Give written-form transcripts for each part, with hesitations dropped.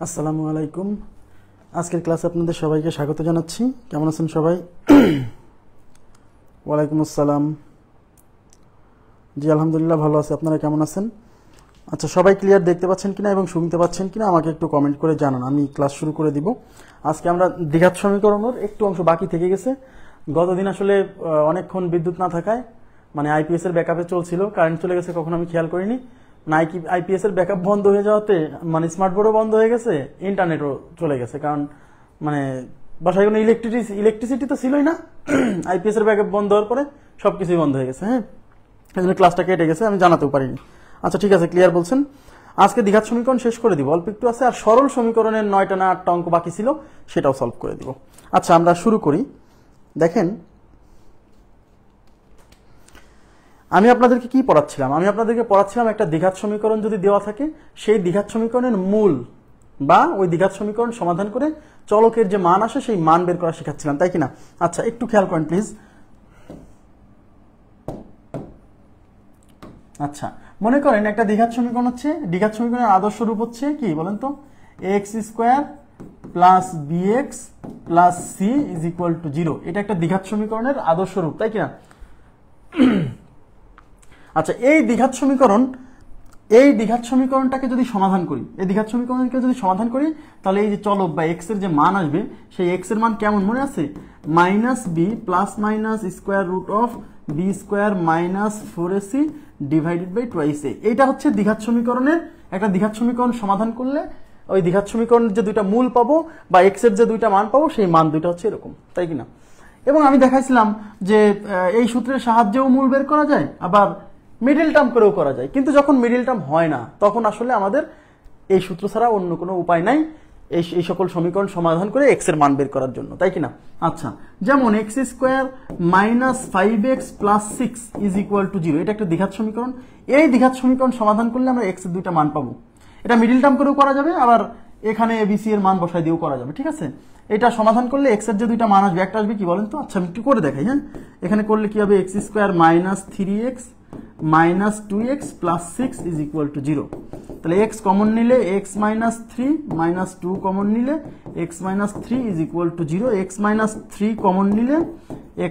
আসসালামু আলাইকুম। আজকের ক্লাসে আপনাদের সবাইকে স্বাগত জানাচ্ছি। কেমন আছেন সবাই? ওয়ালাইকুম আসসালাম। জি আলহামদুলিল্লাহ ভালো আছি। আপনারা কেমন আছেন? আচ্ছা, সবাই ক্লিয়ার দেখতে পাচ্ছেন কিনা এবং শুনতে পাচ্ছেন কিনা আমাকে একটু কমেন্ট করে জানান, আমি ক্লাস শুরু করে দিব। আজকে আমরা দ্বিঘাত সমীকরণের একটু অংশ বাকি থেকে গেছে। গতদিন আসলে অনেকক্ষণ বিদ্যুৎ না থাকায় মানে আইপিএস এর ব্যাকআপে চলছিল, কারেন্ট চলে গেছে কখন আমি খেয়াল করিনি। আইপিএস এর ব্যাকআপ বন্ধ হয়ে যাওয়াতে মানে স্মার্ট বোর্ডও বন্ধ হয়ে গেছে, ইন্টারনেটও চলে গেছে, কারণ মানে বাসায় কোনো ইলেকট্রিসিটি তো ছিলই না। আইপিএস এর ব্যাকআপ বন্ধ হওয়ার পরে সবকিছুই বন্ধ হয়ে গেছে। হ্যাঁ, এই জন্য ক্লাসটা কেটে গেছে, আমি জানাতেও পারিনি। আচ্ছা ঠিক আছে, ক্লিয়ার বলছেন। আজকে দ্বিঘাত সমীকরণ শেষ করে দিব, অল্প একটু আছে, আর সরল সমীকরণের 9টা না 8টা অঙ্ক বাকি ছিল, সেটাও সলভ করে দিব। আচ্ছা আমরা শুরু করি। দেখেন আমি আপনাদেরকে কি পড়াচ্ছিলাম? আমি আপনাদেরকে পড়াচ্ছিলাম একটা দ্বিঘাত সমীকরণ যদি দেওয়া থাকে, সেই দ্বিঘাত সমীকরণের মূল বা ওই দ্বিঘাত সমীকরণ সমাধান করে চলকের যে মান আসে সেই মান বের করা শেখাচ্ছিলাম, তাই কিনা? আচ্ছা একটু খেয়াল করেন প্লিজ। আচ্ছা মনে করেন একটা দ্বিঘাত সমীকরণ হচ্ছে, দ্বিঘাত সমীকরণের আদর্শ রূপ হচ্ছে কি বলেন তো? X square plus b x plus c is equal to 0। এটা একটা দ্বিঘাত সমীকরণের আদর্শ রূপ, তাই কিনা? আচ্ছা এই দ্বিঘাত সমীকরণটাকে যদি সমাধান করি, এই দ্বিঘাত সমীকরণকে যদি সমাধান করি, তাহলে এই যে চলক বা এক্স এর যে মান আসবে, সেই এক্স এর মান কেমন মনে আছে? Minus b plus minus square root of b square minus 4ac divided by twice a. এইটা হচ্ছে দ্বিঘাত সমীকরণের একটা দ্বিঘাত সমীকরণ সমাধান করলে ওই দ্বিঘাত সমীকরণের যে দুইটা মূল পাবো বা এক্স এর যে দুইটা মান পাবো, সেই মান দুইটা হচ্ছে এরকম, তাই কিনা? এবং আমি দেখাইছিলাম যে এই সূত্রের সাহায্যেও মূল বের করা যায়, আবার মিডল টার্ম করেও করা যায়। কিন্তু যখন মিডল টার্ম হয় না, তখন আসলে আমাদের এই সূত্র ছাড়া অন্য কোনো উপায় নাই এই সকল সমীকরণ সমাধান করে এক্স এর মান বের করার জন্য, তাই কিনা? আচ্ছা যেমন x square minus 5x plus 6 is equal to 0, এটা একটা দ্বিঘাত সমীকরণ। এই দ্বিঘাত সমীকরণ সমাধান করলে আমরা এক্স এর দুইটা মান পাবো। এটা মিডল টার্ম করেও করা যাবে, আবার এখানে এবিসি এর মান বসাই দিয়েও করা যাবে, ঠিক আছে? এটা সমাধান করলে এক্স এর যে দুইটা মান আসবে, একটা আসবে কি বলেন তো? আচ্ছা আমি একটু করে দেখাই। হ্যাঁ, এখানে করলে কি হবে? X square minus 3x minus 2x plus 6 is equal to 0। তাহলে x কমন নিলে x মাইনাস 3 মাইনাস 2 কমন নিলে x minus 3 is equal to 0। x minus 3 common নিলে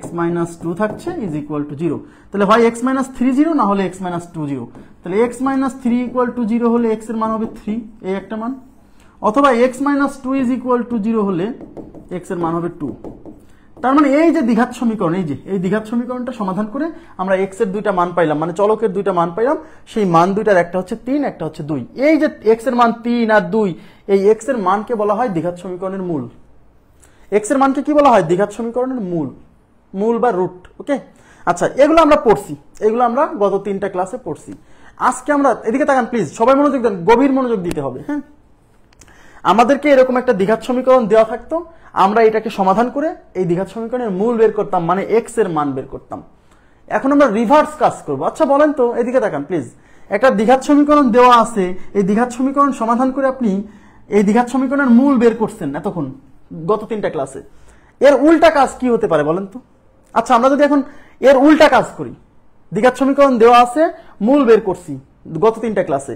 x মাইনাস 2 থাকছে ইজ ইকুয়াল টু 0। তাহলে হয় x মাইনাস 3 0, না হলে x minus 2 0। তাহলে x মাইনাস 3 ইকুয়াল টু 0 হলে x এর মান হবে 3, এই একটা মান। অথবা x minus 2 is equal to 0 হলে x এর মান হবে 2। তার মানে এই যে দ্বিঘাত সমীকরণ, এই দ্বিঘাত সমীকরণটা সমাধান করে আমরা এক্স এর দুইটা মান পাইলাম, মানে চলকের দুইটা মান পাইলাম। সেই মান দুইটার একটা হচ্ছে 3, একটা হচ্ছে 2। এই যে এক্স এর মান 3 আর 2, এই এক্স এর মানকে বলা হয় দ্বিঘাত সমীকরণের মূল। এক্স এর মানকে কি বলা হয়? দ্বিঘাত সমীকরণের মূল বা রুট। ওকে, আচ্ছা এগুলো আমরা পড়ছি, এগুলো আমরা গত 3টা ক্লাসে পড়ছি। আজকে আমরা এদিকে তাকান প্লিজ, সবাই মনোযোগ দেন, গভীর মনোযোগ দিতে হবে। হ্যাঁ, আমাদেরকে এরকম একটা দ্বিঘাত সমীকরণ দেওয়া থাকতো, আমরা এটাকে সমাধান করে এই দ্বিঘাত সমীকরণের মূল বের করতাম, মানে এক্স এর মান বের করতাম। এখন আমরা রিভার্স কাজ করব। আচ্ছা বলেন তো, এদিকে তাকান প্লিজ, একটা দ্বিঘাত সমীকরণ দেওয়া আছে, এই দ্বিঘাত সমীকরণ সমাধান করে আপনি এই দ্বিঘাত সমীকরণের মূল বের করছেন এতক্ষণ গত 3টা ক্লাসে। এর উল্টা কাজ কি হতে পারে বলেন তো? আচ্ছা আমরা যদি এখন এর উল্টা কাজ করি, দ্বিঘাত সমীকরণ দেওয়া আছে, মূল বের করছি গত 3টা ক্লাসে,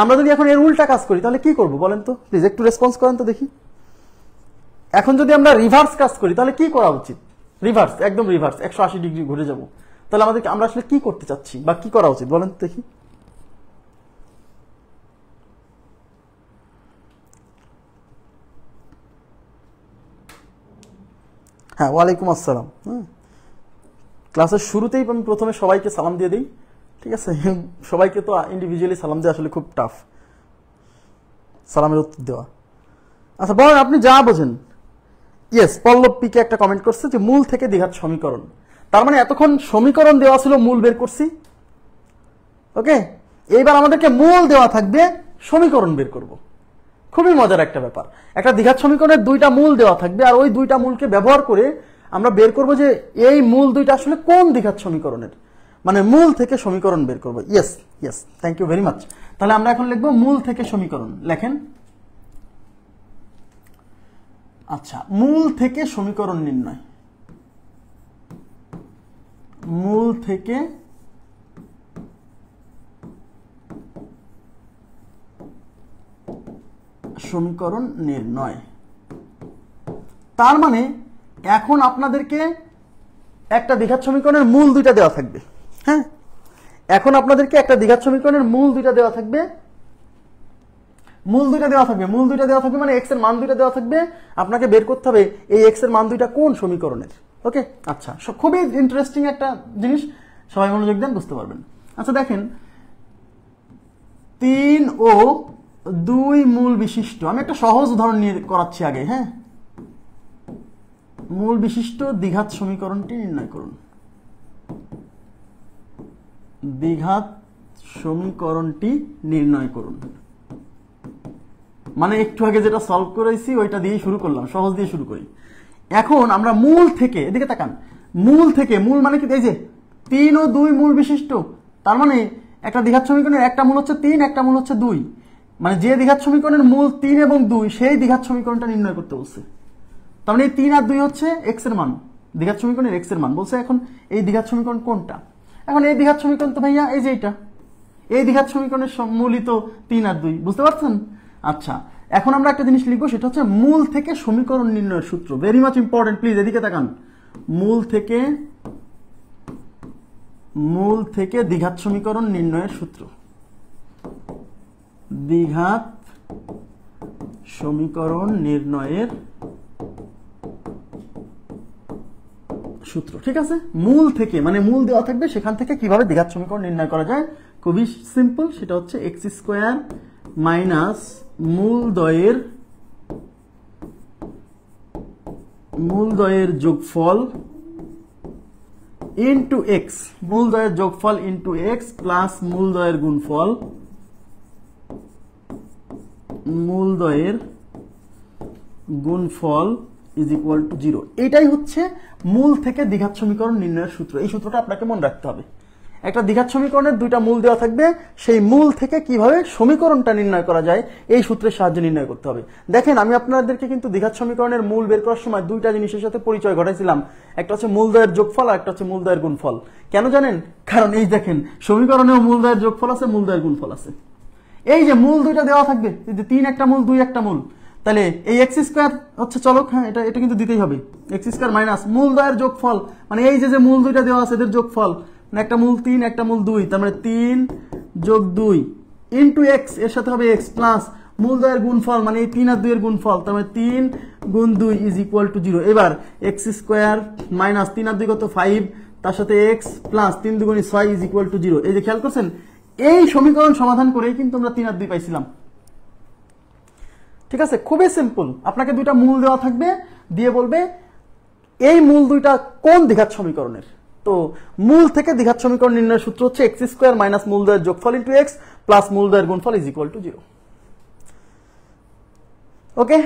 আমরা যদি এখন এর উল্টা কাজ করি তাহলে কি করব বলেন তো? প্লিজ একটু রেসপন্স করেন তো দেখি। এখন যদি আমরা রিভার্স কাজ করি তাহলে কি করা উচিত? রিভার্স, একদম রিভার্স, 180 ডিগ্রি ঘুরে যাব। তাহলে আমরা আসলে কি করতে চাচ্ছি বা কি করা উচিত বলেন তো দেখি। হ্যাঁ ওয়ালাইকুম আসসালাম। ক্লাসের শুরুতেই আমি প্রথমে সবাইকে সালাম দিয়ে দিই, ঠিক আছে? সবাইকে তো ইন্ডিভিজুয়ালি সালাম দেওয়া আসলে খুব টাফ, সালামের উত্তর দেওয়া। আচ্ছা বলেন আপনি যা বোঝেন। ইয়েস, পল্লব পিকে একটা কমেন্ট করছে যে মূল থেকে দ্বিঘাত সমীকরণ, তার মানে এতক্ষণ সমীকরণ দেওয়া ছিল, মূল বের করছি। ওকে, এইবার আমাদেরকে মূল দেওয়া থাকবে, সমীকরণ বের করব। খুবই মজার একটা ব্যাপার। একটা দ্বিঘাত সমীকরণের দুইটা মূল দেওয়া থাকবে, আর ওই দুইটা মূলকে ব্যবহার করে আমরা বের করব যে এই মূল দুইটা আসলে কোন দ্বিঘাত সমীকরণের, মানে মূল থেকে সমীকরণ বের করব। Yes yes, thank you very much. তাহলে আমরা এখন লিখবো মূল থেকে সমীকরণ। লেখেন। আচ্ছা, মূল থেকে সমীকরণ নির্ণয়। মূল থেকে সমীকরণ নির্ণয়। তার মানে এখন আপনাদেরকে একটা দ্বিঘাত সমীকরণের মূল দুইটা দেওয়া থাকবে। হ্যাঁ, এখন আপনাদেরকে একটা দ্বিঘাত সমীকরণের মূল দুইটা দেওয়া থাকবে, মূল দুইটা দেওয়া থাকবে মানে এক্স এর মান দুইটা দেওয়া থাকবে। আপনাকে বের করতে হবে এই এক্স এর মান দুইটা কোন সমীকরণের। ওকে, আচ্ছা, খুবই ইন্টারেস্টিং একটা জিনিস, সবাই মনোযোগ দেন, বুঝতে পারবেন। আচ্ছা দেখেন, 3 ও 2 মূল বিশিষ্ট, আমি একটা সহজ উদাহরণ নিয়ে করাচ্ছি আগে। হ্যাঁ, মূল বিশিষ্ট দ্বিঘাত সমীকরণটি নির্ণয় করুন। দ্বিঘাত সমীকরণটি নির্ণয় করুন মানে একটু আগে যেটা সলভ করেছি ওইটা দিয়ে শুরু করলাম, সহজ দিয়ে শুরু করি। এখন আমরা মূল থেকে, এদিকে তাকান, মূল থেকে, মূল মানে কি, এই যে 3 ও 2 মূল বিশিষ্ট, তার মানে একটা দ্বিঘাত সমীকরণের একটা মূল হচ্ছে 3, একটা মূল হচ্ছে 2, মানে যে দ্বিঘাত সমীকরণের মূল 3 এবং 2 সেই দ্বিঘাত সমীকরণটা নির্ণয় করতে বলছে। তার মানে এই 3 আর 2 হচ্ছে এক্স এর মান, দ্বিঘাত সমীকরণের এক্স এর মান বলছে। এখন এই দ্বিঘাত সমীকরণ কোনটা? এখন এই দ্বিঘাত সমীকরণ তো ভাইয়া এই যে এইটা, এই দ্বিঘাত সমীকরণের মূলই তো 3 আর 2, বুঝতে পারছেন? আচ্ছা, এখন আমরা একটা জিনিস লিখবো, সেটা হচ্ছে মূল থেকে সমীকরণ নির্ণয়ের সূত্র। ভেরি মাচ ইম্পর্টেন্ট, প্লিজ এদিকে তাকান। মূল থেকে দ্বিঘাত সমীকরণ নির্ণয়ের সূত্র, দ্বিঘাত সমীকরণ নির্ণয়ের সূত্র। ঠিক আছে, মূল থেকে মানে মূল দেওয়া থাকবে, সেখান থেকে কিভাবে দ্বিঘাত সমীকরণ নির্ণয় করা যায় খুবই সিম্পল। সেটা হচ্ছে এক্স স্কোয়ার মাইনাস মূলদ্বয়ের যোগফল ইন্টু এক্স, মূলদ্বয়ের যোগফল ইন্টু এক্স প্লাস মূলদ্বয়ের গুণফল, মূলদ্বয়ের গুণফল ইজ ইকুয়াল টু 0। এটাই হচ্ছে মূল থেকে দ্বিঘাত সমীকরণ নির্ণয়ের সূত্র। এই সূত্রটা আপনাকে মনে রাখতে হবে। একটা দ্বিঘাত সমীকরণের দুইটা মূল দেওয়া থাকবে, সেই মূল থেকে কিভাবে সমীকরণটা নির্ণয় করা যায় এই সূত্রের সাহায্যে নির্ণয় করতে হবে। দেখেন, আমি আপনাদেরকে কিন্তু দ্বিঘাত সমীকরণের মূল বের করার সময় দুইটা জিনিসের সাথে পরিচয় ঘটাইছিলাম, একটা হচ্ছে মূলদ্বয়ের যোগফল আর একটা হচ্ছে মূলদ্বয়ের গুণফল। কেন জানেন? কারণ এই দেখেন, সমীকরণেও মূলদ্বয়ের যোগফল আছে, মূলদ্বয়ের গুণফল আছে। এই যে মূল দুইটা দেওয়া থাকবে, 3 একটা মূল, 2 একটা মূল, তাহলে এই এক্স স্কোয়ার হচ্ছে চলক, হ্যাঁ এটা কিন্তু দিতেই হবে, এক্স স্কোয়ার মাইনাস মূলদ্বয়ের যোগফল, মানে এই যে মূল দুইটা দেওয়া আছে এদের যোগফল, মানে একটা মূল 3 একটা মূল 2, তার মানে 3 যোগ 2 ইন্টু এক্স, এর সাথে হবে এক্স প্লাস মূলদ্বয়ের গুণফল, মানে এই 3 আর 2 এর গুণফল, তার মানে 3 গুণ 2 ইজ ইকুয়াল টু 0। এবার এক্স স্কোয়ার মাইনাস 3 আর 2 কত 5, তার সাথে এক্স প্লাস 3 দুগুণে 6 ইজ ইকুয়াল টু 0। এই যে খেয়াল করছেন, এই সমীকরণ সমাধান করেই কিন্তু আমরা 3 আর 2 পাইছিলাম। ঠিক আছে, খুবই সিম্পল। আপনাকে দুইটা মূল দেওয়া থাকবে, দিয়ে বলবে এই মূল দুইটা কোন দ্বিঘাত সমীকরণের। তো মূল থেকে দ্বিঘাত সমীকরণ নির্ণয়ের সূত্র হচ্ছে এক্স স্কোয়ার মাইনাস মূলদ্বয়ের যোগফল ইন্টু এক্স প্লাস মূলদ্বয়ের গুণফল ইজ ইকুয়াল টু 0। ওকে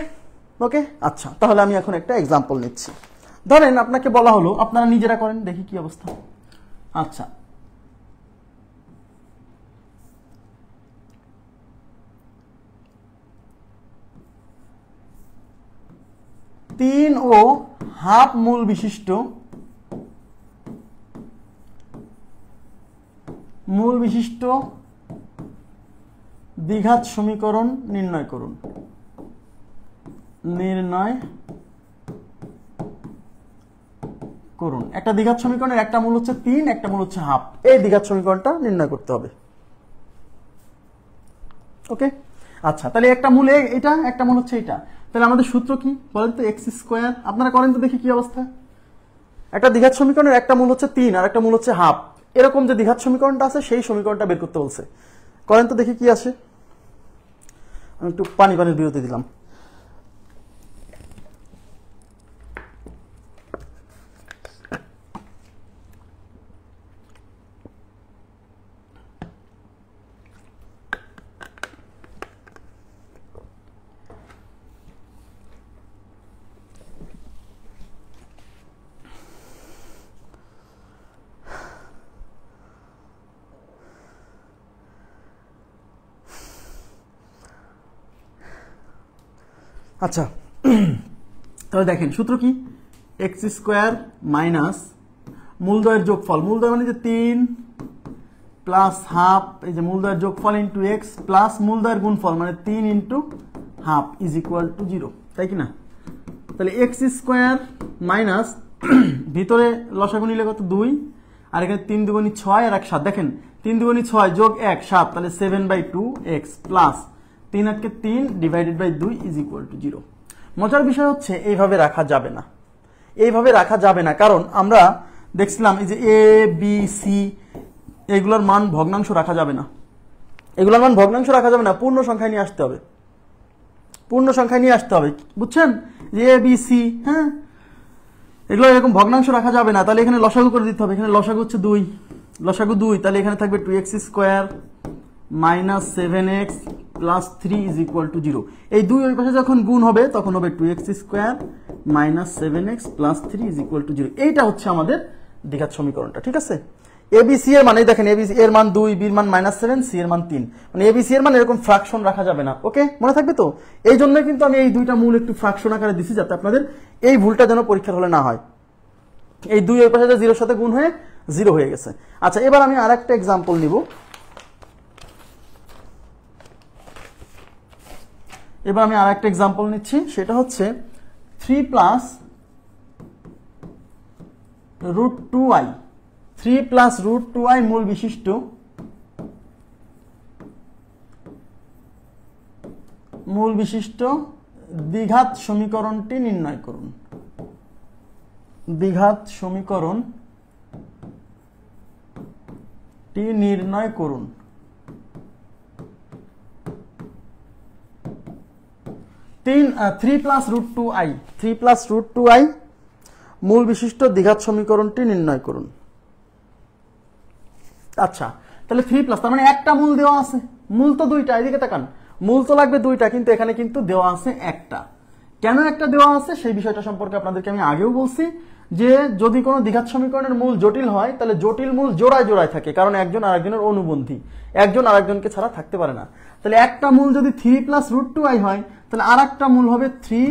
ওকে, আচ্ছা, তাহলে আমি এখন একটা এক্সাম্পল নিচ্ছি। ধরেন আপনাকে বলা হলো, আপনারা নিজেরা করেন, দেখি কি অবস্থা। আচ্ছা, তিন ও হাফ মূল বিশিষ্ট দ্বিঘাত সমীকরণ নির্ণয় করুন। একটা দ্বিঘাত সমীকরণের একটা মূল হচ্ছে 3, একটা মূল হচ্ছে হাফ, এই দ্বিঘাত সমীকরণটা নির্ণয় করতে হবে। ওকে, আচ্ছা, তাহলে একটা মূল এটা, একটা মূল হচ্ছে এটা, তাহলে আমাদের সূত্র কি বলেন তো? এক্স স্কোয়ার, আপনারা করেন তো দেখি কি অবস্থা। একটা দ্বিঘাত সমীকরণের একটা মূল হচ্ছে 3 আর একটা মূল হচ্ছে হাফ, এরকম যে দ্বিঘাত সমীকরণটা আছে সেই সমীকরণটা বের করতে বলছে। করেন তো দেখি কি আসে। আমি একটু পানির বিরতি দিলাম। আচ্ছা, তাহলে দেখেন সূত্র কি? এক্স স্কোয়ার মাইনাস মূলদ্বয়ের যোগফল, মূলদ্বয় মানে যে 3 প্লাস হাফ, এই যে মূলদ্বয়ের যোগফল ইন্টু এক্স প্লাস মূলদ্বয়ের গুণফল মানে 3 into half is equal to 0, তাই কি না? তাহলে এক্স স্কোয়ার মাইনাস ভিতরে লসাগু নিলে কত 2, আর এখানে 3 দুগুণী 6 আর 1 7, দেখেন 3 দুগুণী 6 যোগ 1 7, তাহলে 7/2 এক্স প্লাস 3 8 কে 3 divided by 2 is equal to 0। মজার বিষয় হচ্ছে এইভাবে রাখা যাবে না, এইভাবে রাখা যাবে না, কারণ আমরা দেখছিলাম এই যে এ বি সি এগুলোর মান ভগ্নাংশ রাখা যাবে না, এগুলোর মান ভগ্নাংশ রাখা যাবে না, পূর্ণ সংখ্যায় নিয়ে আসতে হবে, পূর্ণ সংখ্যায় নিয়ে আসতে হবে, বুঝছেন? যে এ বি সি, হ্যাঁ, এগুলো এরকম ভগ্নাংশ রাখা যাবে না। তাহলে এখানে লসাগু করে দিতে হবে, এখানে লসাগু হচ্ছে 2, লসাগু 2, তাহলে এখানে থাকবে 2x square minus 7x plus 3 is equal to 0। এই 2 ওই পাশে যখন গুণ হবে তখন হবে 2x square minus 7x plus 3 is equal to 0। এইটা হচ্ছে আমাদের দ্বিঘাত সমীকরণটা, ঠিক আছে? এবিসি এর মানে দেখেন, এবিসি এর মান 2, বি এর মান -7, সি এর মান 3, মানে এবিসি এর মান এরকম ফ্র্যাকশন রাখা যাবে না। ওকে, মনে থাকবে তো? এই জন্য কিন্তু আমি এই দুইটা মূল একটু ফ্র্যাকশন আকারে দিছি, যাতে আপনাদের এই ভুলটা যেন পরীক্ষার হলে না হয়। এই 2 এর পাশে 0 সাথে গুণ হয়ে 0 হয়ে গেছে। আচ্ছা, এবার আমি আরেকটা एग्जांपल নিব। এবার আমি আরেকটা एग्जांपल নিচ্ছি, সেটা হচ্ছে 3 প্লাস √2i, 3 প্লাস √2i মূল বিশিষ্ট দ্বিঘাত সমীকরণটি নির্ণয় করুন। দ্বিঘাত সমীকরণটি নির্ণয় করুন। 3 প্লাস √2i, 3 প্লাস √2i মূল বিশিষ্ট দ্বিঘাত সমীকরণটি নির্ণয় করুন। আচ্ছা, তাহলে 3 প্লাস, তার মানে একটা মূল দেওয়া আছে, মূল তো দুইটা, এদিকে তাকান, মূল তো লাগবে দুইটা, কিন্তু এখানে কিন্তু দেওয়া আছে একটা। কেন একটা দেওয়া আছে সেই বিষয়টা সম্পর্কে আপনাদেরকে আমি আগেও বলছি, যে যদি কোনো দ্বিঘাত সমীকরণের মূল জটিল হয় তাহলে জটিল মূল জোড়ায় জোড়ায় থাকে, কারণ একজন আরেকজনের অনুবন্ধী, একজন আরেকজনকে ছাড়া থাকতে পারে না। তাহলে একটা মূল যদি 3 প্লাস √2i হয়, তাহলে আর একটা মূল হবে 3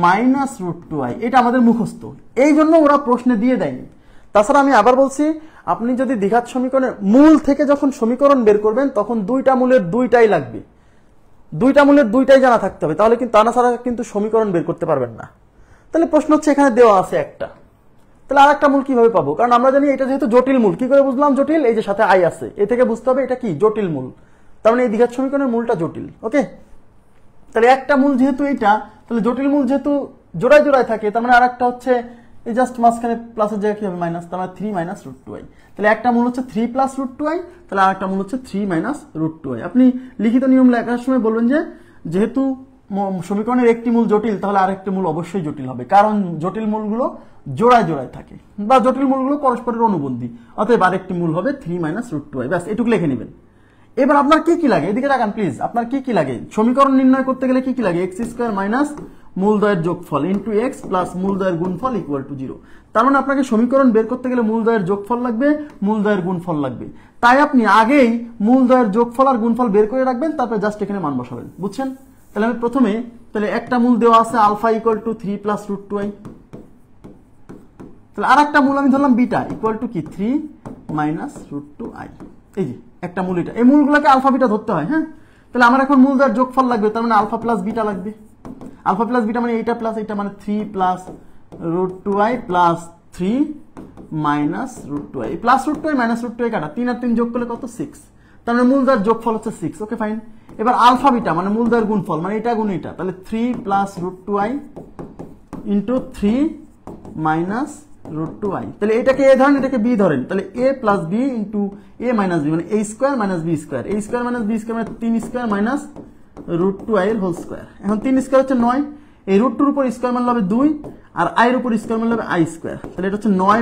মাইনাস √2i। এটা আমাদের মুখস্থ, এই জন্য ওরা প্রশ্নে দিয়ে দেয়নি। তাছাড়া আমি আবার বলছি, আপনি যদি দ্বিঘাত সমীকরণের মূল থেকে যখন সমীকরণ বের করবেন তখন দুইটা মূলের দুইটাই লাগবে, দুইটা মূলের দুইটাই জানা থাকতে হবে, তাহলে কিন্তু তা না ছাড়া কিন্তু সমীকরণ বের করতে পারবেন না। তাহলে প্রশ্ন হচ্ছে এখানে দেওয়া আছে একটা, তাহলে আর একটা মূল কিভাবে পাবো? কারণ আমরা জানি এটা যেহেতু জটিল মূল। কি করে বুঝলাম জটিল? এই যে সাথে আই আছে, এ থেকে বুঝতে হবে এটা কি জটিল মূল, তার মানে এই দ্বিঘাত সমীকরণের মূলটা জটিল। ওকে, তাহলে একটা মূল যেহেতু এইটা, তাহলে জটিল মূল যেহেতু জোড়ায় জোড়ায় থাকে, তার মানে আর একটা হচ্ছে এই জাস্ট মাঝখানে প্লাসের জায়গায় কি হবে মাইনাস, তার মানে 3 মাইনাস √2i। তাহলে একটা মূল হচ্ছে 3 প্লাস √2i, তাহলে আর একটা মূল হচ্ছে 3 মাইনাস √2i। আপনি লিখিত নিয়ম লেখার সময় বলবেন যে যেহেতু সমীকরণের একটি মূল জটিল, তাহলে আরেকটি মূল অবশ্যই জটিল হবে, কারণ জটিল মূলগুলো জোড়ায় জোড়ায় থাকে বা জটিল মূলগুলো পরস্পরের অনুবন্ধী, অতএব আরেকটি মূল হবে 3 মাইনাস √2i। ব্যাস, এটুকু লিখে নেবেন। এবার আপনার কি কি লাগে, এদিকে তাকান প্লিজ, আপনার কি কি লাগে সমীকরণ নির্ণয় করতে গেলে? কি কি লাগে? x স্কয়ার মাইনাস মূলদ্বয়ের যোগফল ইনটু x প্লাস মূলদ্বয়ের গুণফল ইকুয়াল টু 0। তার মানে আপনাকে সমীকরণ বের করতে গেলে মূলদ্বয়ের যোগফল লাগবে, মূলদ্বয়ের গুণফল লাগবে। তাই আপনি আগেই মূলদ্বয়ের যোগফল আর গুণফল বের করে রাখবেন, তারপর জাস্ট এখানে মান বসাবেন, বুঝছেন? তাহলে আমি প্রথমে, তাহলে একটা মূল দেওয়া আছে alpha equal to 3 plus √2i, তাহলে আর একটা মূল আমি ধরলাম বিটা ইকুয়াল টু কি 3 মাইনাস √2i। এই যে একটা মূল, এটা এই মূলগুলোকে আলফা বিটা ধরতে হয়। হ্যাঁ, তাহলে আমার এখন মূলদ্বয়ের যোগফল লাগবে, তার মানে আলফা প্লাস বিটা লাগবে। আলফা প্লাস বিটা মানে এইটা প্লাস এইটা, মানে 3 plus √2i plus 3 minus √2i। Plus √2i minus √2i কাটা, 3 আর 3 যোগ করলে কত 6, তার মানে মূলদ্বয়ের যোগফল হচ্ছে 6। Okay fine. এবার আলফা বিটা মানে মূলদ্বয়ের গুণফল, মানে এটা গুণ এটা, তাহলে 3 plus √2i into 3 minus √2i। তাহলে এটাকে এ ধরেন, এটাকে বি ধরেন, তাহলে a plus b into a minus b, মানে a square minus b square, a square minus b square মানে 3 স্কোয়ার মাইনাস √2i এর হোল স্কোয়ার। এখন 3 স্কোয়ার হচ্ছে 9, এই √2 উপর স্কোয়ার মানলে হবে 2, আর i এর উপর স্কোয়ার মানলে হবে i স্কোয়ার। তাহলে এটা হচ্ছে 9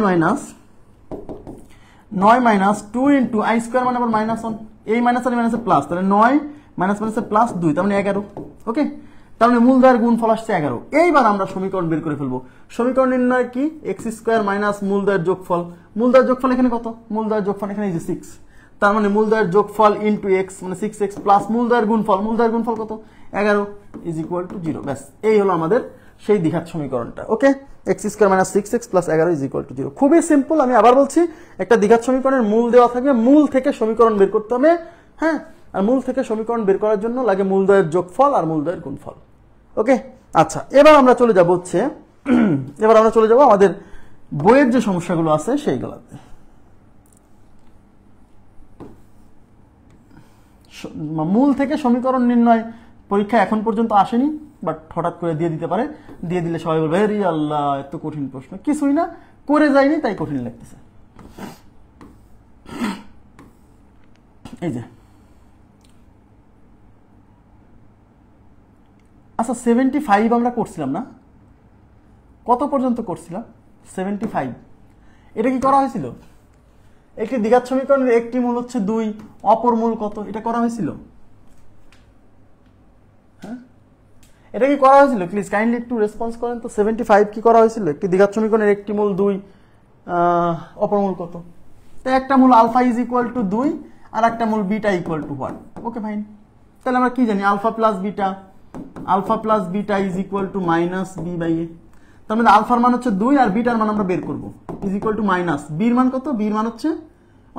মাইনাস 2 ইন্টু i স্কোয়ার মানে আবার মাইনাস 1, এই মাইনাস আর মাইনাসে প্লাস, তাহলে 9 মাইনাস মাইনাসে প্লাস 2, তার মানে 11। ওকে, তার মানে মূলদ্বয়ের গুণফল আসছে 11। এইবার আমরা সমীকরণ বের করে ফেলবো। সমীকরণ নির্ণয় কি? x স্কয়ার মাইনাস মূলদ্বয়ের যোগফল। মূলদ্বয়ের যোগফল এখানে কত? মূলদ্বয়ের যোগফল এখানে এই যে 6, তার মানে মূলদ্বয়ের যোগফল ইনটু x মানে 6x প্লাস মূলদ্বয়ের গুণফল, মূলদ্বয়ের গুণফল কত? 11 ইজ ইকুয়াল টু 0। ব্যাস, এই হলো আমাদের সেই দ্বিঘাত সমীকরণটা। ওকে, x square minus 6x plus 11 is equal to 0। খুবই সিম্পল। আমি আবার বলছি, একটা দ্বিঘাত সমীকরণের মূল দেওয়া থাকবে, মূল থেকে সমীকরণ বের করতে হবে। হ্যাঁ, আর মূল থেকে সমীকরণ বের করার জন্য লাগে মূলদ্বয়ের যোগফল আর মূলদ্বয়ের গুণফল। ওকে, আচ্ছা এবার আমরা চলে যাব হচ্ছে আমাদের বইয়ের যে সমস্যাগুলো আছে সেইগুলোতে। মূল থেকে সমীকরণ নির্ণয় পরীক্ষা এখন পর্যন্ত আসেনি, বাট হঠাৎ করে দিয়ে দিতে পারে, দিয়ে দিলে সবাই বলবে আরে আল্লাহ এত কঠিন প্রশ্ন, কিছুই না, করে যায়নি তাই কঠিন লাগতেছে। এই যে আচ্ছা 75 আমরা করছিলাম না, কত পর্যন্ত করছিলাম? 75। এটা কি করা হয়েছিল? একটি দ্বিঘাত সমীকরণের একটি মূল হচ্ছে 2, অপর মূল কত, এটা করা হয়েছিল? হ্যাঁ, এটা কি করা হয়েছিল? প্লিজ কাইন্ডলি একটু রেসপন্স করেন তো। 75 কি করা হয়েছিল? একটি দ্বিঘাত সমীকরণের একটি মূল 2, অপর মূল কত? তো একটা মূল আলফা ইজ ইকুয়াল টু 2 আর একটা মূল beta equal to 1। Okay fine, তাহলে আমরা কি জানি? Alpha plus beta is equal to minus b by a. তার মানে আলফার মান হচ্ছে 2 আর বিটার মান আমরা বের করবো, ইজ ইকুয়াল টু মাইনাস বির মান কত? বির মান হচ্ছে,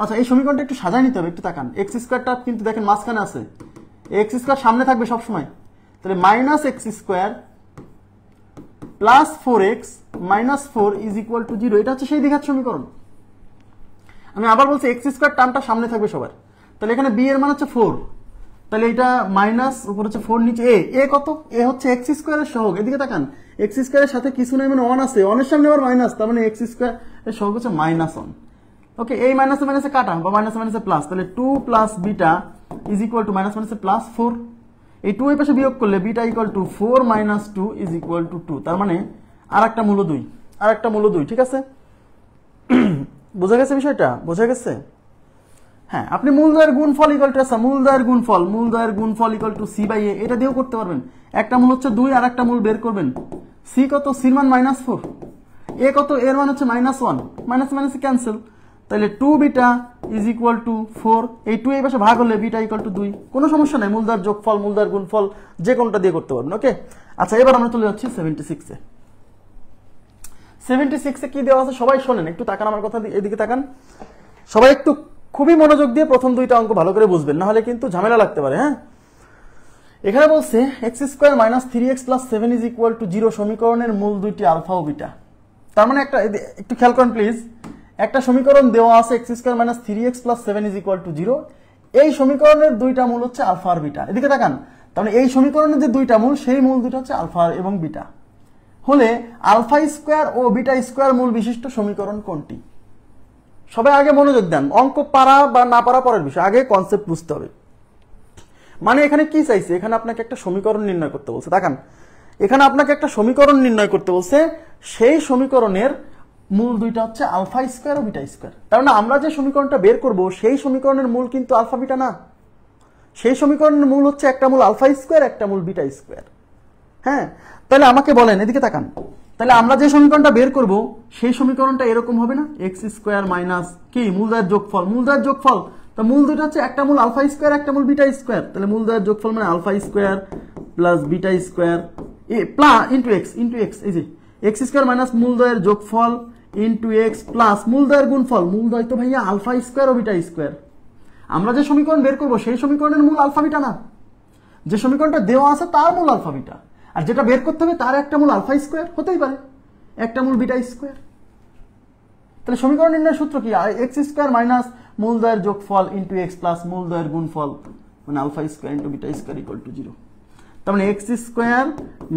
আচ্ছা এই সমীকরণটা একটু সাজায় নিতে হবে, একটু তাকান। এক্স স্কোয়ারটা কিন্তু দেখেন মাঝখানে আছে, এক্স স্কোয়ার সামনে থাকবে সবসময়, তাহলে minus x square plus 4x minus 4 is equal to 0। এটা হচ্ছে সেই দ্বিঘাত সমীকরণ। আমি আবার বলছি এক্স স্কোয়ার টার্মটা সামনে থাকবে সবার, তাহলে এখানে বি এর মান হচ্ছে 4, তাহলে এটা মাইনাস উপর হচ্ছে 4, নিচে এ কত? এ হচ্ছে এক্স স্কোয়ারের সহগ। এদিকে তাকান, এক্স স্কোয়ারের সাথে কিছু নেই মানে 1 আছে, 1 এর সামনে আবার মাইনাস, তার মানে এক্স স্কোয়ার এর সহগ হচ্ছে -1। ওকে, এই মাইনাসে মাইনাসে কাটা বা মাইনাসে মাইনাসে প্লাস, তাহলে 2 plus beta is equal to minus মাইনাসে প্লাস 4। এই 2 এর পাশে বিয়োগ করলে beta equal to 4 minus 2 is equal to 2, তার মানে আর একটা মূল 2, ঠিক আছে? বোঝা গেছে বিষয়টা? বোঝা গেছে? হ্যাঁ, আপনি মূলদ্বয়ের গুণফল ইকুয়াল টু মূলদ্বয়ের গুণফল ইকুয়াল টু সি বাই এ, এটা দিয়েও করতে পারবেন। একটা মূল হচ্ছে 2 আর একটা মূল বের করবেন। সি কত? সির মান -4, এ কত? এর মান হচ্ছে -1, মাইনাস মাইনাস ক্যান্সেল, তাহলে 2 বিটা ইজ ইকুয়াল টু 4। এই 2 এই পাশে ভাগ হলে বিটা ইকুয়াল টু 2, কোনো সমস্যা নাই, মূলদ্বয়ের যোগফল মূলদ্বয়ের গুণফল যে কোনটা দিয়ে করতে পারবেন। ওকে, আচ্ছা এবার আমরা চলে যাচ্ছি 76 এ। 76 এ কি দেওয়া আছে সবাই শোনেন, একটু তাকান আমার কথা, এদিকে তাকান সবাই, একটু খুবই মনোযোগ দিয়ে প্রথম দুইটা অঙ্ক ভালো করে বুঝবেন, না হলে কিন্তু ঝামেলা লাগতে পারে। হ্যাঁ, এখানে বলছে x square minus 3x plus 7 is equal to 0 সমীকরণের মূল দুইটি আলফা ও বিটা। তার মানে একটা একটু খেয়াল করেন প্লিজ, একটা সমীকরণ দেওয়া আছে x square minus 3x plus 7 is equal to 0, এই সমীকরণের দুইটা মূল হচ্ছে আলফা আর বিটা। এদিকে তাকান, তার মানে এই সমীকরণের যে দুইটা মূল, সেই মূল দুইটা হচ্ছে আলফা এবং বিটা। হলে আলফা স্কোয়ার ও বিটা স্কোয়ার মূল বিশিষ্ট সমীকরণ কোনটি? সবাই আগে মনোযোগ দেন, অঙ্ক পারা বা না পারা পরের বিষয়, আগে কনসেপ্ট বুঝতে হবে। মানে এখানে কি চাইছে? এখানে আপনাকে একটা সমীকরণ নির্ণয় করতে বলছে। দেখান, এখানে আপনাকে একটা সমীকরণ নির্ণয় করতে বলছে, সেই সমীকরণের মূল দুইটা হচ্ছে আলফা স্কোয়ার ও বিটা স্কোয়ার। তার মানে আমরা যে সমীকরণটা বের করব সেই সমীকরণের মূল কিন্তু আলফা বিটা না, সেই সমীকরণের মূল হচ্ছে একটা মূল আলফা স্কোয়ার, একটা মূল বিটা স্কোয়ার। হ্যাঁ, তাহলে আমাকে বলেন, এদিকে তাকান, তাহলে আমরা যে সমীকরণটা বের করব সেই সমীকরণটা এরকম হবে না? এক্স স্কোয়ার মাইনাস কি মূলদ্বয়ের যোগফল, তো মূল দুটো হচ্ছে একটা মূল আলফা স্কোয়ার, একটা মূল বিটা স্কোয়ার, তাহলে মূলদ্বয়ের যোগফল মানে alpha square plus beta square plus into x, এই যে এক্স স্কোয়ার মাইনাস মূলদ্বয়ের যোগফল ইন্টু এক্স প্লাস মূলদ্বয়ের গুণফল, মূলদ্বয় তো ভাইয়া আলফা স্কোয়ার ও বিটা স্কোয়ার। আমরা যে সমীকরণ বের করব সেই সমীকরণের মূল আলফা বিটা না, যে সমীকরণটা দেওয়া আছে তার মূল আলফা বিটা, আর যেটা বের করতে হবে তার একটা মূল আলফা স্কোয়ার হতেই পারে, একটা মূল বিটা স্কোয়ার। তাহলে সমীকরণ নির্ণয়ের সূত্র কি? এক্স স্কোয়ার মাইনাস মূলদ্বয়ের যোগফল ইন্টু এক্স প্লাস মূলদ্বয়ের গুণফল মানে alpha square into beta square equal to 0। তার মানে x square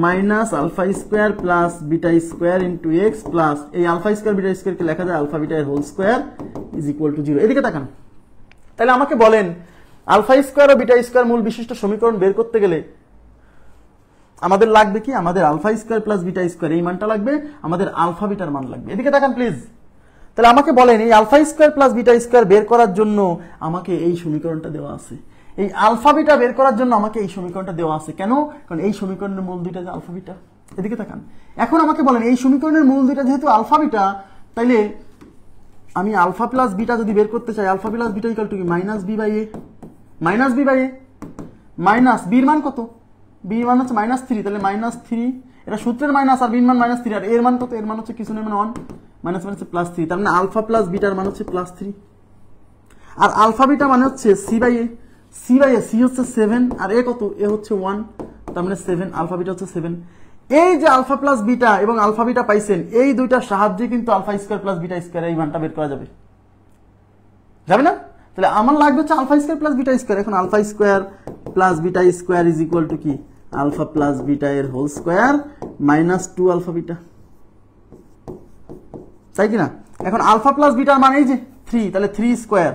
minus alpha square plus beta square into x plus এই আলফা স্কোয়ার বিটা স্কোয়ারকে লেখা যায় আলফা বিটা এর whole square is equal to 0। এদিকে তাকান, তাহলে আমাকে বলেন আলফা স্কোয়ার ও বিটা স্কোয়ার মূল বিশিষ্ট সমীকরণ বের করতে গেলে আমাদের লাগবে কি? আমাদের alpha square plus beta square এই মানটা লাগবে, আমাদের আলফা বিটার মান লাগবে। এদিকে তাকান প্লিজ, তাহলে আমাকে বলেন এই alpha square plus beta square বের করার জন্য আমাকে এই সমীকরণটা দেওয়া আছে, এই আলফা বিটা বের করার জন্য আমাকে এই সমীকরণটা দেওয়া আছে। কেন? কারণ এই সমীকরণের মূল দুইটা যে আলফা বিটা। এদিকে তাকান, এখন আমাকে বলেন এই সমীকরণের মূল দুইটা যেহেতু আলফা বিটা, তাইলে আমি আলফা প্লাস বিটা যদি বের করতে চাই, alpha plus beta equal to কি? Minus b by a, minus বির মান কত? বির মান হচ্ছে -3, তাহলে -3, এটা সূত্রের মাইনাস আর বির মান -3, আর এর মান কত? এর মান হচ্ছে কিছু নেই মানে 1, মাইনাস মানে +3, তার মানে আলফা প্লাস বিটার মান হচ্ছে +3, আর আলফা বিটা মানে হচ্ছে সি বাই এ, সি হচ্ছে 7 আর এ কত? এ হচ্ছে 1, তার মানে 7, আলফা বিটা হচ্ছে 7। এই যে আলফা প্লাস বিটা এবং আলফা বিটা পাইছেন, এই দুইটার সাহায্যে কিন্তু alpha square plus beta square এই মানটা বের করা যাবে, যাবে না? তাহলে আমার লাগবে হচ্ছে alpha square plus beta square. এখন alpha square plus beta square is equal to কি? আলফা প্লাস বিটা এর whole square minus 2 alpha beta, তাই কি না? এখন আলফা প্লাস বিটার মানে এই যে 3, তাহলে 3 স্কয়ার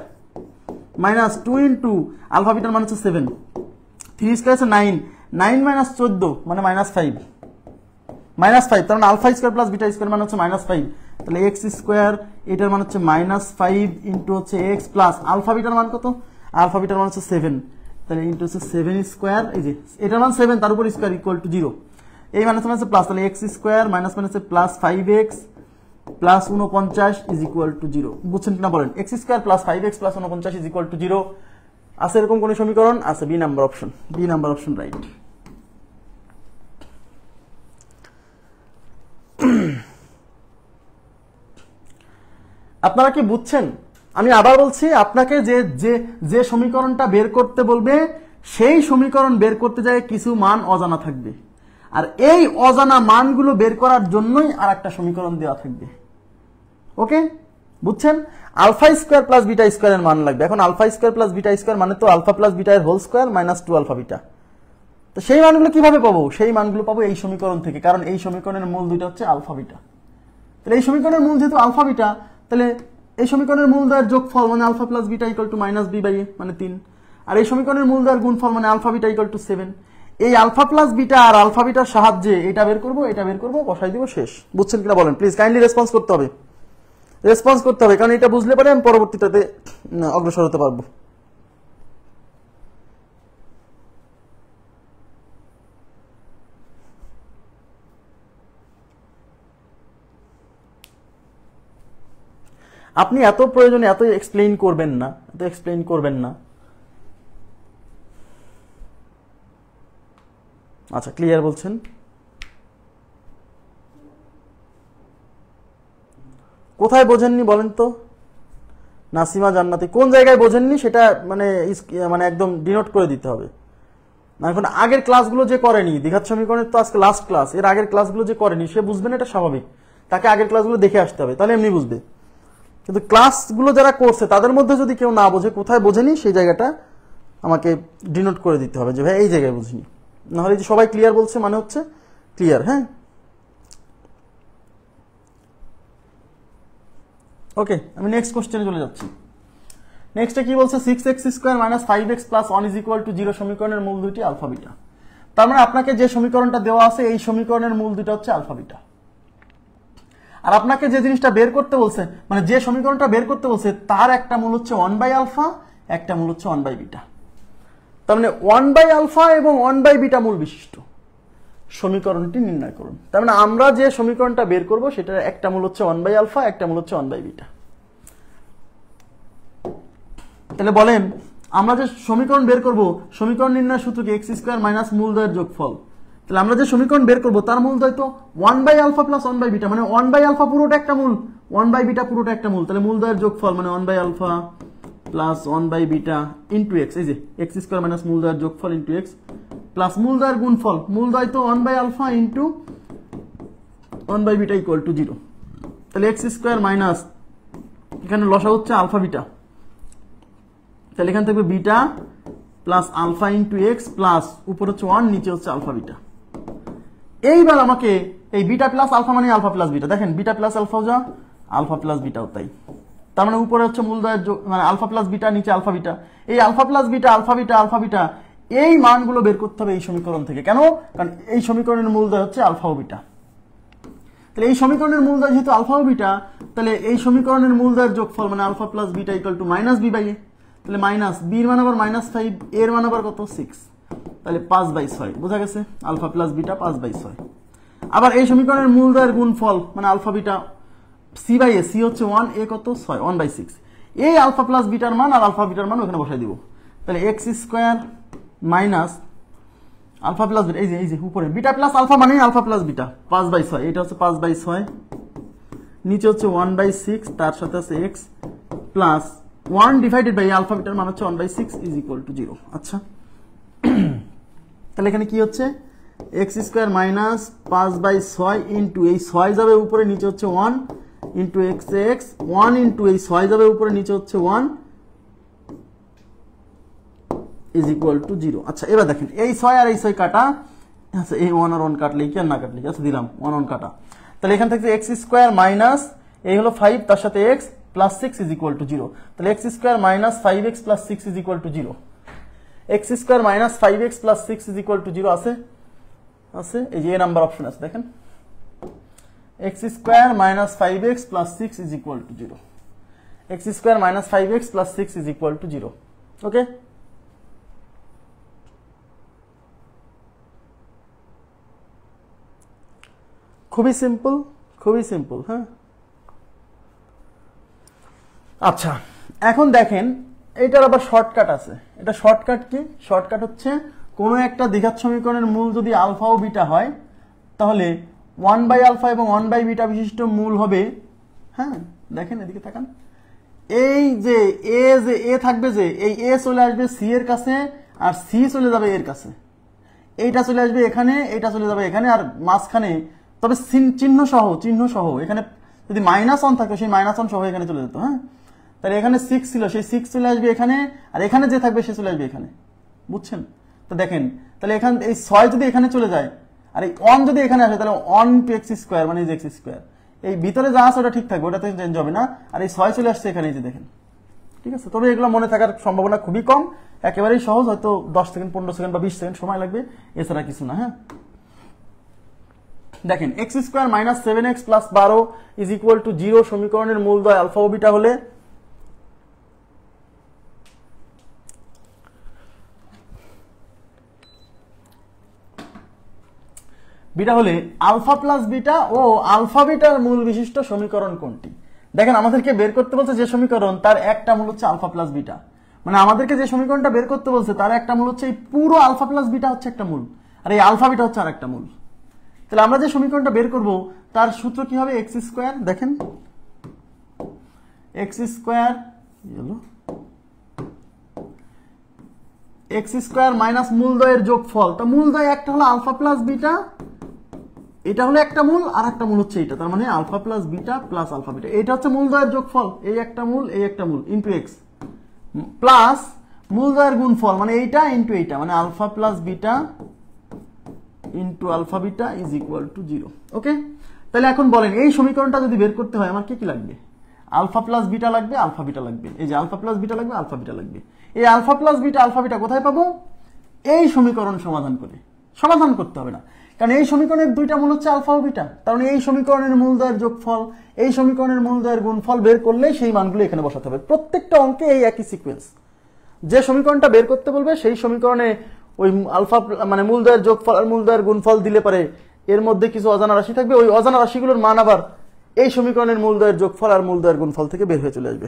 মাইনাস 2 ইন্টু আলফা বিটার মানে হচ্ছে 7, 3 স্কয়ার হচ্ছে 9, 9 মাইনাস 14 মানে মাইনাস 5, তার মানে alpha square plus beta square মানে হচ্ছে -5, তাহলে এক্স স্কয়ার এটার মানে হচ্ছে -5 ইন্টু হচ্ছে এক্স প্লাস আলফা বিটার মান কত? আলফা বিটার মান হচ্ছে 7, তাহলে ইন্টু হচ্ছে 7 স্কয়ার, এই যে এটার মান 7 তার উপর স্কয়ার ইকুয়াল টু 0, এই মানে হচ্ছে প্লাস, তাহলে এক্স স্কয়ার মাইনাস মানে হচ্ছে plus 5x plus 49 is equal to 0। বুঝছেন কিনা বলেন? X square plus 5x plus 49 is equal to 0 আছে এরকম কোন সমীকরণ? আছে, বি নাম্বার অপশন রাইট। আপনারা কি বুঝছেন? আমি আবার বলছি, আপনাকে যে সমীকরণটা বের করতে বলবে সেই সমীকরণ বের করতে যায় কিছু মান অজানা থাকবে, আর এই অজানা মানগুলো বের করার জন্যই আর একটা সমীকরণ দেওয়া থাকবে। ওকে, বুঝছেন? আলফা স্কয়ার প্লাস বিটা স্কয়ারের মান লাগবে। এখন alpha square plus beta square মানে তো আলফা প্লাস বিটা এর whole square minus 2 alpha beta. তো সেই মানগুলো কিভাবে পাবো? সেই মানগুলো পাবো এই সমীকরণ থেকে, কারণ এই সমীকরণের মূল দুইটা হচ্ছে আলফা বিটা। তাহলে এই সমীকরণের মূল যেহেতু আলফা বিটা, তাহলে এই সমীকরণের মূল দ্বয়ের যোগফল মানে alpha plus beta equal to minus b by a মানে 3, আর এই সমীকরণের মূল দ্বয়ের গুণফল মানে আলফা বিটা ইকুয়াল টু 7। এই আলফা প্লাস বিটা আর আলফা বিটার সাহায্যে এটা বের করবো, বসাই দিব, শেষ। বুঝছেন কিনা বলেন? প্লিজ কাইন্ডলি রেসপন্স করতে হবে, কারণ এটা বুঝলে পরে আমি পরবর্তীটাতে অগ্রসর হতে পারবো। আপনি এত প্রয়োজনে এত এক্সপ্লেইন করবেন না, আচ্ছা ক্লিয়ার বলছেন? কোথায় বোঝেননি বলেন তো? নাসিমা জান্নাতি, কোন জায়গায় বোঝেননি সেটা মানে একদম ডিনোট করে দিতে হবে। না, এখন আগের ক্লাসগুলো যে করেনি, দ্বিঘাত সমীকরণের তো আজকে লাস্ট ক্লাস, এর আগের ক্লাসগুলো যে করেনি সে বুঝবে না, এটা স্বাভাবিক। তাকে আগের ক্লাসগুলো দেখে আসতে হবে, তাহলে এমনি বুঝবে। কিন্তু ক্লাসগুলো যারা করছে তাদের মধ্যে যদি কেউ না বোঝে, কোথায় বোঝেনি সেই জায়গাটা আমাকে ডিনোট করে দিতে হবে যে ভাই এই জায়গায় বুঝিনি। নাহলে যে সবাই ক্লিয়ার বলছে মানে হচ্ছে ক্লিয়ার। হ্যাঁ, ওকে, আমি নেক্সট কোশ্চেনে চলে যাচ্ছি। নেক্সটে কি বলছে? 6x square minus 5x plus 1 is equal to 0 সমীকরণের মূল দুইটি আলফা বিটা। তার মানে আপনাকে যে সমীকরণটা দেওয়া আছে এই সমীকরণের মূল দুইটা হচ্ছে আলফা বিটা, আর আপনাকে যে জিনিসটা বের করতে বলছে, মানে যে সমীকরণটা বের করতে বলছে তার একটা মূল হচ্ছে 1 বাই আলফা, একটা মূল হচ্ছে 1 বাই বিটা। তার মানে 1 বাই আলফা এবং 1 বাই বিটা মূল বিশিষ্ট সমীকরণটি নির্ণয় করুন। তার মানে আমরা যে সমীকরণটা বের করব সেটার একটা মূল হচ্ছে 1 বাই আলফা, একটা মূল হচ্ছে 1 বাই বিটা। তাহলে বলেন আমরা যে সমীকরণ বের করব, সমীকরণ নির্ণয়ের সূত্র কি? এক্স স্কয়ার মাইনাস মূল দ্বয়ের যোগফল। তাহলে আমরা যে সমীকরণ বের করব তার মূল দ্বয় তো 1 by alpha plus 1 by beta, মানে 1 বাই আলফা পুরোটা একটা মূল, 1 বাই বিটা পুরোটা একটা মূল। তাহলে মূল দ্বয়ের যোগফল মানে 1 by alpha plus 1 by beta into x, এই যে এক্স স্কয়ার মাইনাস মূল দ্বয়ের যোগফল ইন্টু এক্স প্লাস মূল দ্বয়ের গুণফল, মূল দ্বয় তো 1 by alpha into 1 by beta equal to 0। তাহলে এক্স স্কয়ার মাইনাস, এখানে লসা হচ্ছে আলফা বিটা, তাহলে এখান থেকে beta plus alpha into x plus উপর হচ্ছে 1, নিচে হচ্ছে আলফা বিটা। এইবার আমাকে এই বিটা প্লাস আলফা মানে আলফা প্লাস বিটা, দেখেন বিটা প্লাস আলফাও যা, আলফা প্লাস বিটাও তাই। তার মানে উপরে হচ্ছে মূল দ্বয়ের মানে আলফা প্লাস বিটা, নিচে আলফা বিটা। এই alpha plus beta, alpha beta এই মানগুলো বের করতে হবে এই সমীকরণ থেকে। কেন? কারণ এই সমীকরণের মূল দ্বয় হচ্ছে আলফা ও বিটা। তাহলে এই সমীকরণের মূল দ্বয় যেহেতু আলফা ও বিটা, তাহলে এই সমীকরণের মূল দ্বয়ের যোগফল মানে alpha plus beta equal to minus b by a. তাহলে মাইনাস বির মান আবার -5, এর মান আবার কত? 6, তাহলে 5/6। বোঝা গেছে? Alpha plus beta 5/6। আবার এই সমীকরণের মূল দ্বয়ের গুণফল মানে alpha beta c by a, c হচ্ছে 1, এ কত? 6, 1/6। এই আলফা প্লাস বিটার মান আর আলফা বিটার মান ওখানে বসাই দিব। তাহলে x square minus alpha plus beta, এই যে উপরে বিটা প্লাস আলফা মানে আলফা প্লাস বিটা 5/6, এটা হচ্ছে 5/6, নিচে হচ্ছে 1/6, তার সাথে আছে x plus 1 divided by alpha বিটার মান হচ্ছে 1/6 ইজ ইকুয়াল টু 0। আচ্ছা, তাহলে এখানে কি হচ্ছে? এক্স স্কোয়ার মাইনাস 5/6 ইন্টু এই 6 যাবে উপরে নিচে হচ্ছে 1 ইন্টু এক্স এক্স 1 ইন্টু এই 6 যাবে উপরে নিচে হচ্ছে 1 ইজ ইকুয়াল টু 0। আচ্ছা এবার দেখেন এই 6 আর এই 6 কাটা, আচ্ছা এই 1 আর 1 কাটলে কি আর না কাটলে কি, আচ্ছা দিলাম 1 1 কাটা, তাহলে এখান থেকে এক্স স্কোয়ার মাইনাস এই হলো 5 তার সাথে x plus 6 is equal to 0, তাহলে x square minus 5x plus 6 is equal to 0, x square minus 5x plus 6 is equal to 0 আছে, আছে এই যে এ নাম্বার অপশন আছে দেখেন, x square minus 5x plus 6 is equal to 0, x square minus 5x plus 6 is equal to 0। ওকে, খুবই simple, খুবই simple. হ্যাঁ আচ্ছা এখন দেখেন এটার আবার শর্টকাট আছে, এটা শর্টকাট কি, শর্টকাট হচ্ছে কোনো একটা দ্বিঘাত সমীকরণের মূল যদি আলফা ও বিটা হয় তাহলে 1/α এবং 1/β বিশিষ্ট মূল হবে, হ্যাঁ দেখেন এদিকে তাকান, এই যে এ থাকবে, যে এই এ চলে আসবে সি এর কাছে আর সি চলে যাবে এর কাছে, এইটা চলে আসবে এখানে, এইটা চলে যাবে এখানে, আর মাঝখানে তবে চিহ্ন সহ এখানে যদি -1 থাকতো সেই -1 সহ এখানে চলে যেত। হ্যাঁ তাহলে এখানে 6 ছিল, সেই 6 চলে আসবে এখানে, আর এখানে যে থাকবে সে চলে আসবে এখানে, বুঝছেন? তো দেখেন তাহলে এখানে এই 6 যদি এখানে চলে যায় আর এই 1 যদি এখানে আসে তাহলে 1 × x², মানে এই যে x², এই ভিতরে যা আছে ওটা ঠিক থাকবে, ওটাতে চেঞ্জ হবে না, আর এই 6 চলে আসছে এখানে, এই যে দেখেন, ঠিক আছে? তবে এগুলো মনে থাকার সম্ভাবনা খুবই কম, একেবারেই সহজ, হয়তো 10 সেকেন্ড 15 সেকেন্ড বা 20 সেকেন্ড সময় লাগবে, এছাড়া কিছু না। হ্যাঁ দেখেন x² minus 7x plus 12 is equal to 0 সমীকরণের মূলদ্বয় আলফা ও বিটা হলে আলফা প্লাস বিটা ও আলফা বিটার মূল বিশিষ্ট সমীকরণ কোনটি? দেখেন আমাদেরকে বের করতে বলছে যে সমীকরণ তার একটা মূল হচ্ছে আলফা প্লাস বিটা, মানে আমাদেরকে যে সমীকরণটা বের করতে বলছে তার একটা মূল হচ্ছে এই পুরো আলফা প্লাস বিটা হচ্ছে একটা মূল, আর এই আলফা বিটা হচ্ছে আর একটা মূল। তাহলে আমরা যে সমীকরণটা বের করব তার সূত্র কি হবে? x², দেখেন x² মাইনাস মূলদ্বয়ের যোগফল, তা মূলদ্বয় একটা হলো আলফা প্লাস বিটা, এটা হলো একটা মূল, আর একটা মূল হচ্ছে এটা, তার মানে alpha plus beta plus alpha beta, এটা হচ্ছে মূলদ্বয়ের যোগফল, এই একটা মূল এই একটা মূল ইনটু x প্লাস মূলদ্বয়ের গুণফল, মানে এইটা ইনটু এইটা, মানে alpha plus beta into alpha beta is equal to 0। Okay, তাহলে এখন বলেন এই সমীকরণটা যদি বের করতে হয় আমার কি কি লাগবে? আলফা প্লাস বিটা লাগবে, আলফা বিটা লাগবে, এই যে আলফা প্লাস বিটা লাগবে, আলফা বিটা লাগবে। এই alpha plus beta alpha beta কোথায় পাবো? এই সমীকরণ সমাধান করে, সমাধান করতে হবে না, কারণ এই সমীকরণের দুইটা মূল হচ্ছে আলফা ও বিটা, কারণ এই সমীকরণের মূলদ্বয়ের যোগফল, এই সমীকরণের মূলদ্বয়ের গুণফল বের করলে সেই মানগুলো এখানে বসাতে হবে। প্রত্যেকটা অঙ্কে এই একই সিকোয়েন্স, যে সমীকরণটা বের করতে বলবে সেই সমীকরণে ওই আলফা মানে মূলদ্বয়ের যোগফল আর মূলদ্বয়ের গুণফল দিলে পারে এর মধ্যে কিছু অজানা রাশি থাকবে, ওই অজানা রাশিগুলোর মান আবার এই সমীকরণের মূলদ্বয়ের যোগফল আর মূলদ্বয়ের গুণফল থেকে বের হয়ে চলে আসবে।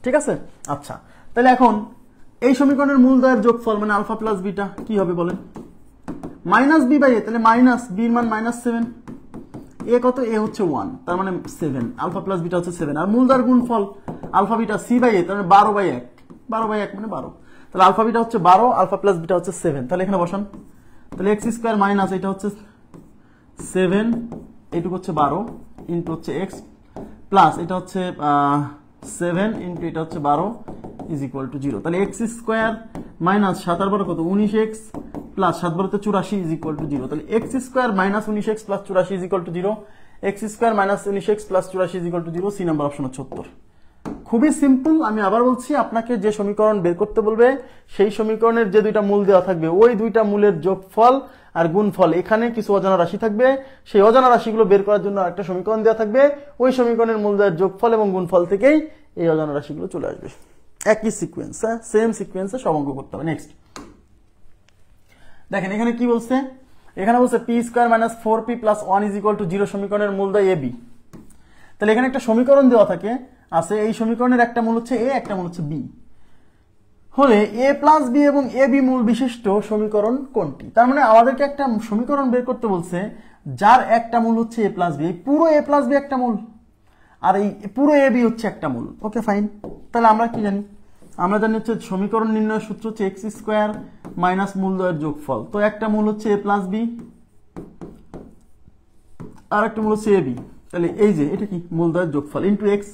ঠিক আছে? আচ্ছা তাহলে এখন এই সমীকরণের মূলদ্বয়ের যোগফল মানে আলফা প্লাস বিটা কি হবে বলেন? -b/a, তাহলে মাইনাস b এর মান -7, এ কত? এ হচ্ছে 1, তার মানে 7, আলফা প্লাস বিটা হচ্ছে 7, আর মূলদ্বয়ের গুণফল আলফা বিটা c/a, তার মানে 12/1, 12/1 মানে 12, তাহলে আলফা বিটা হচ্ছে 12, আলফা প্লাস বিটা হচ্ছে 7, তাহলে এখানে বসান, তাহলে x² মাইনাস এটা হচ্ছে 7, এইটুকু হচ্ছে 12 ইন্টু হচ্ছে x প্লাস এটা হচ্ছে 7 ইন্টু এটা হচ্ছে 12 ইজ ইকুয়াল টু 0। তাহলে x² মাইনাস 7 আর 12 কত? 19x প্লাস 7 12 তে 84 ইজ ইকুয়াল টু 0। তাহলে x² minus 19x plus 84 is equal to 0, x² minus 19x plus 84 is equal to 0, c number option হচ্ছে উত্তর। খুবই সিম্পল, আমি আবার বলছি, আপনাকে যে সমীকরণ বের করতে বলবে সেই সমীকরণের যে দুইটা মূল দেওয়া থাকবে ওই দুইটা মূলের যোগফল আর গুণফল, এখানে কিছু অজানা রাশি থাকবে, সেই অজানা রাশিগুলো বের করার জন্য একটা সমীকরণ দেওয়া থাকবে, ওই সমীকরণের মূলদ্বয়ের যোগফল এবং গুণফল থেকেই এই অজানা রাশিগুলো চলে আসবে। একই সিকোয়েন্স, হ্যাঁ সেম সিকোয়েন্সে সব অঙ্ক করতে হবে। নেক্সট দেখেন এখানে কি বলছে, এখানে বলছে p² minus 4p plus 1 is equal to 0 সমীকরণের মূলদ্বয় ab। তাহলে এখানে একটা সমীকরণ দেওয়া থাকে আছে, এই সমীকরণের একটা মূল হচ্ছে a, একটা মূল হচ্ছে b, হলে a প্লাস b এবং ab মূল বিশিষ্ট সমীকরণ কোনটি? তার মানে আমাদেরকে একটা সমীকরণ বের করতে বলছে যার একটা মূল হচ্ছে a প্লাস b, এই পুরো a প্লাস b একটা মূল আর এই পুরো ab হচ্ছে একটা মূল। ওকে ফাইন, তাহলে আমরা কি জানি? আমরা জানি হচ্ছে সমীকরণ নির্ণয়ের সূত্র হচ্ছে এক্স স্কোয়ার মাইনাস মূলদ্বয়ের যোগফল। তো একটা মূল হচ্ছে এ প্লাস বি, আর একটা মূল হচ্ছে এ বি। তাহলে এই যে এটা কি মূলদ্বয়ের যোগফল ইন্টু এক্স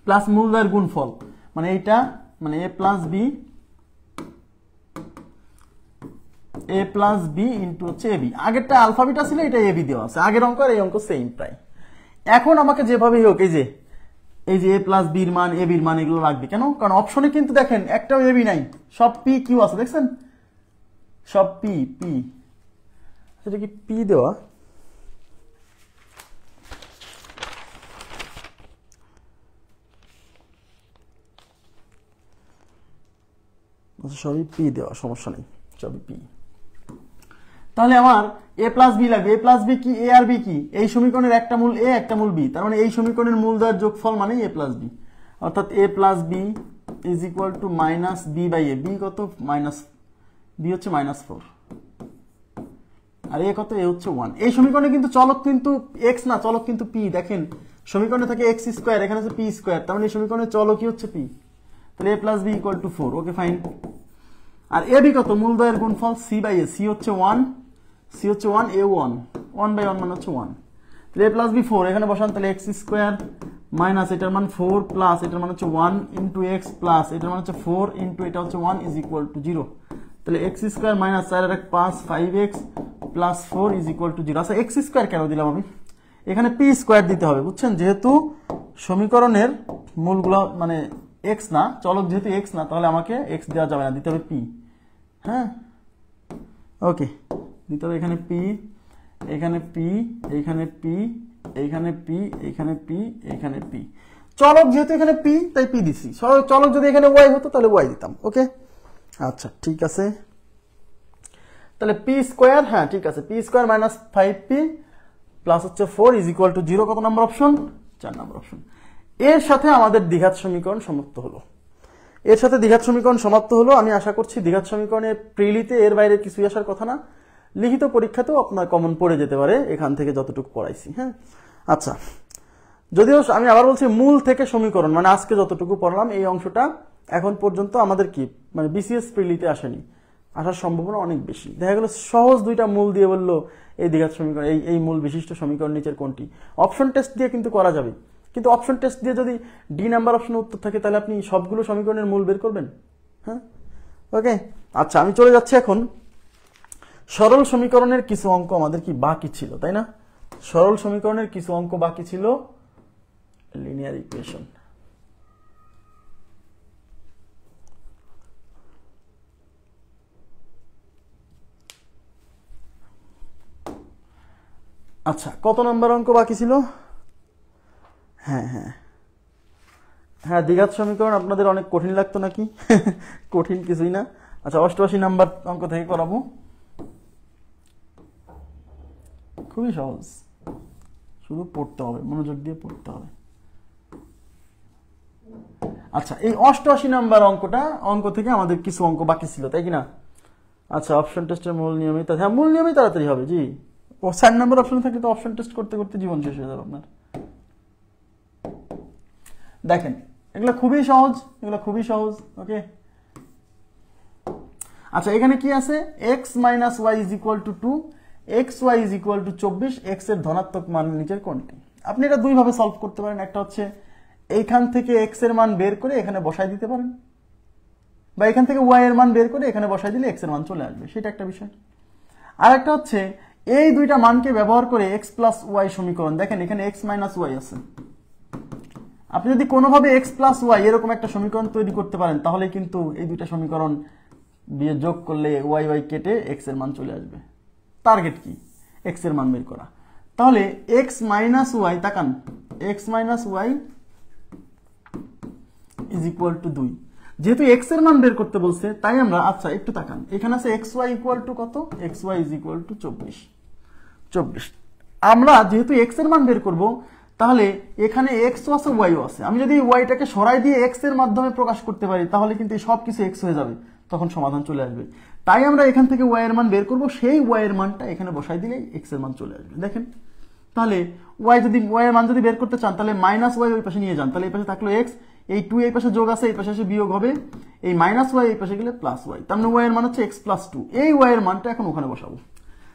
প্লাস মূলদ্বয়ের গুণফল, মানে এইটা মানে এ প্লাস বি ইন্টু হচ্ছে এ বি। আগেরটা আলফা বিটা ছিল, এটা এ বি দেওয়া আছে, আগের অঙ্ক আর এই অঙ্ক সেম প্রায়। এখন আমাকে যেভাবেই হোক এই যে এ প্লাস বির মান এ বির মান এগুলো রাখবে। কেন? কারণ অপশনে কিন্তু দেখেন একটাও এ বি নাই, সব পি কিউ আছে, দেখছেন সব পি পি। সেটা কি পি দেওয়া? সবই পি দেওয়া, সমস্যা নেই, সবই পি। তাহলে আমার এ প্লাস বি লাগবে। এ প্লাস বি কি? এ আর বি কি? এই সমীকরণের একটা মূল এ একটা মূল বি, তার মানে এই সমীকরণের মূলদ্বয়ের যোগফল মানে এ প্লাস বি, অর্থাৎ a plus b is equal to minus b by a. B কত? মাইনাস বি হচ্ছে -4, আর এ কত? এ হচ্ছে 1। এই সমীকরণে কিন্তু চলক কিন্তু এক্স না, চলক কিন্তু পি। দেখেন সমীকরণে থাকে এক্স স্কোয়ার, এখানে আছে পি স্কোয়ার, তার মানে এই সমীকরণে চলকই হচ্ছে পি। তাহলে a plus b equal to 4। Okay fine. আর এ বি কত? মূলদ্বয়ের গুণফল সি বাই এ। সি হচ্ছে 1, এ 1, 1 বাই 1 মানে হচ্ছে 1। তাহলে এ প্লাস বি 4 এখানে বসান, তাহলে এক্স স্কোয়ার মাইনাস এটার মান 4 প্লাস এটার মান হচ্ছে 1 ইন্টু এক্স প্লাস এটার মান হচ্ছে 4 ইন্টু এটা হচ্ছে 1 ইজ ইকুয়াল টু 0। তাহলে এক্স স্কোয়ার মাইনাস 4 আর 1 5, 5x plus 4 is equal to 0। আচ্ছা এক্স স্কোয়ার কেন দিলাম আমি? এখানে পি স্কোয়ার দিতে হবে, বুঝছেন? যেহেতু সমীকরণের মূলগুলো মানে এক্স না, চলক যেহেতু এক্স না, তাহলে আমাকে এক্স দেওয়া যাবে না, দিতে হবে পি। হ্যাঁ ওকে, দিতে হবে এখানে পি, এখানে পি, এইখানে পি, এইখানে পি, এইখানে পি, এইখানে পি। চলক যেহেতু এখানে পি তাই পি দিছি। চলক যদি এখানে ওয়াই হতো তাহলে ওয়াই দিতাম। ওকে আচ্ছা ঠিক আছে। তাহলে পি স্কোয়ার, হ্যাঁ ঠিক আছে, P square minus 5p plus হচ্ছে 4 ইজ ইকুয়াল টু 0। কত নম্বর অপশন? 4 নম্বর অপশন। এর সাথে আমাদের দ্বিঘাত সমীকরণ সমাপ্ত হলো। এর সাথে দ্বিঘাত সমীকরণ সমাপ্ত হলো। আমি আশা করছি দ্বিঘাত সমীকরণের প্রিলিতে এর বাইরে কিছুই আসার কথা না, লিখিত পরীক্ষাতেও আপনার কমন পড়ে যেতে পারে এখান থেকে যতটুকু পড়াইছি। হ্যাঁ আচ্ছা, যদিও আমি আবার বলছি মূল থেকে সমীকরণ মানে আজকে যতটুকু পড়লাম এই অংশটা এখন পর্যন্ত আমাদের কি মানে বিসিএস প্রিলিতে আসেনি, আসার সম্ভাবনা অনেক বেশি। দেখা গেল সহজ দুইটা মূল দিয়ে বললো এই দ্বিঘাত সমীকরণ, এই মূল বিশিষ্ট সমীকরণ নিচের কোনটি। অপশন টেস্ট দিয়ে কিন্তু করা যাবে, কিন্তু অপশন টেস্ট দিয়ে যদি ডি নাম্বার অপশনে উত্তর থাকে তাহলে আপনি সবগুলো সমীকরণের মূল বের করবেন। হ্যাঁ ওকে আচ্ছা, আমি চলে যাচ্ছি এখন সরল সমীকরণের কিছু অঙ্ক আমাদের কি বাকি ছিল, তাই না? সরল সমীকরণের কিছু অঙ্ক বাকি ছিল, লিনিয়ার ইকুয়েশন। আচ্ছা কত নম্বর অঙ্ক বাকি ছিল? হ্যাঁ হ্যাঁ হ্যাঁ, দ্বিঘাত সমীকরণ আপনাদের অনেক কঠিন লাগতো নাকি? কঠিন কিছুই না। আচ্ছা 88 নাম্বার অঙ্ক থেকে করাবো, খুবই সহজ, শুধু পড়তে হবে, মনোযোগ দিয়ে পড়তে হবে। আচ্ছা এই 88 নাম্বার অঙ্ক থেকে আমাদের কিছু অঙ্ক বাকি ছিল, তাই কিনা? আচ্ছা অপশন টেস্টের মূল নিয়মিত, হ্যাঁ মূল নিয়মিত তাড়াতাড়ি হবে জি। ও 4 নাম্বার অপশনে থাকলে তো অপশন টেস্ট করতে করতে জীবন শেষ হয়ে যাবে আপনার। দেখেন এগুলো খুবই সহজ, এগুলো খুবই সহজ। ওকে আচ্ছা এখানে কি আছে? x minus y is equal to 2, x y is equal to 24, x এর ধনাত্মক মান নিচের কোনটি? আপনি এটা দুইভাবে সলভ করতে পারেন। একটা হচ্ছে এইখান থেকে এক্স এর মান বের করে এখানে বসাই দিতে পারেন, বা এখান থেকে ওয়াই এর মান বের করে এখানে বসাই দিলে এক্স এর মান চলে আসবে, সেটা একটা বিষয়। আর একটা হচ্ছে এই দুইটা মানকে ব্যবহার করে এক্স প্লাস ওয়াই সমীকরণ, দেখেন এখানে এক্স মাইনাস ওয়াই আছে, আপনি যদি কোনোভাবে এক্স প্লাস ওয়াই এরকম একটা সমীকরণ তৈরি করতে পারেন তাহলে কিন্তু এই দুইটা সমীকরণ দিয়ে যোগ করলে ওয়াই ওয়াই কেটে এক্স এর মান চলে আসবে। টার্গেট কি? এক্স এর মান বের করা। তাহলে এক্স মাইনাস ওয়াই, তাকান, x minus y is equal to 2। যেহেতু এক্স এর মান বের করতে বলছে তাই আমরা, আচ্ছা একটু তাকান, এখানে আছে এক্স ওয়াই ইকুয়াল টু কত? X y is equal to 24। আমরা যেহেতু এক্স এর মান বের করব তাহলে এখানে এক্স আছে ওয়াইও আছে, আমি যদি ওয়াইটাকে সরাই দিয়ে এক্স এর মাধ্যমে প্রকাশ করতে পারি তাহলে কিন্তু সব কিছু এক্স হয়ে যাবে, তখন সমাধান চলে আসবে। তাই আমরা এখান থেকে ওয়াই এর মান বের করব, সেই ওয়াই এর মানটা এখানে বসাই দিলেই এক্স এর মান চলে আসবে। দেখেন তাহলে ওয়াই এর মান যদি বের করতে চান তাহলে মাইনাস ওয়াই ওই পাশে নিয়ে যান, তাহলে এই পাশে থাকলো এক্স, এই 2 এই পাশে যোগ আছে, এই পাশে এসে বিয়োগ হবে, এই মাইনাস ওয়াই এই পাশে গেলে প্লাস ওয়াই, তার মানে ওয়াই এর মান হচ্ছে x প্লাস 2। এই ওয়াই এর মানটা এখন ওখানে বসাবো।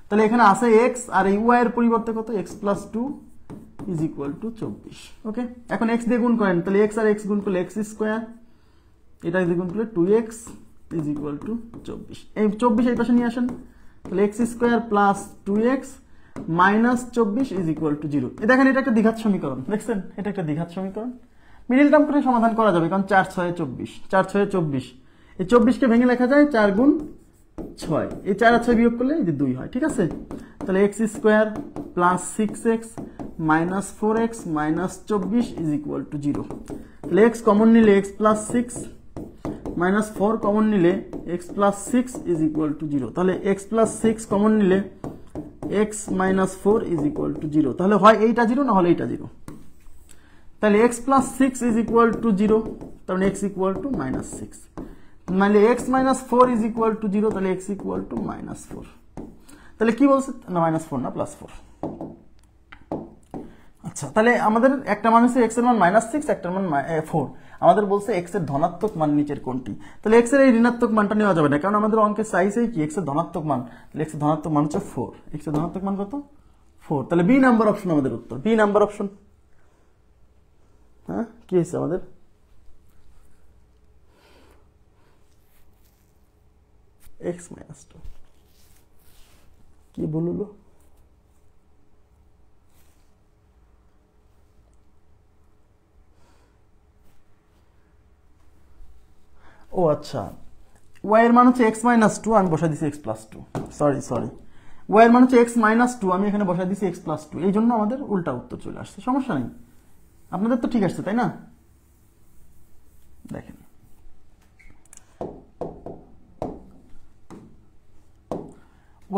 তাহলে এখানে আছে x আর এই ওয়াই এর পরিবর্তে কত, x plus 2 is equal to 24। ওকে, এখন x দিয়ে গুণ করেন, তাহলে x আর x গুণ করলে x স্কোয়ার, এটা দিয়ে গুণ করলে 2x ইজ ইকুয়াল টু 24। এই 24 এই পাশে নিয়ে আসেন, তাহলে x square plus 2x minus 24 is equal to 0। দেখেন এটা একটা দ্বিঘাত সমীকরণ, দেখছেন এটা একটা দ্বিঘাত সমীকরণ। মিডিল টার্ম করে সমাধান করা যাবে, কারণ 4 6 24, 4 6 24, এই 24 কে ভেঙে লেখা যায় 4 গুণ 6, এই 4 আর 6 বিয়োগ করলে এই যে 2 হয়, ঠিক আছে। তাহলে x square plus 6x minus 4x minus 24 is equal to 0। তাহলে x কমন নিলে x প্লাস 6 মাইনাস 4 কমন নিলে x plus 6 is equal to 0। তাহলে x প্লাস 6 কমন নিলে x minus 4 is equal to 0। তাহলে হয় এইটা 0 না হলে এইটা 0। তাহলে x plus 6 is equal to 0, তার মানে x ইকুয়াল টু মাইনাস 6। মানে x minus 4 is equal to 0, তাহলে x ইকুয়াল টু মাইনাস 4। তাহলে কি বলছে, না মাইনাস 4 না প্লাস 4। আচ্ছা, তাহলে আমাদের একটা মান হচ্ছে x এর মান মাইনাস 6, একটা মান 4। আমাদের বলছে x এর ধনাত্মক মান নিচের কোনটি। তাহলে x এর এই ঋণাত্মক মানটা নেওয়া যাবে না, কারণ আমাদের অঙ্কের চাইছেই কি x এর ধনাত্মক মান। তাহলে x এর ধনাত্মক মান হচ্ছে 4, x এর ধনাত্মক মান কত 4। তাহলে বি নাম্বার অপশন আমাদের উত্তর, বি নাম্বার অপশন। হ্যাঁ, কি হয়েছে আমাদের, x মাইনাস 2 কি বললো, ও আচ্ছা, y এর মান হচ্ছে x মাইনাস 2, আমি বসাই দিছি x প্লাস 2। সরি, y এর মান হচ্ছে x মাইনাস 2, আমি এখানে বসাই দিছি x প্লাস 2, এই জন্য আমাদের উল্টা উত্তর চলে আসছে। সমস্যা নেই, আপনাদের তো ঠিক আসছে তাই না। দেখেন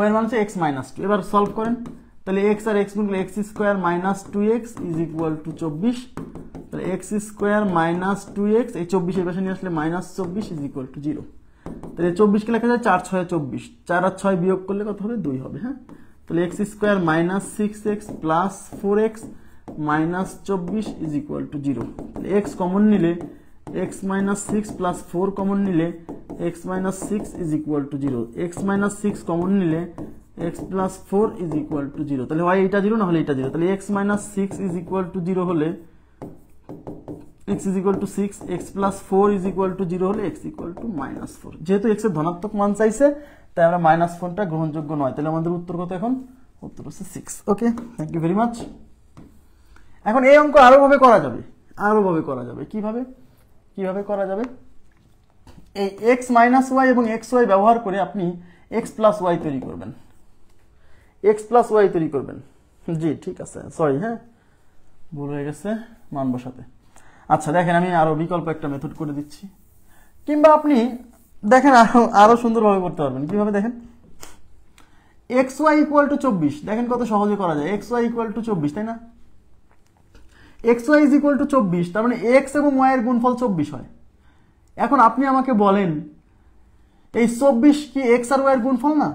y এর মান হচ্ছে x মাইনাস 2, এবার সলভ করেন। তাহলে x আর x গুণ করলে x square minus 2x is equal to 24। তাহলে x স্কোয়ার মাইনাস 2x, এই 24 এর পাশে নিয়ে আসলে মাইনাস 24 ইজ ইকুয়াল টু 0। তাহলে 24 কে লেখা যায় 4 6 24, 4 আর 6 বিয়োগ করলে কত হবে, 2 হবে। হ্যাঁ, তাহলে x square minus 6x plus 4x minus 24 is equal to 0। তাহলে x কমন নিলে x মাইনাস 6 প্লাস 4 কমন নিলে x minus 6 is equal to 0, x minus 6 common নিলে x plus 4 is equal to 0। তাহলে হয় এটা 0 না হলে এটা 0। তাহলে x minus 6 is equal to 0 হলে x is equal two 6, x plus 4 is equal to 0 হলে x ইকুয়াল টু মাইনাস 4। যেহেতু x এর ধনাত্মক মান চাইছে, তাই আমরা মাইনাস 4টা গ্রহণযোগ্য নয়। তাহলে আমাদের উত্তর কত, এখন উত্তর হচ্ছে 6। ওকে, থ্যাংক ইউ ভেরি মাচ। এখন এই অঙ্ক আরো ভাবে করা যাবে, কিভাবে করা যাবে, এই x মাইনাস ওয়াই এবং xy ব্যবহার করে আপনি x প্লাস ওয়াই তৈরি করবেন, জি ঠিক আছে, সরি হ্যাঁ ভুল হয়ে গেছে মান বসাতে। আচ্ছা দেখেন, আমি আরো বিকল্প একটা মেথড করে দিচ্ছি, কিংবা আপনি দেখেন আরো সুন্দরভাবে করতে পারবেন। কিভাবে দেখেন, xy ইকুয়াল টু 24, দেখেন কত সহজে করা যায়। xy ইকুয়াল টু 24, তাই না, xy ইজ ইকুয়াল টু 24, তার মানে x এবং y এর গুণফল 24 হয়। এখন আপনি আমাকে বলেন এই 24 কি x আর y এর গুণফল না,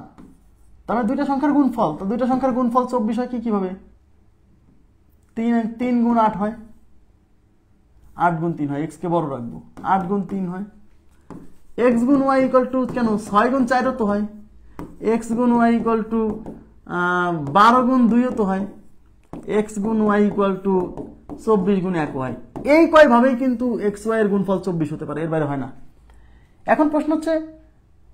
তার মানে দুইটা সংখ্যার গুণফল, তো দুইটা সংখ্যার গুণফল 24 হয় কিভাবে, 3 গুণ 8 হয়, 8 গুণ 3 হয়, x কে বড় রাখবো, 8 গুণ 3 হয়। x গুণ y ইকুয়াল টু কেন 6 গুণ 4 তো হয়, x গুণ y ইকুয়াল টু 12 গুণ 2 তো হয়, x গুণ y ইকুয়াল টু 24 গুণ 1 হয়। এই কয় ভাবেই কিন্তু x y এর গুণফল 24 হতে পারে, এর বাইরে হয় না। এখন প্রশ্ন হচ্ছে,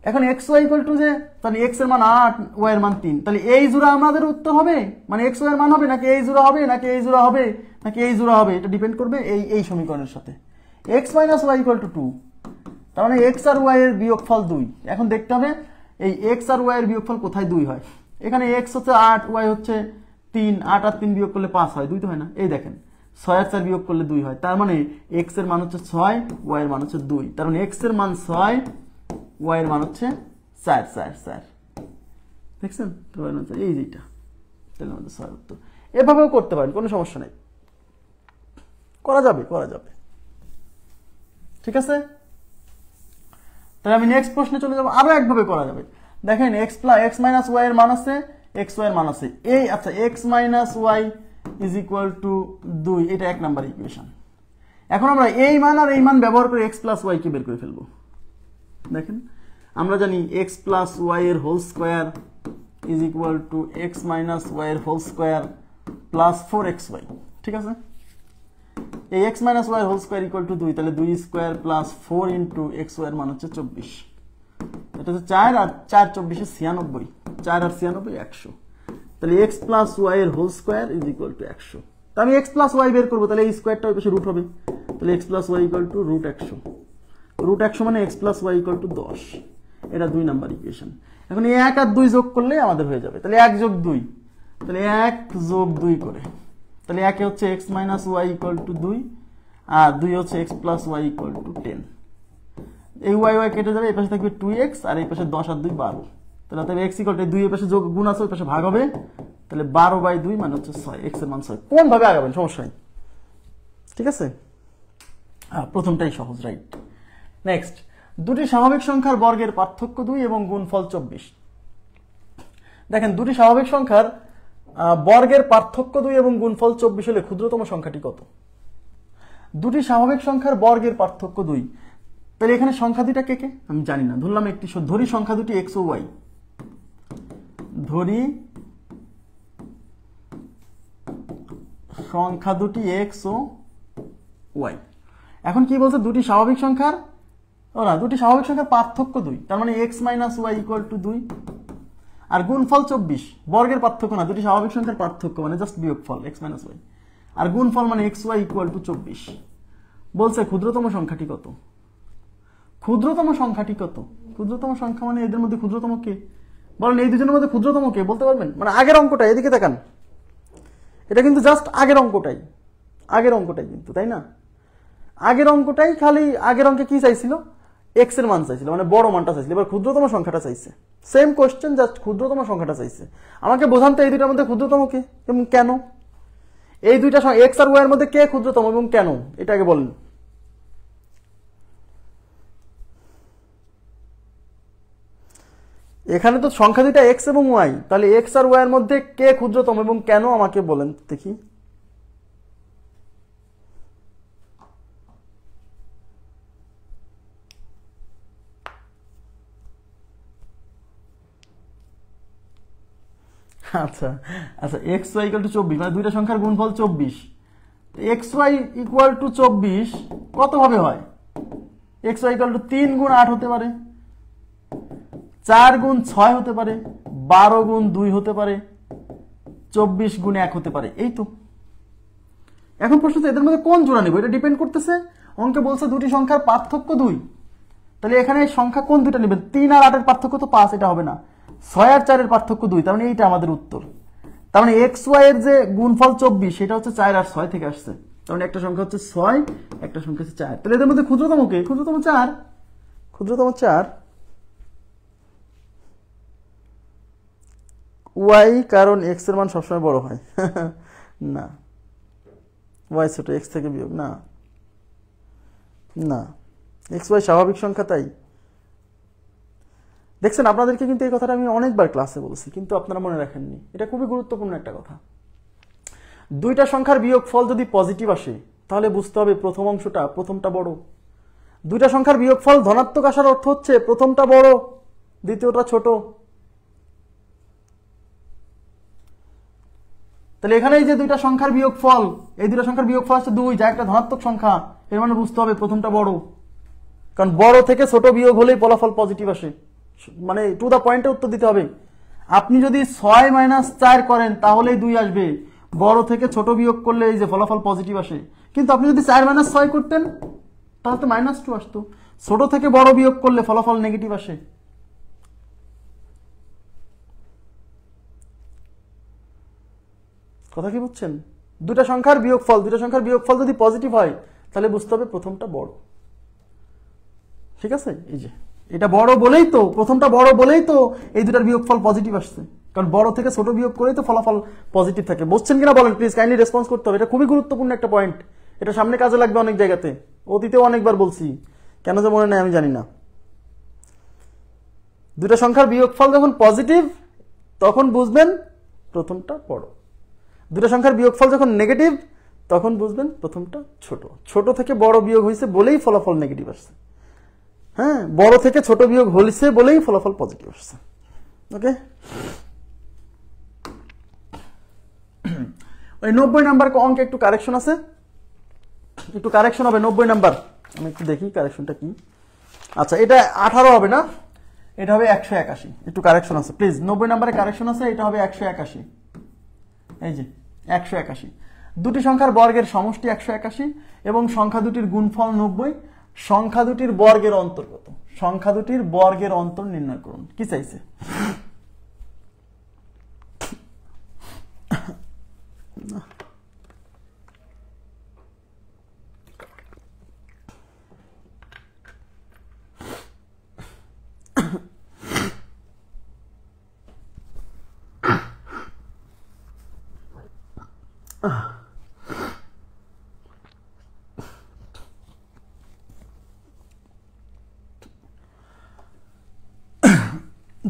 এখন x y ইকুয়াল টু যে, তাহলে x এর মান 8, y এর মান 3, তাহলে এই জোড়া আমাদের উত্তর হবে, মানে x y এর মান হবে নাকি এই জোড়া হবে, নাকি এই জোড়া হবে, নাকি এই জোড়া হবে, এটা ডিপেন্ড করবে এই সমীকরণের সাথে। x minus y equal to 2, তার মানে x আর y এর বিয়োগফল 2। এখন দেখতে হবে এই x আর y এর বিয়োগফল কোথায় 2 হয়। এখানে x হচ্ছে 8, y হচ্ছে 3, 8 আর 3 বিয়োগ করলে 5 হয়, 2 তো হয় না। এই দেখেন 6 আর 4 বিয়োগ করলে 2 হয়, তার মানে x এর মান হচ্ছে 6, y এর মান হচ্ছে 2, তার মানে x এর মান 6, y এর মান হচ্ছে 4। দেখছেন, এই যেটা, তাহলে আমাদের 6 উত্তর। এভাবেও করতে পারেন, কোনো সমস্যা নেই, করা যাবে। ঠিক আছে, তাহলে আমি নেক্সট প্রশ্নে চলে যাব। আরো একভাবে করা যাবে, দেখেন x মাইনাস ওয়াই এর মান আছে, x y এর মান আছে, এই আচ্ছা x minus y is equal to 2, এটা 1 নাম্বার ইকুয়েশন। এখন আমরা এই মান আর এই মান ব্যবহার করে x প্লাস ওয়াই কে বের করে ফেলবো। দেখেন আমরা জানি x প্লাস ওয়াই এর whole square is equal to x minus y এর হোল স্কোয়ার প্লাস 4xy, ঠিক আছে। এই x মাইনাস ওয়াই এর হোল স্কোয়ার ইকুয়াল টু 2, তাহলে 2 স্কোয়ার প্লাস 4 ইন্টু xy এর মান হচ্ছে 24। এটা হচ্ছে 4 আর 4 24 96, 4 আর 96 100। তাহলে x প্লাস ওয়াই এর whole square is equal to 100। তো আমি x প্লাস ওয়াই বের করবো, তাহলে এই স্কোয়ারটা ওই পাশে রুট হবে, তাহলে x plus y equal to root 100। Root 100 মানে x plus y equal to 10। এটা 2 নাম্বার ইকুয়েশন। এখন এই 1 আর 2 যোগ করলে আমাদের হয়ে যাবে, তাহলে 1 যোগ 2, তাহলে 1 যোগ 2 করে, তাহলে 1 হচ্ছে x minus y equal to 2 আর 2 হচ্ছে x plus y equal to 10। এই ওয়াই ওয়াই কেটে যাবে, এই পাশে থাকবে 2x আর এই পাশে 10 আর 2 12, তাহলে অতএব x ইকুয়াল টু 2 এর পাশে যোগ গুণ আছে ওই পাশে ভাগ হবে, তাহলে 12/2 মানে হচ্ছে 6, x এর মান 6। কোন ভাবে আগাবেন সমস্যা নেই, ঠিক আছে। প্রথমটাই সহজ, রাইট। নেক্সট, দুটি স্বাভাবিক সংখ্যার বর্গের পার্থক্য 2 এবং গুণফল 24। দেখেন দুটি স্বাভাবিক সংখ্যার বর্গের পার্থক্য 2 এবং গুণফল 24 হলে ক্ষুদ্রতম সংখ্যাটি কত? দুটি স্বাভাবিক সংখ্যার বর্গের পার্থক্য 2, তাহলে এখানে সংখ্যা দুইটা কে কে আমি জানি না, ধরলাম একটি, ধরি সংখ্যা দুটি x ও y, ধরি সংখ্যা দুটি x ও y। এখন কি বলছে, দুটি স্বাভাবিক সংখ্যার দুটি স্বাভাবিক সংখ্যার পার্থক্য 2, তার মানে x minus y equal to 2 আর গুণফল 24, বর্গের পার্থক্য না, দুটি স্বাভাবিক সংখ্যার পার্থক্য মানে জাস্ট বিয়োগফল x মাইনাস ওয়াই, আর গুণফল মানে xy ইকুয়াল টু 24। বলছে ক্ষুদ্রতম সংখ্যাটি কত? ক্ষুদ্রতম সংখ্যাটি কত? ক্ষুদ্রতম সংখ্যা মানে এদের মধ্যে ক্ষুদ্রতম কে বলেন, এই দুজনের মধ্যে ক্ষুদ্রতম কে বলতে পারবেন? মানে আগের অঙ্কটা, এদিকে তাকান, এটা কিন্তু জাস্ট আগের অঙ্কটাই কিন্তু, তাই না? আগের অঙ্কটাই, খালি আগের অঙ্কে কি চাইছিল, x এর মান চাইছিল, মানে বড় মানটা চাইছিল, এবার ক্ষুদ্রতম সংখ্যাটা চাইছে। সেম কোশ্চেন, জাস্ট ক্ষুদ্রতম সংখ্যাটা চাইছে। আমাকে বোঝান তো এই দুইটার মধ্যে ক্ষুদ্রতম কে এবং কেন? এই দুইটা x আর y এর মধ্যে কে ক্ষুদ্রতম এবং কেন, এটা আগে বলেন। এখানে তো সংখ্যা দুইটা x এবং y, তাহলে x আর y এর মধ্যে কে ক্ষুদ্রতম এবং কেন আমাকে বলেন দেখি। আচ্ছা আচ্ছা, xy ইকুয়াল টু 24, মানে দুইটা সংখ্যার গুণফল 24। xy ইকুয়াল টু 24 কত ভাবে হয়? xy ইকুয়াল টু 3 গুণ 8 হতে পারে, 4 গুণ 6 হতে পারে, 12 গুণ 2 হতে পারে, 24 গুণ 1 হতে পারে, এই তো। এখন প্রশ্ন হচ্ছে এদের মধ্যে কোন জোড়া নেব, এটা ডিপেন্ড করতেছে অঙ্কে বলছে দুটি সংখ্যার পার্থক্য 2, তাহলে এখানে সংখ্যা কোন দুটা নেবেন? 3 আর 8 এর পার্থক্য তো 5, এটা হবে না। 6 আর 4 এর পার্থক্য 2, তার মানে এইটা আমাদের উত্তর। তার মানে xy এর যে গুণফল 24 সেটা হচ্ছে 4 আর 6 থেকে আসছে, তার মানে একটা সংখ্যা হচ্ছে 6, একটা সংখ্যা হচ্ছে 4। তাহলে এদের মধ্যে ক্ষুদ্রতম কে? ক্ষুদ্রতম 4, ক্ষুদ্রতম 4। y কারণ x এর মান সবসময় বড় হয় না, y ছোট, x থেকে বিয়োগ না, না xy স্বাভাবিক সংখ্যা, তাই। দেখছেন আপনাদেরকে কিন্তু এই কথাটা আমি অনেকবার ক্লাসে বলছি, কিন্তু আপনারা মনে রাখেননি, এটা খুবই গুরুত্বপূর্ণ একটা কথা। দুইটা সংখ্যার বিয়োগফল যদি পজিটিভ আসে তাহলে বুঝতে হবে প্রথম অংশটা, প্রথমটা বড়। দুইটা সংখ্যার বিয়োগফল ধনাত্মক আসার অর্থ হচ্ছে প্রথমটা বড়, দ্বিতীয়টা ছোট। তাহলে এখানে এই যে দুইটা সংখ্যার বিয়োগফল, এই দুইটা সংখ্যার বিয়োগফল হচ্ছে 2, যা একটা ধনাত্মক সংখ্যা, এর মানে বুঝতে হবে প্রথমটা বড়, কারণ বড় থেকে ছোট বিয়োগ হলেই ফলাফল পজিটিভ আসে, মানে টু দা পয়েন্টে উত্তর দিতে হবে। আপনি যদি 6 - 4 করেন তাহলেই 2 আসবে, বড় থেকে ছোট বিয়োগ করলে এই যে ফলাফল পজিটিভ আসে। কিন্তু আপনি যদি 4 - 6 করতেন তাহলে তো -2 আসতো, ছোট থেকে বড় বিয়োগ করলে ফলাফল নেগেটিভ আসে। কথা কি বুঝছেন? দুটা সংখ্যার বিয়োগফল যদি পজিটিভ হয় তাহলে বুঝতে হবে প্রথমটা বড়, ঠিক আছে। এই যে এটা বড় বলেই তো, প্রথমটা বড় বলেই তো এই দুটার বিয়োগফল পজিটিভ আসছে, কারণ বড় থেকে ছোট বিয়োগ করেই তো ফলাফল পজিটিভ থাকে। বুঝছেন কিনা বলেন প্লিজ, কাইন্ডলি রেসপন্স করতে হবে, এটা খুবই গুরুত্বপূর্ণ একটা পয়েন্ট, এটা সামনে কাজে লাগবে অনেক জায়গাতে, অতীতেও অনেকবার বলছি, কেন যে মনে নেই আমি জানি না। দুটা সংখ্যার বিয়োগফল যখন পজিটিভ তখন বুঝবেন প্রথমটা বড়, দুটা সংখ্যার বিয়োগফল যখন নেগেটিভ তখন বুঝবেন প্রথমটা ছোট, ছোট থেকে বড় বিয়োগ হয়েছে বলেই ফলাফল নেগেটিভ আসছে। হ্যাঁ, বড় থেকে ছোট বিয়োগ হয়েছে বলেই ফলাফল পজিটিভ আসছে। ওকে, ওই 90 নাম্বার অঙ্কে একটু কারেকশন আছে, একটু কারেকশন হবে 90 নাম্বার। আমি একটু দেখি কারেকশনটা কি। আচ্ছা, এটা 18 হবে না, এটা হবে 181। একটু কারেকশন আছে প্লিজ, 90 নাম্বারে কারেকশন আছে, এটা হবে 181। এই যে 181, দুটি সংখ্যার বর্গের সমষ্টি 181 এবং সংখ্যা দুটির গুণফল 90। সংখ্যা দুটির বর্গের অন্তর কত? সংখ্যা দুটির বর্গের অন্তর নির্ণয় করুন। কি চাইছে?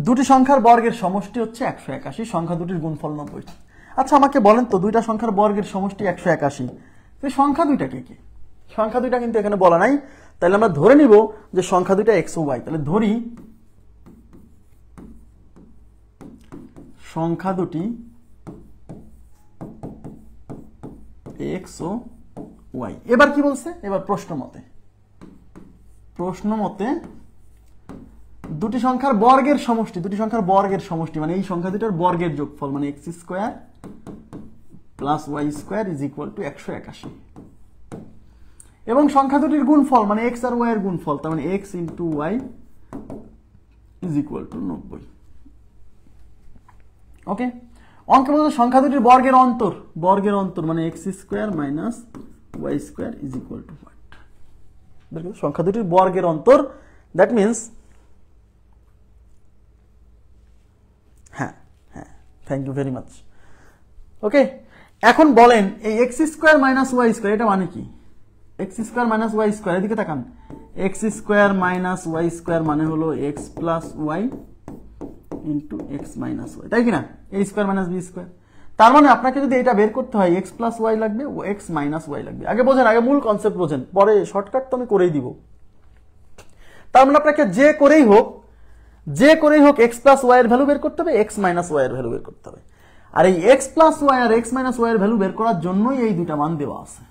দুটি সংখ্যার বর্গের সমষ্টি হচ্ছে 181, সংখ্যা দুটির গুণফল 90। আচ্ছা, আমাকে বলেন তো, দুইটা সংখ্যার বর্গের সমষ্টি 181, সংখ্যা দুইটা কি কি? সংখ্যা দুইটা কিন্তু এখানে বলা নাই, তাহলে আমরা ধরে নিব যে সংখ্যা দুইটা এক্স ও ওয়াই। তাহলে ধরি সংখ্যা দুটি এক্স ও ওয়াই। এবার কি বলছে? এবার প্রশ্ন মতে দুটি সংখ্যার বর্গের সমষ্টি, দুটি সংখ্যার বর্গের সমষ্টি মানে এই সংখ্যা দুটার বর্গের যোগফল মানে x square plus y square is equal to 181 এবং সংখ্যা দুটির গুণফল মানে এক্স আর ওয়াই এর গুণফল, তার মানে x into y is equal to 90। Okay, অঙ্কে বলতে সংখ্যা দুটির বর্গের অন্তর মানে x square minus y square is equal to what? সংখ্যা দুটির বর্গের অন্তর, দ্যাট মিনস, হ্যাঁ, thank you very much. Okay, এখন বলেন এই x square minus y square এটা মানে কি? X square minus y square, এদিকে তাকান, x square minus y square মানে হলো x plus y into x minus Y, তাই কিনা? এ স্কোয়ার মাইনাস বি স্কোয়ার। তার মানে আপনাকে যদি এটা বের করতে হয় এক্স প্লাস ওয়াই লাগবে ও এক্স মাইনাস ওয়াই লাগবে। আগে বোঝেন, আগে মূল কনসেপ্ট বোঝেন, পরে শর্টকাট তো আমি করেই দিব। তার মানে আপনাকে যে করেই হোক এক্স প্লাস ওয়াই এর ভ্যালু বের করতে হবে, এক্স মাইনাস ওয়াই এর ভ্যালু বের করতে হবে। আর এই এক্স প্লাস ওয়াই আর এক্স মাইনাস ওয়াই এর ভ্যালু বের করার জন্যই এই দুটা মান দেওয়া আছে।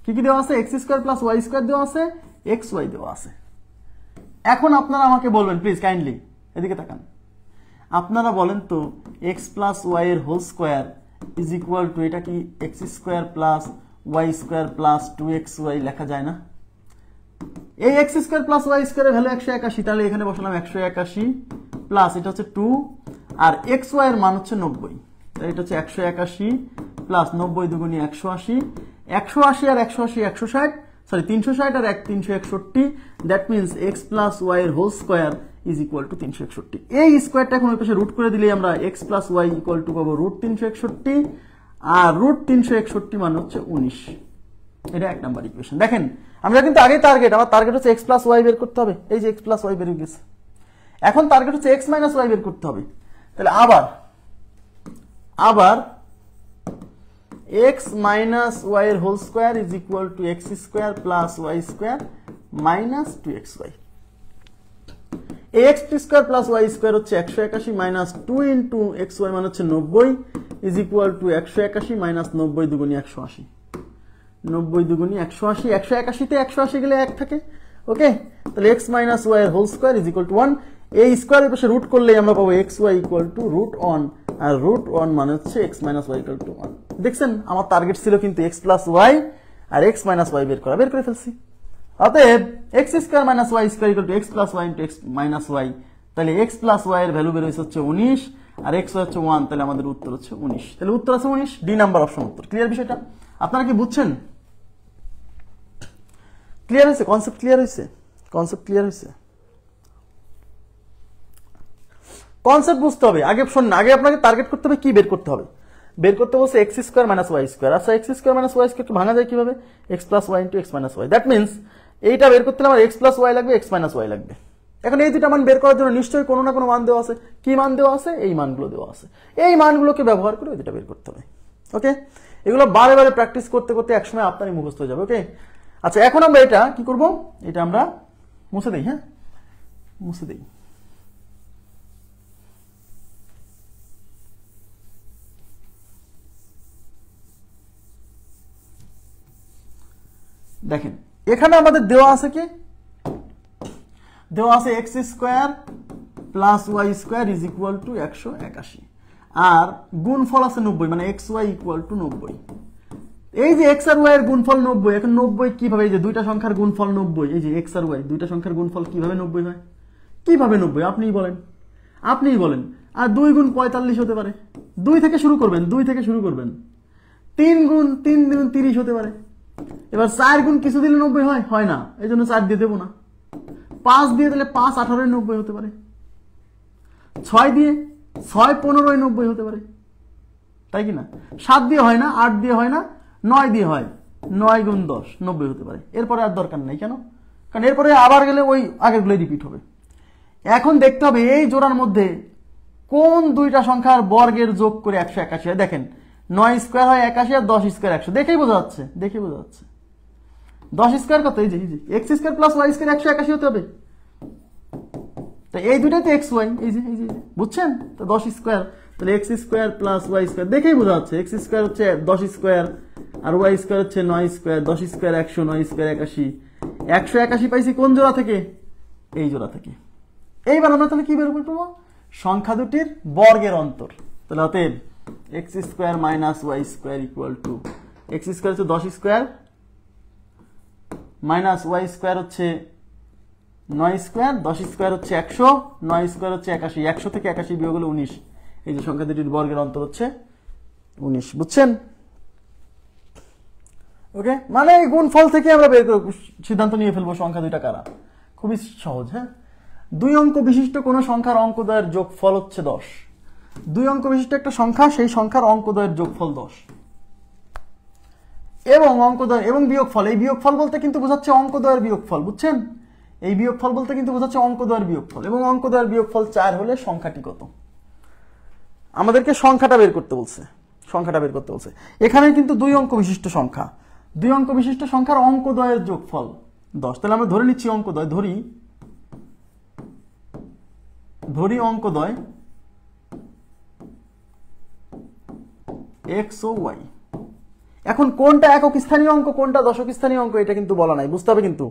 কি কি দেওয়া আছে? X square plus y square দেওয়া আছে, এক্স ওয়াই দেওয়া আছে। এখন আপনারা আমাকে বলবেন, প্লিজ কাইন্ডলি এদিকে তাকান, আপনারা বলেন তো এক্স প্লাস ওয়াই এর whole square is equal to, এটা কি x square plus y square plus 2xy লেখা যায় না? এই এক্স স্কোয়ার প্লাস ওয়াই স্কোয়ারের ভ্যালু 181, তাহলে এখানে বসালাম 181 প্লাস এটা হচ্ছে 2 আর এক্স ওয়াই এর মান হচ্ছে 90, তাই এটা হচ্ছে 181 প্লাস 90 দুগুণী 180, 180 আর 180 160, সরি 360 আর 361, that means x plus y এর whole square is equal to 361। এই স্কোয়ারটা এখন ওই পাশে রুট করে দিলে আমরা x plus y equal to পাবো রুট 361 আর রুট 361 মানে হচ্ছে 19। এটা 1 নাম্বার ইকুয়েশন। দেখেন, আমরা কিন্তু আগে আমার টার্গেট হচ্ছে এক্স প্লাস ওয়াই বের করতে হবে, এই যে এক্স প্লাস ওয়াই বের হয়ে গেছে। এখন টার্গেট হচ্ছে এক্স মাইনাস ওয়াই বের করতে হবে। তাহলে আবার এক্স মাইনাস ওয়াই এর whole square is equal to x square plus y square minus 2xy। এই x square plus y square হচ্ছে 181 মাইনাস 2 ইন্টু এক্স ওয়াই মানে হচ্ছে 90 ইজ ইকুয়াল টু 181 মাইনাস 90 দুগুণী 180, 90 দুগুণী 180, 181 তে 180 গেলে 1 থাকে। ওকে, তাহলে এক্স মাইনাস ওয়াই এর whole square is equal to 1। এই স্কোয়ারের পাশে রুট করলেই আমরা পাবো x y equal to root 1 আর রুট 1 মানে হচ্ছে x minus y equal to 1। দেখছেন, আমার টার্গেট ছিল কিন্তু এক্স প্লাস ওয়াই আর এক্স মাইনাস ওয়াই বের করে ফেলছি। অতএব x square minus y square equal to x plus y into x minus y, তাহলে এক্স প্লাস ওয়াই এর ভ্যালু বের হচ্ছে 19 আর এক্স ওয়াই হচ্ছে 1, তাহলে আমাদের উত্তর হচ্ছে 19। তাহলে উত্তর আছে 19, ডি নাম্বার অপশন উত্তর। ক্লিয়ার বিষয়টা? আপনারা কি বুঝছেন? ক্লিয়ার হয়েছে? কনসেপ্ট ক্লিয়ার হয়েছে? কনসেপ্ট বুঝতে হবে। আগে শোনেন, আগে আপনাকে টার্গেট করতে হবে, কি বের করতে হবে? বের করতে বলছে x square minus y square. আচ্ছা, x square minus y square ভাঙা যায় কিভাবে? X plus y into x minus y. That means এইটা বের করতে আমার এক্স প্লাস ওয়াই লাগবে, এক্স মাইনাস ওয়াই লাগবে। এখন এই দুটা মান বের করার জন্য নিশ্চয়ই কোনো না কোনো মান দেওয়া আছে। কি মান দেওয়া আছে? এই মানগুলো দেওয়া আছে। এই মানগুলোকে ব্যবহার করে ওই দুটা বের করতে হবে। ওকে, এগুলো বারে বারে প্র্যাকটিস করতে করতে একসময় আপনারই মুখস্থ হয়ে যাবে। ওকে, আচ্ছা এখন আমরা এটা কি করব, এটা আমরা মুছে দেই। হ্যাঁ, মুছে দেই। দেখেন এখানে আমাদের দেওয়া আছে কি, দেওয়া আছে x square plus y square is equal to 181, আর গুণফল আছে 90, মানে এক্স ওয়াই ইকুয়াল টু 90। এই যে এক্স আর ওয়াই এর গুণফল 90, এখন 90 কিভাবে, এই যে দুইটা সংখ্যার গুণফল 90, এই যে এক্স আর ওয়াই দুইটা সংখ্যার গুণফল কিভাবে 90 হয়, কিভাবে 90 আপনিই বলেন, আপনিই বলেন। আর 2 গুণ 45 হতে পারে, 2 থেকে শুরু করবেন, 2 থেকে শুরু করবেন। 3 গুণ 30 হতে পারে। এবার 4 গুণ কিছু দিলে 90 হয়, হয় না, এই জন্য 4 দিয়ে দেবো না। 5 দিয়ে দিলে 5 18 90 হতে পারে। 6 দিয়ে 6 15 90 হতে পারে, তাই কি না? 7 দিয়ে হয় না, 8 দিয়ে হয় না, 9 দিয়ে হয়, 9 গুণ 10 90 হতে পারে। এরপরে আর দরকার নেই, কেন? কারণ এরপরে আবার গেলে ওই আগেরগুলোই রিপিট হবে। এখন দেখতে হবে এই জোড়ার মধ্যে কোন দুইটা সংখ্যার বর্গের যোগ করে 181 হয়। দেখেন 9 স্কোয়ার হয় 81 আর 10 স্কোয়ার 100, দেখেই বোঝা যাচ্ছে, দেখেই বোঝা যাচ্ছে। 10 স্কোয়ার কত, এই যে x square plus y square 181 হতে হবে। তো এই দুটাই তো এক্স ওয়াই, এই যে বুঝছেন? তো 10 স্কোয়ার, তাহলে x square plus y square, দেখেই বোঝা যাচ্ছে এক্স স্কোয়ার হচ্ছে 10 স্কোয়ার আর ওয়াই স্কোয়ার হচ্ছে 9 স্কোয়ার, 10 স্কোয়ার 100, 9 স্কোয়ার 81, 181 পাইছি কোন জোড়া থেকে? এই জোড়া থেকে। এইবার আমরা তাহলে কি বের করবো? সংখ্যা দুটির বর্গের অন্তর। তাহলে অতএব x square minus y square equal to, x square হচ্ছে 10 স্কোয়ার মাইনাস ওয়াই স্কোয়ার হচ্ছে 9 স্কোয়ার, 10 স্কোয়ার হচ্ছে 100, 9 স্কোয়ার হচ্ছে 81, 100 থেকে 81 বিয়োগ হলো 19। এই যে সংখ্যা দুটির বর্গের অন্তর হচ্ছে 19, বুঝছেন? ওকে, মানে এই গুণফল থেকে আমরা বের করব, সিদ্ধান্ত নিয়ে ফেলবো সংখ্যা দুইটা কারা। খুবই সহজ। হ্যাঁ, 2 অঙ্ক বিশিষ্ট কোন সংখ্যার অঙ্কদ্বয়ের যোগফল হচ্ছে 10। 2 অঙ্ক বিশিষ্ট একটা সংখ্যা, সেই সংখ্যার অঙ্কদ্বয়ের যোগফল 10। এবং অঙ্কদ্বয় এবং বিয়োগফল, এই বিয়োগফল বলতে কিন্তু বোঝাচ্ছে অঙ্কদ্বয়ের বিয়োগফল, বুঝছেন? এই বিয়োগফল বলতে কিন্তু বোঝাচ্ছে অঙ্কদ্বয়ের বিয়োগফল, এবং অঙ্কদ্বয়ের বিয়োগফল 4 হলে সংখ্যাটি কত? আমাদেরকে সংখ্যাটা বের করতে বলছে, সংখ্যাটা বের করতে বলছে। এখানে কিন্তু 2 অঙ্ক বিশিষ্ট সংখ্যা, 2 অঙ্ক বিশিষ্ট সংখ্যার অঙ্কদ্বয়ের যোগফল 10। তাহলে আমরা ধরে নিচ্ছি অঙ্কদ্বয়, ধরি অঙ্কদ্বয় এক্স ও ওয়াই। এখন কোনটা একক স্থানীয় অঙ্ক, কোনটা দশক স্থানীয় অঙ্ক, এটা কিন্তু বলা নাই, বুঝতে হবে। কিন্তু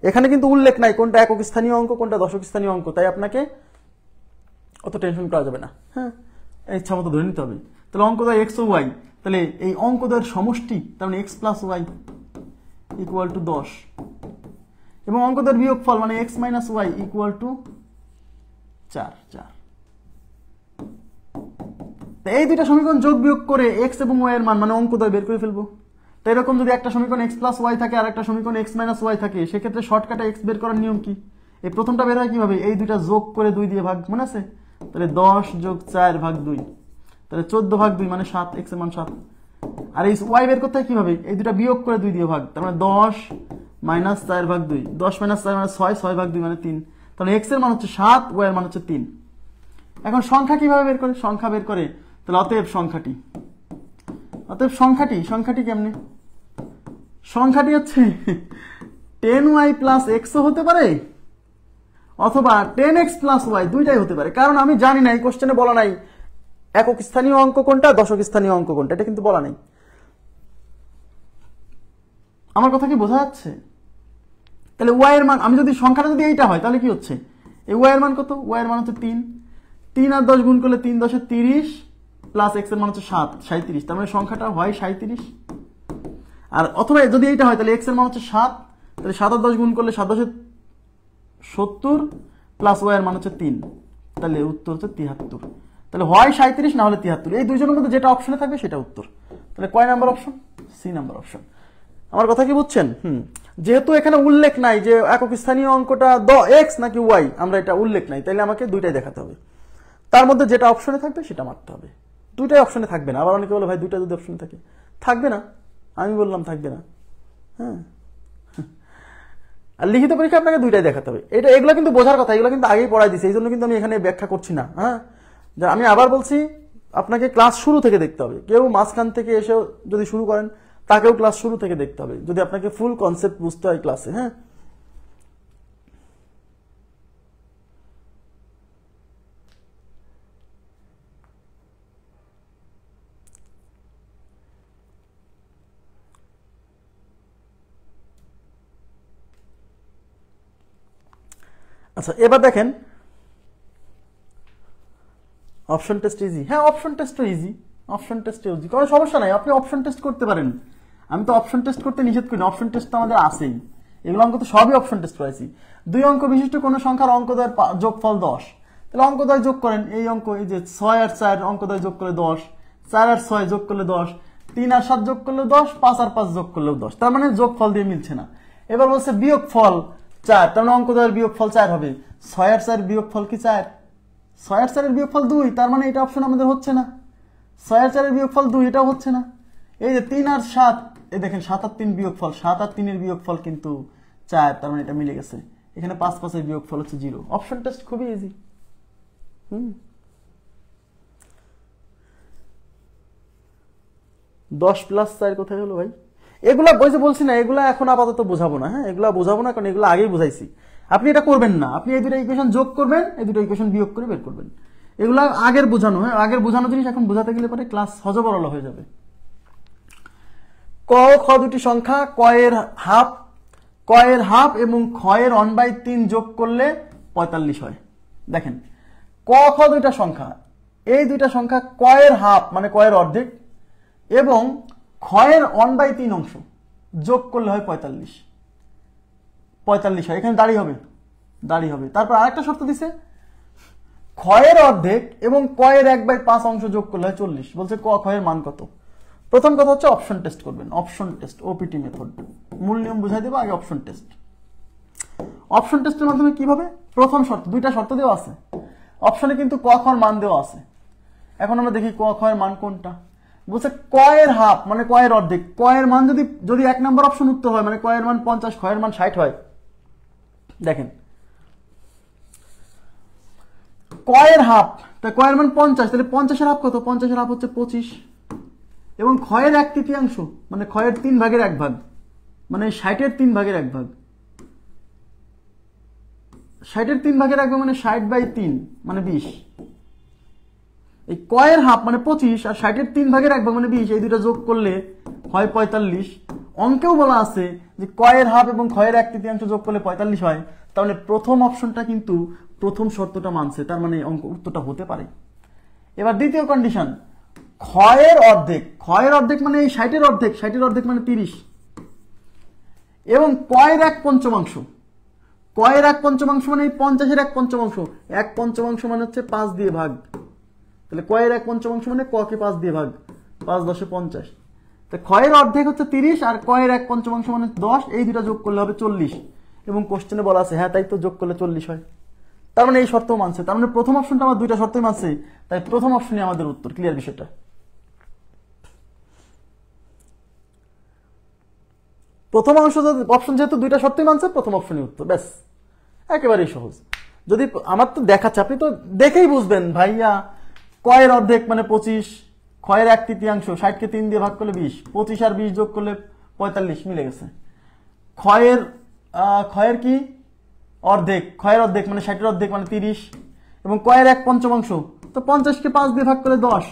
এখানে কিন্তু উল্লেখ নাই কোনটা একক স্থানীয় অঙ্ক, কোনটা দশক স্থানীয় অঙ্ক, তাই আপনাকে অত টেনশন করা যাবে না। হ্যাঁ, ইচ্ছা মতো ধরে নিতে হবে। তাহলে অঙ্কদ্বয় এক্স ও ওয়াই, তাহলে এই অঙ্কদ্বয়ের সমষ্টি, তার মানে x plus y equal to 10, এবং অঙ্কদ্বয়ের বিয়োগফল মানে x minus y equal to 4। এই দুইটা সমীকরণ যোগ বিয়োগ করে এক্স এবং ওয়াই এর মান মানে অঙ্কদ্বয় বের করে ফেলবো। তো এরকম যদি একটা সমীকরণ এক্স প্লাস ওয়াই থাকে আর একটা সমীকরণ এক্স মাইনাস ওয়াই থাকে, সেক্ষেত্রে শর্টকাটে এক্স বের করার নিয়ম কি? এই প্রথমটা বের হয় কিভাবে? এই দুইটা যোগ করে 2 দিয়ে ভাগ, মনে আছে? তাহলে 10 যোগ 4 ভাগ 2, তাহলে 14 ভাগ 2 মানে 7, এক্স এর মান 7। আর এই ওয়াই বের করতে হয় কিভাবে? এই দুইটা বিয়োগ করে 2 দিয়ে ভাগ, তার মানে 10 মাইনাস 4 ভাগ 2, 10 মাইনাস 4 মানে 6, 6 ভাগ 2 মানে 3। তাহলে এক্স এর মান হচ্ছে 7, ওয়াই এর মান হচ্ছে 3। এখন সংখ্যা কিভাবে বের করে? সংখ্যা বের করে, তাহলে অতএব সংখ্যাটি কেমনে? সংখ্যাটি হচ্ছে 10y প্লাস এক্স হতে পারে, অথবা 10x প্লাস ওয়াই, দুইটাই হতে পারে। কারণ আমি জানি না, এই কোশ্চেনে বলা নাই একক স্থানীয় অঙ্ক কোনটা, দশক স্থানীয় অঙ্ক কোনটা, এটা কিন্তু বলা নাই। আমার কথা কি বোঝা যাচ্ছে? তাহলে ওয়াই এর মান, আমি যদি সংখ্যাটা যদি এইটা হয় তাহলে কি হচ্ছে? এই ওয়াই এর মান কত? ওয়াই এর মান হচ্ছে 3 আর 10 গুণ করলে 3 10 30 প্লাস এক্স এর মান হচ্ছে 7, 37। তার মানে সংখ্যাটা হয় 37। আর অথবা যদি এইটা হয় তাহলে এক্স এর মান হচ্ছে 7, তাহলে 7 আর 10 গুণ করলে 7 10 70 প্লাস ওয়াই এর মান হচ্ছে 3, তাহলে উত্তর হচ্ছে 73। তাহলে হয় 37 না হলে 73, এই দুইজনের মধ্যে যেটা অপশনে থাকবে সেটা উত্তর। তাহলে কয় number option? C number option. আমার কথা কি বুঝছেন? যেহেতু এখানে উল্লেখ নাই যে একক স্থানীয় অঙ্কটা এক্স নাকি ওয়াই, আমরা এটা উল্লেখ নাই, তাহলে আমাকে দুইটাই দেখাতে হবে। তার মধ্যে যেটা অপশনে থাকবে সেটা মারতে হবে। দুইটাই অপশনে থাকবে না। আবার অনেকে বলে ভাই দুইটা যদি অপশনে থাকে, থাকবে না, আমি বললাম থাকবে না। হ্যাঁ, আর লিখিত পরীক্ষা আপনাকে দুইটাই দেখাতে হবে। এগুলো কিন্তু বোঝার কথা, এগুলো কিন্তু আগেই পড়াই দিছে, এই জন্য কিন্তু আমি এখানে ব্যাখ্যা করছি না। হ্যাঁ, আমি আবার বলছি, আপনাকে ক্লাস শুরু থেকে দেখতে হবে। কেউ মাঝখান থেকে এসে যদি শুরু করেন তাকেও ক্লাস শুরু থেকে দেখতে হবে, যদি আপনাকে ফুল কনসেপ্ট বুঝতে হয় ক্লাসে। হ্যাঁ, আচ্ছা এবার দেখেন অপশন টেস্ট ইজি। হ্যাঁ, অপশন টেস্টও ইজি, অপশন টেস্ট ইজি, কোনো সমস্যা নাই, আপনি অপশন টেস্ট করতে পারেন। আমি তো অপশন টেস্ট করতে নিষেধ করি না, অপশন টেস্ট তো আমাদের আছেই, এগুলো অঙ্ক তো সবই অপশন টেস্ট করেছি। 2 অঙ্ক বিশিষ্ট কোনো সংখ্যার অঙ্কদ্বয়ের যোগফল 10, তাহলে অঙ্কদ্বয় যোগ করেন। এই অঙ্ক, এই যে 6 আর 4 অঙ্কদ্বয় যোগ করলে 10, 4 আর 6 যোগ করলে 10, 3 আর 7 যোগ করলে 10, 5 আর 5 যোগ করলেও 10, তার মানে যোগফল দিয়ে মিলছে না। এবার বলছে বিয়োগফল 4, তার মানে অঙ্কদ্বয়ের বিয়োগফল 4 হবে। 6 আর 4 বিয়োগফল কি 4? 6 আর 4 এর বিয়োগফল 2, তার মানে এটা অপশন আমাদের হচ্ছে না। 6 আর 4 এর বিয়োগফল 2, এটাও হচ্ছে না। এই যে 3 আর 7, এই দেখেন 7 আর 3 বিয়োগফল, 7 আর 3 এর বিয়োগফল কিন্তু 4, তার মানে এটা মিলে গেছে। এখানে 5 5 এর বিয়োগফল হচ্ছে 0। অপশন টেস্ট খুবই ইজি। 10 প্লাস 4 কোথায় হলো ভাই? এগুলা বলছি না, এগুলা এখন আপাতত বোঝাবো না। হ্যাঁ, এগুলা বোঝাবো না, কারণ এগুলো আগেই বুঝাইছি। আপনি এটা করবেন না, আপনি এই দুটো ইকুয়েশন যোগ করবেন, এই দুটো ইকুয়েশন বিয়োগ করে বের করবেন। এগুলা আগের বোঝানো। হ্যাঁ, আগের বোঝানো জিনিস এখন বোঝাতে গেলে পরে ক্লাস হজবরল হয়ে যাবে। ক খ দুটি সংখ্যা ক এর হাফ এবং খ এর 1/3 যোগ করলে 45 হয়। দেখেন ক খ দুইটা সংখ্যা, এই দুইটা সংখ্যা ক এর হাফ মানে ক এর অর্ধেক এবং খ এর 1/3 অংশ যোগ করলে হয় 45 হয়। এখানে দাঁড়িয়ে হবে। তারপর আরেকটা শর্ত দিছে, খ এর অর্ধেক এবং ক এর 1/5 অংশ যোগ করলে হয় 40। বলছে ক খ এর মান কত? প্রথম কথা হচ্ছে অপশন টেস্ট করবেন, অপশন টেস্ট, ওপিটি মেথড। মূল নিয়ম বুঝাই দেবো, আগে অপশন টেস্ট। অপশন টেস্টের মাধ্যমে কিভাবে? প্রথম শর্ত, দুইটা শর্ত দেওয়া আছে অপশনে, কিন্তু ক খ এর মান দেওয়া আছে। এখন আমরা দেখি ক খ এর মান কোনটা। বলছে ক এর হাফ মানে ক এর অর্ধেক। ক এর মান যদি 1 নম্বর অপশন উত্তর হয়, মানে ক এর মান 50, খ এর মান 60 হয়। দেখেন ক এর হাফ, তাই ক এর মান 50, তাহলে 50 এর হাফ কত? 50 এর হাফ হচ্ছে 25। এবং খ এর 1/3 মানে খ এর 3 ভাগের 1 ভাগ, মানে 60 এর 3 ভাগের 1 ভাগ। 60 এর 3 ভাগের 1 ভাগ মানে 60/3 মানে 20। এই ক এর হাফ মানে 25 আর 60 এর 3 ভাগের 1 ভাগ মানে 20, এই দুটো যোগ করলে হয় 45। অঙ্কেও বলা আছে যে ক এর হাফ এবং খ এর 1/3 যোগ করলে 45 হয়। তাহলে প্রথম অপশনটা কিন্তু প্রথম শর্তটা মানছে, তার মানে অঙ্ক উত্তরটা হতে পারে। এবার দ্বিতীয় কন্ডিশন, খ এর অর্ধেক মানে এই 60 এর অর্ধেক মানে 30 এবং ক এর 1/5, ক এর 1/5 মানে এই 50 এর 1/5, 1/5 মানে হচ্ছে 5 দিয়ে ভাগ। তাহলে ক এর 1/5 মানে ক কে 5 দিয়ে ভাগ, 5 10 50। তো খ এর অর্ধেক হচ্ছে 30 আর ক এর 1/5 মানে 10, এই দুটো যোগ করলে হবে 40। এবং কোশ্চেনে বলা আছে হ্যাঁ তাই তো, যোগ করলে 40 হয়। তার মানে এই শর্তও মানছে, তার মানে প্রথম অপশনটা আমার দুইটা শর্তই মানছে, তাই প্রথম অপশনই আমাদের উত্তর। ক্লিয়ার বিষয়টা? প্রথম অপশন যেহেতু দুইটা শর্তই মানছে, প্রথম অপশনই উত্তর। ব্যাস, একেবারেই সহজ। যদি আমার তো দেখাচ্ছে, আপনি তো দেখেই বুঝবেন ভাইয়া। ক এর অর্ধেক মানে 25, খ এর 1/3, 60 কে 3 দিয়ে ভাগ করলে 20, 25 আর 20 যোগ করলে 45, মিলে গেছে। খ এর কি অর্ধেক, খ এর অর্ধেক মানে 60 এর অর্ধেক মানে 30 এবং ক এর 1/5, তো 50 কে 5 দিয়ে ভাগ করলে 10,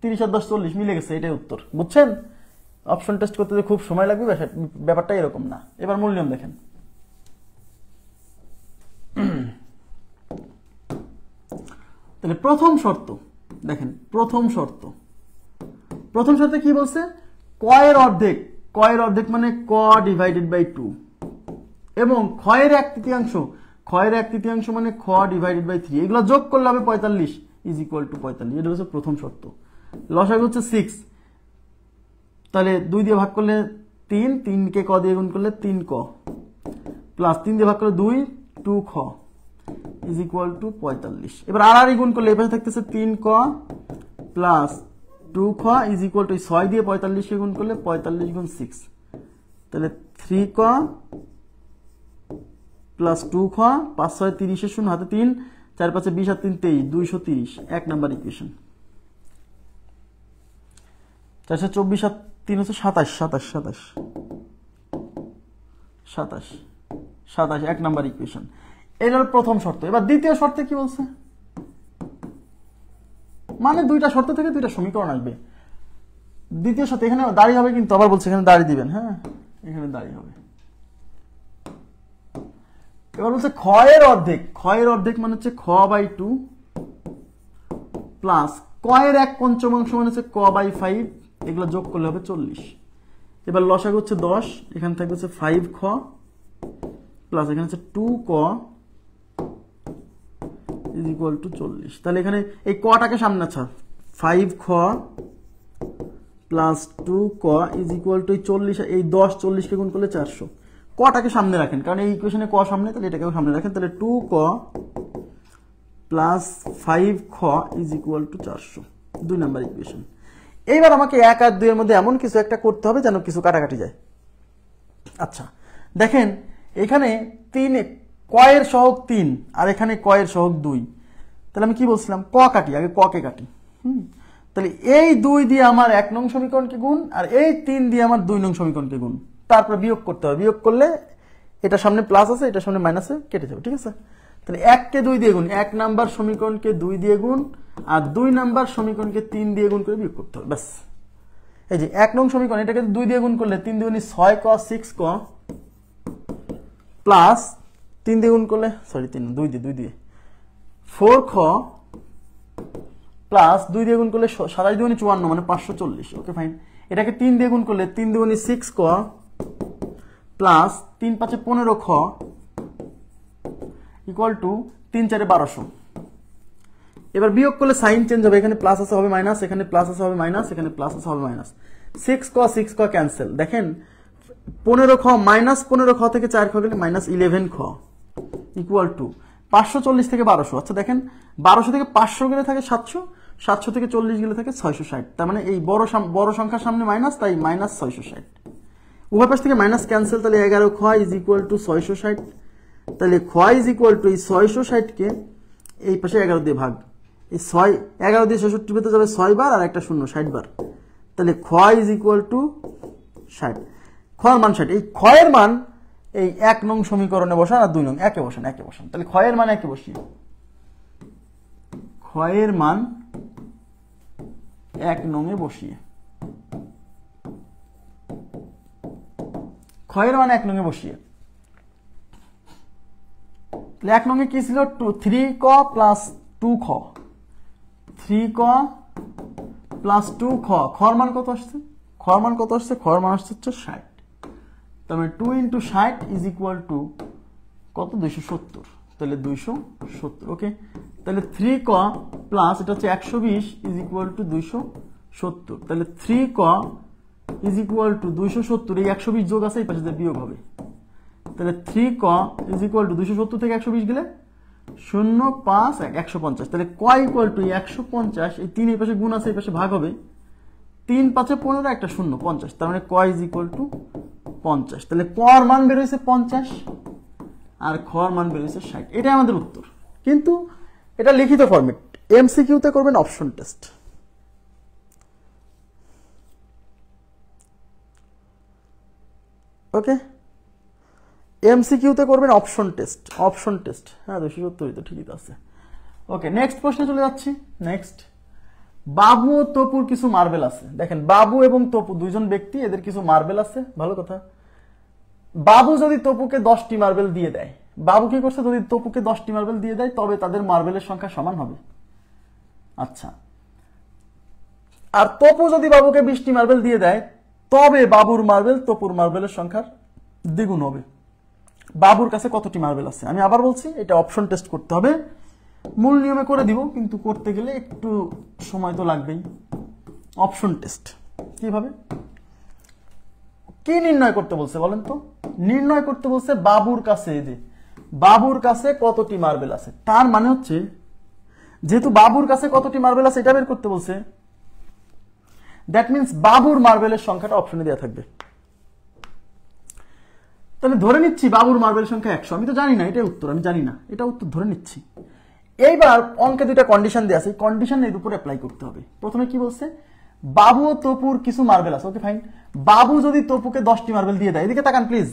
30 আর 10 40, মিলে গেছে। এটাই উত্তর। বুঝছেন? অপশন টেস্ট করতে যে খুব সময় লাগবে ব্যাপারটা এরকম না। এবার মূল নিয়ম দেখেন। তাহলে প্রথম শর্ত দেখেন, প্রথম শর্তে কি বলছে? ক এর অর্ধেক মানে ক ডিভাইডেড বাই 2 এবং খ এর 1/3 মানে খ ডিভাইডেড বাই 3, এগুলো যোগ করলে হবে 45 ইজ ইকুয়াল টু 45। এটা হচ্ছে প্রথম শর্ত। লসাগু হচ্ছে 6, তাহলে 2 দিয়ে ভাগ করলে 3, 3 কে ক দিয়ে গুণ করলে 3 ক প্লাস 3 দিয়ে ভাগ করলে 2 খ ইজ ইকুয়াল টু 45। এবার আর গুণ করলে এপাশে থাকতেছে 3 ক প্লাস 2 খ ইজ ইকুয়াল টু 6 দিয়ে 45 কে গুণ করলে 45 গুণ 6, তাহলে 3 ক প্লাস 2 খ, 5 6 30 0 হাতে 3, 4 5 20 আর 3 23, 230। 1 নাম্বার ইকুয়েশন। 424 আর 3 হচ্ছে 27 এক নাম্বার ইকুয়েশন। এটা হলো প্রথম শর্ত। এবার দ্বিতীয় শর্তে কি বলছে, মানে দুইটা শর্ত থেকে দুইটা সমীকরণ আসবে। দ্বিতীয় শর্ত এখানে দাঁড়িয়ে হবে, কিন্তু আবার বলছে এখানে দাঁড়িয়ে দিবেন। হ্যাঁ, এখানে দাঁড়িয়ে হবে। এবার বলছে ক্ষয়ের অর্ধেক মানে হচ্ছে খ/2 প্লাস কয়ের 1/5 মানে হচ্ছে ক/5, এগুলো যোগ করলে হবে 40। এবার লসাগু হচ্ছে 10, এখানে থাকবে হচ্ছে 5 খ প্লাস এখানে হচ্ছে 2 ক ইজ ইকুয়াল টু 40। তাহলে এখানে এই কটাকে সামনে, আচ্ছা 5 খ প্লাস 2 ক ইজ ইকুয়াল টু 40, এই 10 40কে গুণ করলে 400। কটাকে সামনে রাখেন, কারণ এই ইকুয়েশনে ক সামনে, তাহলে এটাকেও সামনে রাখেন। তাহলে 2 ক প্লাস 5 খ is equal two 400, 2 number equation. এইবার আমাকে 1 আর 2 এর মধ্যে এমন কিছু একটা করতে হবে যেন কিছু কাটাকাটি যায়। আচ্ছা দেখেন, এখানে 3 কয়ের সহগ 3 আর এখানে কয়ের সহগ 2, তাহলে আমি কি বলছিলাম, ক কাটি, আগে ক কে কাটি। তাহলে এই 2 দিয়ে আমার 1 নং সমীকরণকে গুণ, আর এই 3 দিয়ে আমার 2 নং সমীকরণকে গুণ, তারপর বিয়োগ করতে হবে। বিয়োগ করলে এটা সামনে প্লাস আছে, এটা সামনে মাইনাস আছে, কেটে যাবে। ঠিক আছে, তাহলে 1 কে 2 দিয়ে গুণ, 1 নাম্বার সমীকরণকে 2 দিয়ে গুণ, আর 2 নাম্বার সমীকরণকে 3 দিয়ে গুণ করে বিয়োগ করতে হবে, ব্যাস। এই যে 1 নং সমীকরণ, এটাকে 2 দিয়ে গুণ করলে 3 দুগুণে 6 ক 6 ক প্লাস 3 দিয়ে গুণ করলে 2 দিয়ে 4 খ প্লাস 2 দিয়ে গুণ করলে 27 দুগুণে 54 মানে 540। Okay fine. এটাকে 3 দিয়ে গুণ করলে 3 দুগুণে 6 ক প্লাস 3 5 15 খ ইকুয়াল টু 3 4 1200। এবার বিয়োগ করলে সাইন চেঞ্জ হবে, এখানে প্লাস আছে হবে মাইনাস, এখানে প্লাস আছে হবে মাইনাস, এখানে প্লাস আছে হবে মাইনাস। 6 ক ক্যান্সেল। দেখেন 15 খ মাইনাস 15 খ থেকে 4 খ গেলে মাইনাস 11 খ ইকুয়াল টু 540 থেকে 1200। আচ্ছা দেখেন 1200 থেকে 500 গেলে থাকে 700, 700 থেকে 40 গেলে থাকে 660। তার মানে এই বড় সংখ্যার সামনে মাইনাস, তাই মাইনাস 660। উভয় পাশ থেকে মাইনাস ক্যান্সেল, তাহলে 11 খ ইজ ইকুয়াল টু 660। তাহলে খ ইজ ইকুয়াল টু এই 660 কে এই পাশে 11 দিয়ে ভাগ, এই 11 দিয়ে 66 পেতে যাবে 6 বার, আর একটা শূন্য 60 বার। তাহলে খ ইজ ইকুয়াল টু 60, খয়ের মান 60। এই খয়ের মান এই 1 নং সমীকরণে বসান, আর 2 নং একে বসান। তাহলে খয়ের মান একে বসিয়ে, খয়ের মান 1 নং এ বসিয়ে, খয়ের মান 1 নং এ বসিয়ে। 1 নং এ কি ছিল, 3 ক প্লাস 2 খ, 3 ক প্লাস 2 খ। খর মান কত আসছে, খর মান আসছে 60। তাহলে 2 × 60 ইজ ইকুয়াল টু কত, 270। তাহলে 270। ওকে, তাহলে 3 ক প্লাস এটা হচ্ছে 120 ইজ ইকুয়াল টু 270। তাহলে 3 ক ইজ ইকুয়াল টু 270, এই 120 যোগ আছে, এই পাশে বিয়োগ হবে। তাহলে 3 ক ইজ ইকুয়াল টু 270 থেকে 120 গেলে 0 5 150। তাহলে ক ইকুয়াল টু 150, এই 3 এই পাশে গুণ আছে, এই পাশে ভাগ হবে, 3 5 15 একটা 0 50। তার মানে ক ইজ ইকুয়াল টু 50। তাহলে কর মান বের হয়েছে 50 আর খর মান বের হয়েছে 60। এটাই আমাদের উত্তর, কিন্তু এটা লিখিত ফরম্যাট। এমসিকিউতে করবেন অপশন টেস্ট। ওকে, এমসিকিউতে করবেন অপশন টেস্ট। হ্যাঁ 270 তো ঠিকই আছে। ওকে, নেক্সট প্রশ্নে চলে যাচ্ছি। নেক্সট, বাবু ও তপুর কিছু মার্বেল আছে। দেখেন বাবু এবং তপু দুইজন ব্যক্তি, এদের কিছু মার্বেল আছে। ভালো কথা, বাবু যদি তপুকে 10টি মার্বেল দিয়ে দেয়, বাবু কি করছে, যদি তপুকে 10টি মার্বেল দিয়ে দেয় তবে তাদের মার্বেলের সংখ্যা সমান হবে। আচ্ছা, আর তপু যদি বাবুকে 20টি মার্বেল দিয়ে দেয় তবে বাবুর মার্বেল তপুর মার্বেলের সংখ্যার দ্বিগুণ হবে। বাবুর কাছে কতটি মার্বেল আছে? আমি আবার বলছি, এটা অপশন টেস্ট করতে হবে। মূল নিয়মে করে দিব, কিন্তু করতে গেলে একটু সময় তো লাগবেই। অপশন টেস্ট কিভাবে, কি নির্ণয় করতে বলছে বলেন তো? নির্ণয় করতে বলছে বাবুর কাছে, যে বাবুর কাছে কতটি মার্বেল আছে। তার মানে হচ্ছে যেহেতু বাবুর কাছে কতটি মার্বেল আছে এটা বের করতে বলছে, দ্যাট মিন্স বাবুর মার্বেলের সংখ্যাটা অপশনে দেওয়া থাকবে। তাহলে ধরে নিচ্ছি বাবুর মার্বেলের সংখ্যা 100। আমি তো জানি না এটা উত্তর, আমি জানি না এটা উত্তর, ধরে নিচ্ছি। এইবার অঙ্কে দুইটা কন্ডিশন দেওয়া আছে, কন্ডিশন এর উপর অ্যাপ্লাই করতে হবে। প্রথমে কি বলছে, বাবু ও তপুর কিছু মার্বেল আছে, ওকে ফাইন। বাবু যদি তপুকে 10টি মার্বেল দিয়ে দেয়, এদিকে তাকান প্লিজ,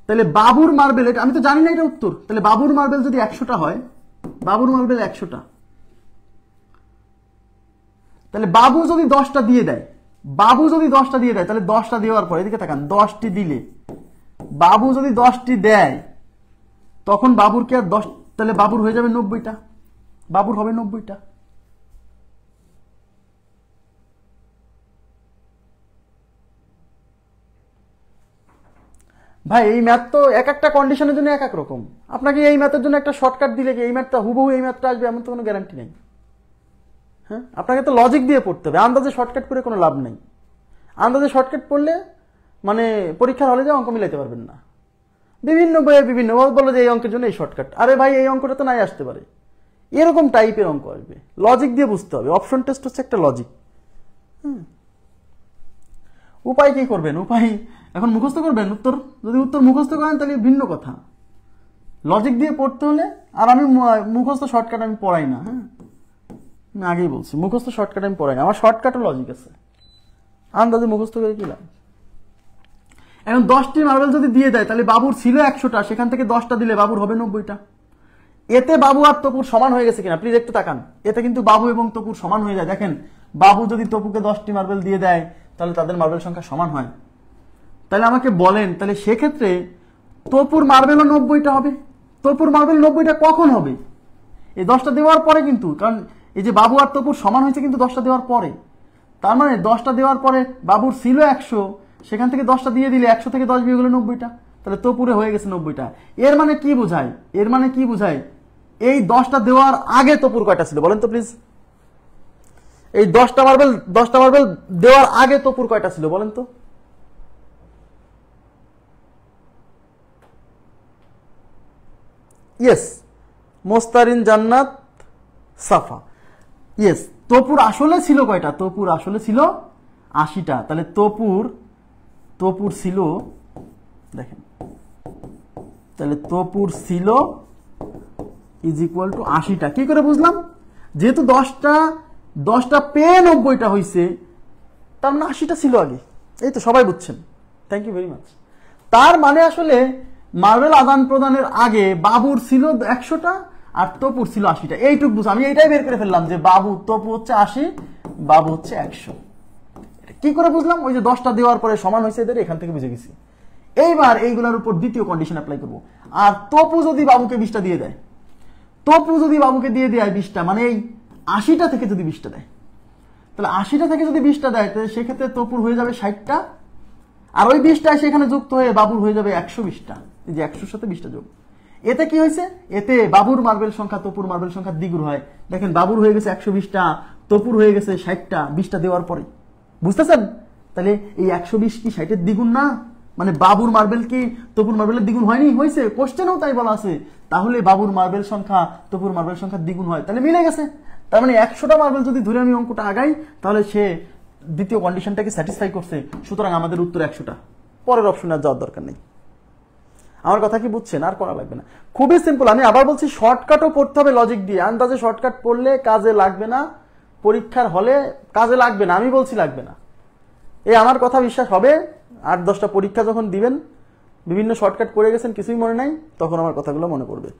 তাহলে বাবুর মার্বেল, এটা আমি তো জানি না এটা উত্তর, তাহলে বাবুর মার্বেল যদি 100টা হয়, বাবুর মার্বেল 100টা, তাহলে বাবু যদি 10টা দিয়ে দেয়, বাবু যদি 10টা দিয়ে দেয়, তাহলে 10টা দেওয়ার পর এদিকে তাকান, 10টি দিলে, বাবু যদি 10টি দেয় তখন বাবুর কি আর 10, তাহলে বাবুর হয়ে যাবে 90টা, বাবুর হবে 90টা। ভাই এই ম্যাথ তো এক একটা কন্ডিশনের জন্য এক এক রকম, আপনাকে এই ম্যাথের জন্য একটা শর্টকাট দিলে কি এই ম্যাথটা হুবহু এই ম্যাথটা আসবে এমন তো কোনো গ্যারান্টি নেই। হ্যাঁ, আপনাকে তো লজিক দিয়ে পড়তে হবে, আন্দাজে শর্টকাট করে কোনো লাভ নেই। আন্দাজে শর্টকাট পড়লে মানে পরীক্ষার হলে যে অঙ্ক মিলাইতে পারবেন না। বিভিন্ন বইয়ে বিভিন্ন বলো যে এই অঙ্কের জন্য এই শর্টকাট, আরে ভাই এই অঙ্কটা তো নাই আসতে পারে, এরকম টাইপের অঙ্ক আসবে, লজিক দিয়ে বুঝতে হবে। অপশন টেস্ট হচ্ছে একটা লজিক। উপায় কি করবেন, উপায় এখন মুখস্থ করবেন উত্তর, যদি উত্তর মুখস্থ করেন তাহলে ভিন্ন কথা, লজিক দিয়ে পড়তে হলে। আর আমি মুখস্থ শর্টকাট আমি পড়াই না, হ্যাঁ আমি আগেই বলছি মুখস্থ শর্টকাট আমি পড়াই না, আমার শর্টকাটও লজিক আছে, আন্দাজে মুখস্থ করে কি লাভ। এখন 10টি মার্বেল যদি দিয়ে দেয়, তাহলে বাবুর ছিল 100টা, সেখান থেকে 10টা দিলে বাবুর হবে 90টা। এতে বাবু আর তপুর সমান হয়ে গেছে কিনা প্লিজ একটু তাকান, এতে কিন্তু বাবু এবং তপুর সমান হয়ে যায়। দেখেন বাবু যদি তপুকে 10টি মার্বেল দিয়ে দেয়, তাহলে তাদের মার্বেল সংখ্যা সমান হয়। তাহলে আমাকে বলেন, তাহলে সেক্ষেত্রে তপুর মার্বেলও 90টা হবে। তপুর মার্বেল 90টা কখন হবে? এই 10টা দেওয়ার পরে কিন্তু, কারণ এই যে বাবু আর তপুর সমান হয়েছে কিন্তু 10টা দেওয়ার পরে, তার মানে 10টা দেওয়ার পরে বাবুর ছিল 100, সেখান থেকে 10টা দিয়ে দিলে 100 থেকে 10 বিয়োগ হলো 90টা, তাহলে তপুরে হয়ে গেছে 90টা। এর মানে কি বোঝায়, এর মানে কি বোঝায়, এই 10টা দেওয়ার আগে তপুর কয়টা ছিল বলেন তো প্লিজ? এই 10টা মার্বেল দেওয়ার আগে তপুর কয়টা ছিল বলেন তো? ইয়েস, মোস্তারিন, জান্নাত, সাফা। ইয়েস, তপুর আসলে ছিল কয়টা? তপুর আসলে ছিল 80টা। তাহলে তপুর ছিল, দেখেন তাহলে তপুর ছিল ইজ ইকুয়াল টু 80টা। কি করে বুঝলাম? যেহেতু 10টা পেয়ে 90টা হয়েছে, তার মানে 80টা ছিল আগে। এই তো সবাই বুঝছেন, থ্যাংক ইউ ভেরি মাচ। তার মানে আসলে মার্বেল আদান প্রদানের আগে বাবুর ছিল 100টা আর তপুর ছিল 80টা। এইটুক বুঝ, আমি এইটাই বের করে ফেললাম যে তপু হচ্ছে 80, বাবু হচ্ছে 100। কি করে বুঝলাম? ওই যে 10টা দেওয়ার পরে সমান হয়েছে এদের, এখান থেকে বুঝে গেছি। এইবার এইগুলোর উপর দ্বিতীয় কন্ডিশন অ্যাপ্লাই করব। আর তপু যদি বাবুকে 20টা দিয়ে দেয়, তপু যদি বাবুকে দিয়ে দেয় 20টা, মানে এই 80টা থেকে যদি 20টা দেয়, তাহলে 80টা থেকে যদি 20টা দেয়, তাহলে সেক্ষেত্রে তপুর হয়ে যাবে 60টা, আর ওই 20টা সেখানে যুক্ত হয়ে বাবুর হয়ে যাবে 120টা। এই যে 100-র সাথে 20টা যোগ, এতে কি হয়েছে? এতে বাবুর মার্বেল সংখ্যা তপুর মার্বেল সংখ্যা দ্বিগুণ হয়। দেখেন বাবুর হয়ে গেছে 120টা, তপুর হয়ে গেছে 60টা, 20টা দেওয়ার পরে। বুঝতেছেন? তাহলে এই 120 কি 60-এর দ্বিগুণ না? মানে বাবুর মার্বেল কি তপুর মার্বেলের দ্বিগুণ হয়নি? হয়েছে, কোশ্চেনেও তাই বলা আছে। তাহলে বাবুর মার্বেল সংখ্যা তপুর মার্বেল সংখ্যা দ্বিগুণ হয়, তাহলে মিলে গেছে। তার মানে 100টা মার্বেল যদি ধরে আমি অঙ্কটা আগাই, তাহলে সে দ্বিতীয় কন্ডিশনটাকে স্যাটিসফাই করছে, সুতরাং আমাদের উত্তর 100টা। পরের অপশনে আর যাওয়ার দরকার নেই। আমার কথা কি বুঝছেন? আর করা লাগবে না, খুবই সিম্পল। আমি আবার বলছি, শর্টকাটও পড়তে হবে লজিক দিয়ে। আন্দাজে শর্টকাট পড়লে কাজে লাগবে না, পরীক্ষার হলে কাজে লাগবে না, আমি বলছি লাগবে না। এই আমার কথা বিশ্বাস হবে। 8-10টা পরীক্ষা যখন দিবেন, বিভিন্ন শর্টকাট করে গেছেন, কিছুই মনে নাই, তখন আমার কথাগুলো মনে পড়বে।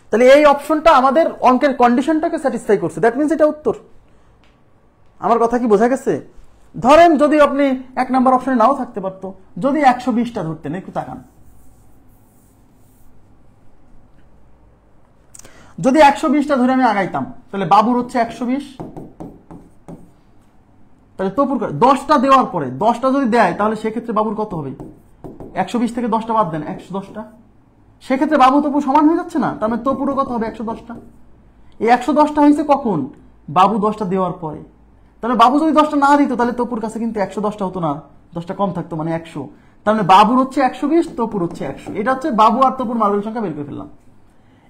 তাহলে এই অপশনটা আমাদের অঙ্কের কন্ডিশনটাকে স্যাটিসফাই করছে, দ্যাট মিনস এটা উত্তর। আমার কথা কি বোঝা গেছে? ধরেন যদি আপনি 1 নাম্বার অপশনে নাও থাকতে পারতো, যদি 120টা ধরতেন, একটু তাকান, যদি 120টা ধরে আমি আগাইতাম, তাহলে বাবুর হচ্ছে 120, তাহলে তপুর 10টা দেওয়ার পরে 10টা যদি দেয়, তাহলে সেক্ষেত্রে বাবুর কত হবে? 120 থেকে 10টা বাদ দেন, 110টা। সেক্ষেত্রে বাবু তপু সমান হয়ে যাচ্ছে না? তার মানে তপুরও কত হবে? 110টা। এই 110টা হয়েছে কখন? বাবু 10টা দেওয়ার পরে। তাহলে বাবু যদি 10টা না দিত, তাহলে তপুর কাছে কিন্তু 110টা হতো না, 10টা কম থাকতো, মানে 100। তার মানে বাবুর হচ্ছে 120, তপুর হচ্ছে 100। এটা হচ্ছে বাবু আর তপুর মার্বেল সংখ্যা বের করে ফেললাম।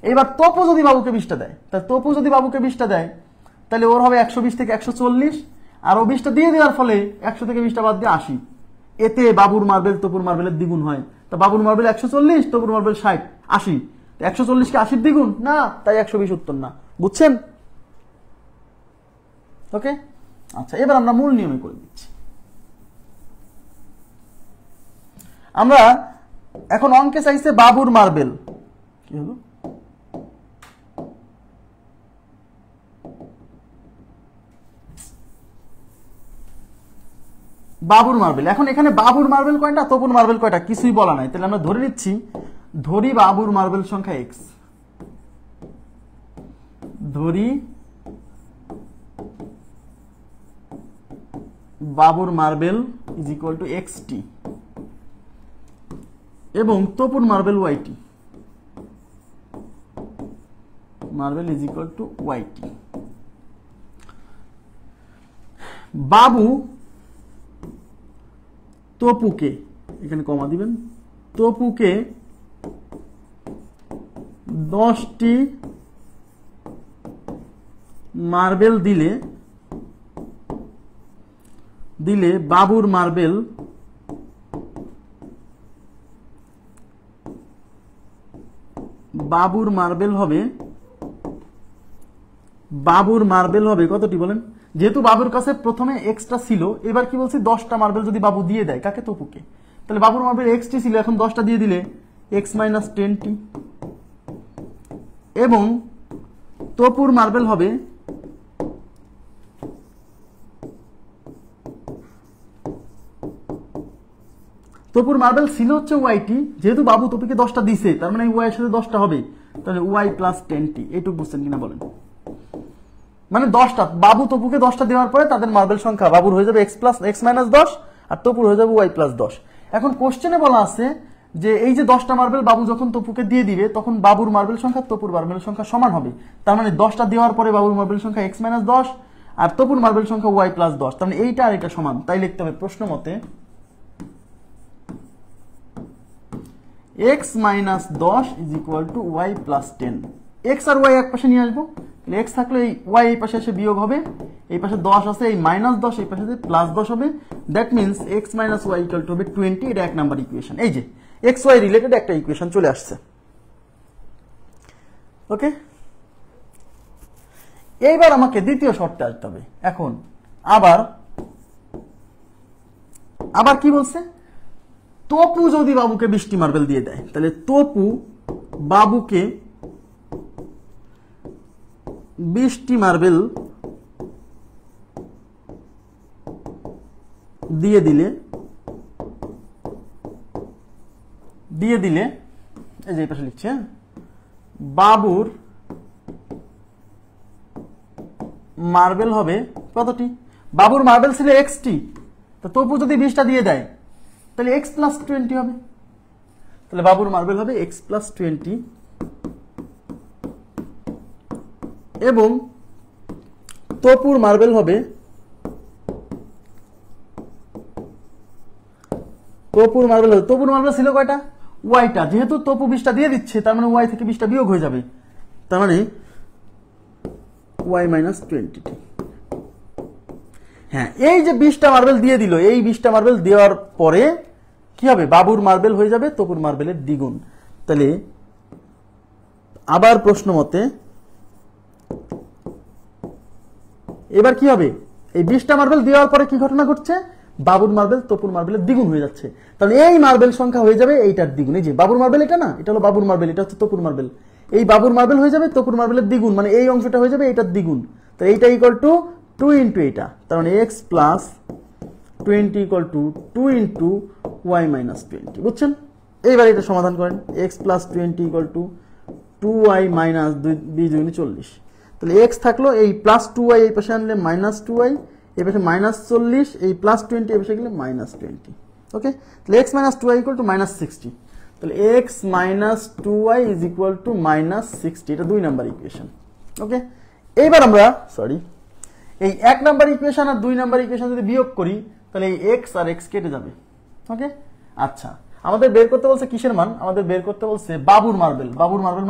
এবার তপু যদি বাবুকে 20টা দেয়, তাহলে তপু যদি বাবুকে 20টা দেয়, তাহলে ওর হবে 120 থেকে 140, আর ও 20টা দিয়ে দেওয়ার ফলে 100 থেকে 20টা বাদ দিয়ে 80। এতে বাবুর মার্বেল তপুর মার্বেলের দ্বিগুণ হয়। তা বাবুর মার্বেল 140, তপুর মার্বেল 60, 80। 140 কি 80-র দ্বিগুণ না? তাই 120 উত্তর না। বুঝছেন? ওকে, আচ্ছা এবার আমরা মূল নিয়মে করে দিচ্ছি। আমরা এখন অঙ্কে চাইছে বাবুর মার্বেল, কি হলো বাবুর মার্বেল। এখন এখানে বাবুর মার্বেল কয়টা, তপুর মার্বেল কয়টা কিছুই বলা নাই, তাহলে আমরা ধরে নিচ্ছি, ধরি বাবুর মার্বেল সংখ্যা এক্স, ধরি বাবুর marble is equal to x টি এবং তপুর মার্বেল ওয়াই টি, marble is equal to y টি। বাবু তপুকে, এখানে কমা দিবেন, তপুকে 10টি মার্বেল দিলে বাবুর মার্বেল হবে কতটি বলেন? যেহেতু বাবুর কাছে প্রথমে এক্সটা ছিল, এবার কি বলছি 10টা মার্বেল যদি বাবু দিয়ে দেয়, কাকে? তপুকে, তাহলে বাবুর মার্বেল এক্সটি ছিল, এখন 10টা দিয়ে দিলে এক্স মাইনাস 10টি এবং তপুর মার্বেল হবে তপুর মার্বেল ছিল হচ্ছে ওয়াইটি, যেহেতু বাবু তপুকে 10টা দিছে, তার মানে ওয়াই এর সাথে 10টা হবে, তাহলে ওয়াই প্লাস 10টি। এইটুকু বুঝছেন কিনা বলেন? মানে 10টা বাবু তপুকে 10টা দেওয়ার পরে তাদের মার্বেল সংখ্যা বাবুর হয়ে যাবে এক্স মাইনাস 10 আর তপুর হয়ে যাবে ওয়াই প্লাস 10। এখন কোশ্চেনে বলা আছে যে এই যে 10টা মার্বেল বাবু যখন তপুকে দিয়ে দিবে, তখন বাবুর মার্বেল সংখ্যা তপুর মার্বেল সংখ্যা সমান হবে। তার মানে 10টা দেওয়ার পরে বাবুর মার্বেল সংখ্যা এক্স মাইনাস 10 আর তপুর মার্বেল সংখ্যা ওয়াই প্লাস 10, তার মানে এইটা আর এটা সমান। তাই লিখতে হবে প্রশ্ন মতে x minus 10 is equal to y plus 10। X আর ওয়াই এক পাশে নিয়ে আসবো, এক্স থাকলে এই ওয়াই এই পাশে এসে বিয়োগ হবে, এই পাশে 10 আছে, এই মাইনাস 10 এই পাশে প্লাস 10 হবে, that means x minus y equal to হবে 20। এটা 1 নাম্বার ইকুয়েশন। এই যে এক্স ওয়াই রিলেটেড একটা ইকুয়েশন চলে আসছে। ওকে, এইবার আমাকে দ্বিতীয় শর্তে আসতে হবে। এখন আবার কি বলছে? তপু যদি বাবুকে 20টি মার্বেল দিয়ে দেয়, তাহলে তপু বাবুকে 20টি মার্বেল দিয়ে দিলে এই যে এই পাশে লিখছে, বাবুর মার্বেল হবে কতটি? বাবুর মার্বেল ছিল এক্সটি, তো তপু যদি 20টা দিয়ে দেয় তাহলে এক্স প্লাস 20 হবে, তাহলে বাবুর মার্বেল হবে এক্স প্লাস 20 এবং তপুর মার্বেল হবে তপুর মার্বেল ছিল কয়টা? ওয়াইটা, যেহেতু তপু 20টা দিয়ে দিচ্ছে, তার মানে ওয়াই থেকে 20টা বিয়োগ হয়ে যাবে, তার মানে ওয়াই মাইনাস 20। হ্যাঁ, এই যে 20টা মার্বেল দিয়ে দিল, এই 20টা মার্বেল দেওয়ার পরে কি হবে? বাবুর মার্বেল হয়ে যাবে তপুর মার্বেলের দ্বিগুণ। তাহলে আবার প্রশ্ন মতে এবার কি হবে? এই 20টা মার্বেল দেওয়ার পরে কি ঘটনা ঘটছে? বাবুর মার্বেল তপুর মার্বেলের দ্বিগুণ হয়ে যাচ্ছে, তাহলে এই মার্বেল সংখ্যা হয়ে যাবে এইটার দ্বিগুণ। এই যে বাবুর মার্বেল এটা না, এটা হলো বাবুর মার্বেল, এটা হচ্ছে তপুর মার্বেল, এই বাবুর মার্বেল হয়ে যাবে তপুর মার্বেলের দ্বিগুণ, মানে এই অংশটা হয়ে যাবে এইটার দ্বিগুণ। তো এইটা ইকুয়াল টু 2 ইন্টু এইটা, তার মানে x plus 20 equal to 2 into y minus 20। বুঝছেন? এইবার এটা সমাধান করেন, x plus 20 equal to 2y minus 2 40। তাহলে এক্স থাকলো, এই প্লাস 2y এই পাশে আনলে মাইনাস 2y, এই পাশে মাইনাস 40, এই প্লাস 20 এই পাশে গেলে মাইনাস 20। ওকে, তাহলে x minus 2y equal to minus 60। তাহলে x minus 2y is equal to minus 60। এটা 2 নাম্বার ইকুয়েশন। ওকে, এইবার আমরা এই 1 নাম্বার ইকুয়েশন আর 2 নাম্বার ইকুয়েশন যদি বিয়োগ করি, তাহলে এই এক্স আর এক্স কেটে যাবে। ওকে, আচ্ছা আমাদের বের করতে বলছে কিসের মান? আমাদের বের করতে বলছে বাবুর মার্বেল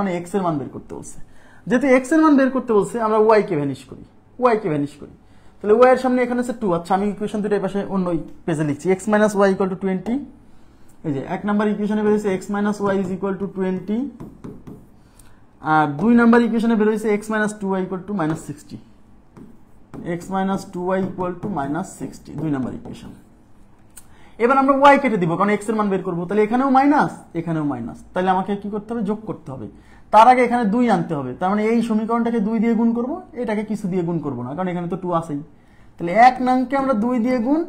মানে এক্স এর মান বের করতে বলছে। যেহেতু এক্স এর মান বের করতে বলছে, আমরা ওয়াই কে ভ্যানিশ করি, তাহলে ওয়াই এর সামনে এখানে আছে 2। আচ্ছা, আমি ইকুয়েশন দুটো এই পাশে অন্য পেজে লিখছি, x minus y equal to 20। এই যে 1 নাম্বার ইকুয়েশনে বের হয়েছে x minus y is equal to 20, আর 2 নাম্বার ইকুয়েশনে বের হয়েছে x minus 2y equal to minus 60। x minus 2y equal to minus 60, 2 number equation. এবার আমরা y কেটে দিব, কারণ x এর মান বের করবো, তাহলে এখানেও মাইনাস এখানেও মাইনাস, তাহলে আমাকে কি করতে হবে, যোগ করতে হবে। তার আগে এখানে 2 আনতে হবে, তার মানে এই সমীকরণটাকে 2 দিয়ে গুণ করব, এটাকে কিছু দিয়ে গুণ করব না, কারণ এখানে তো 2 আছেই। তাহলে 1 নংকে আমরা 2 দিয়ে গুণ,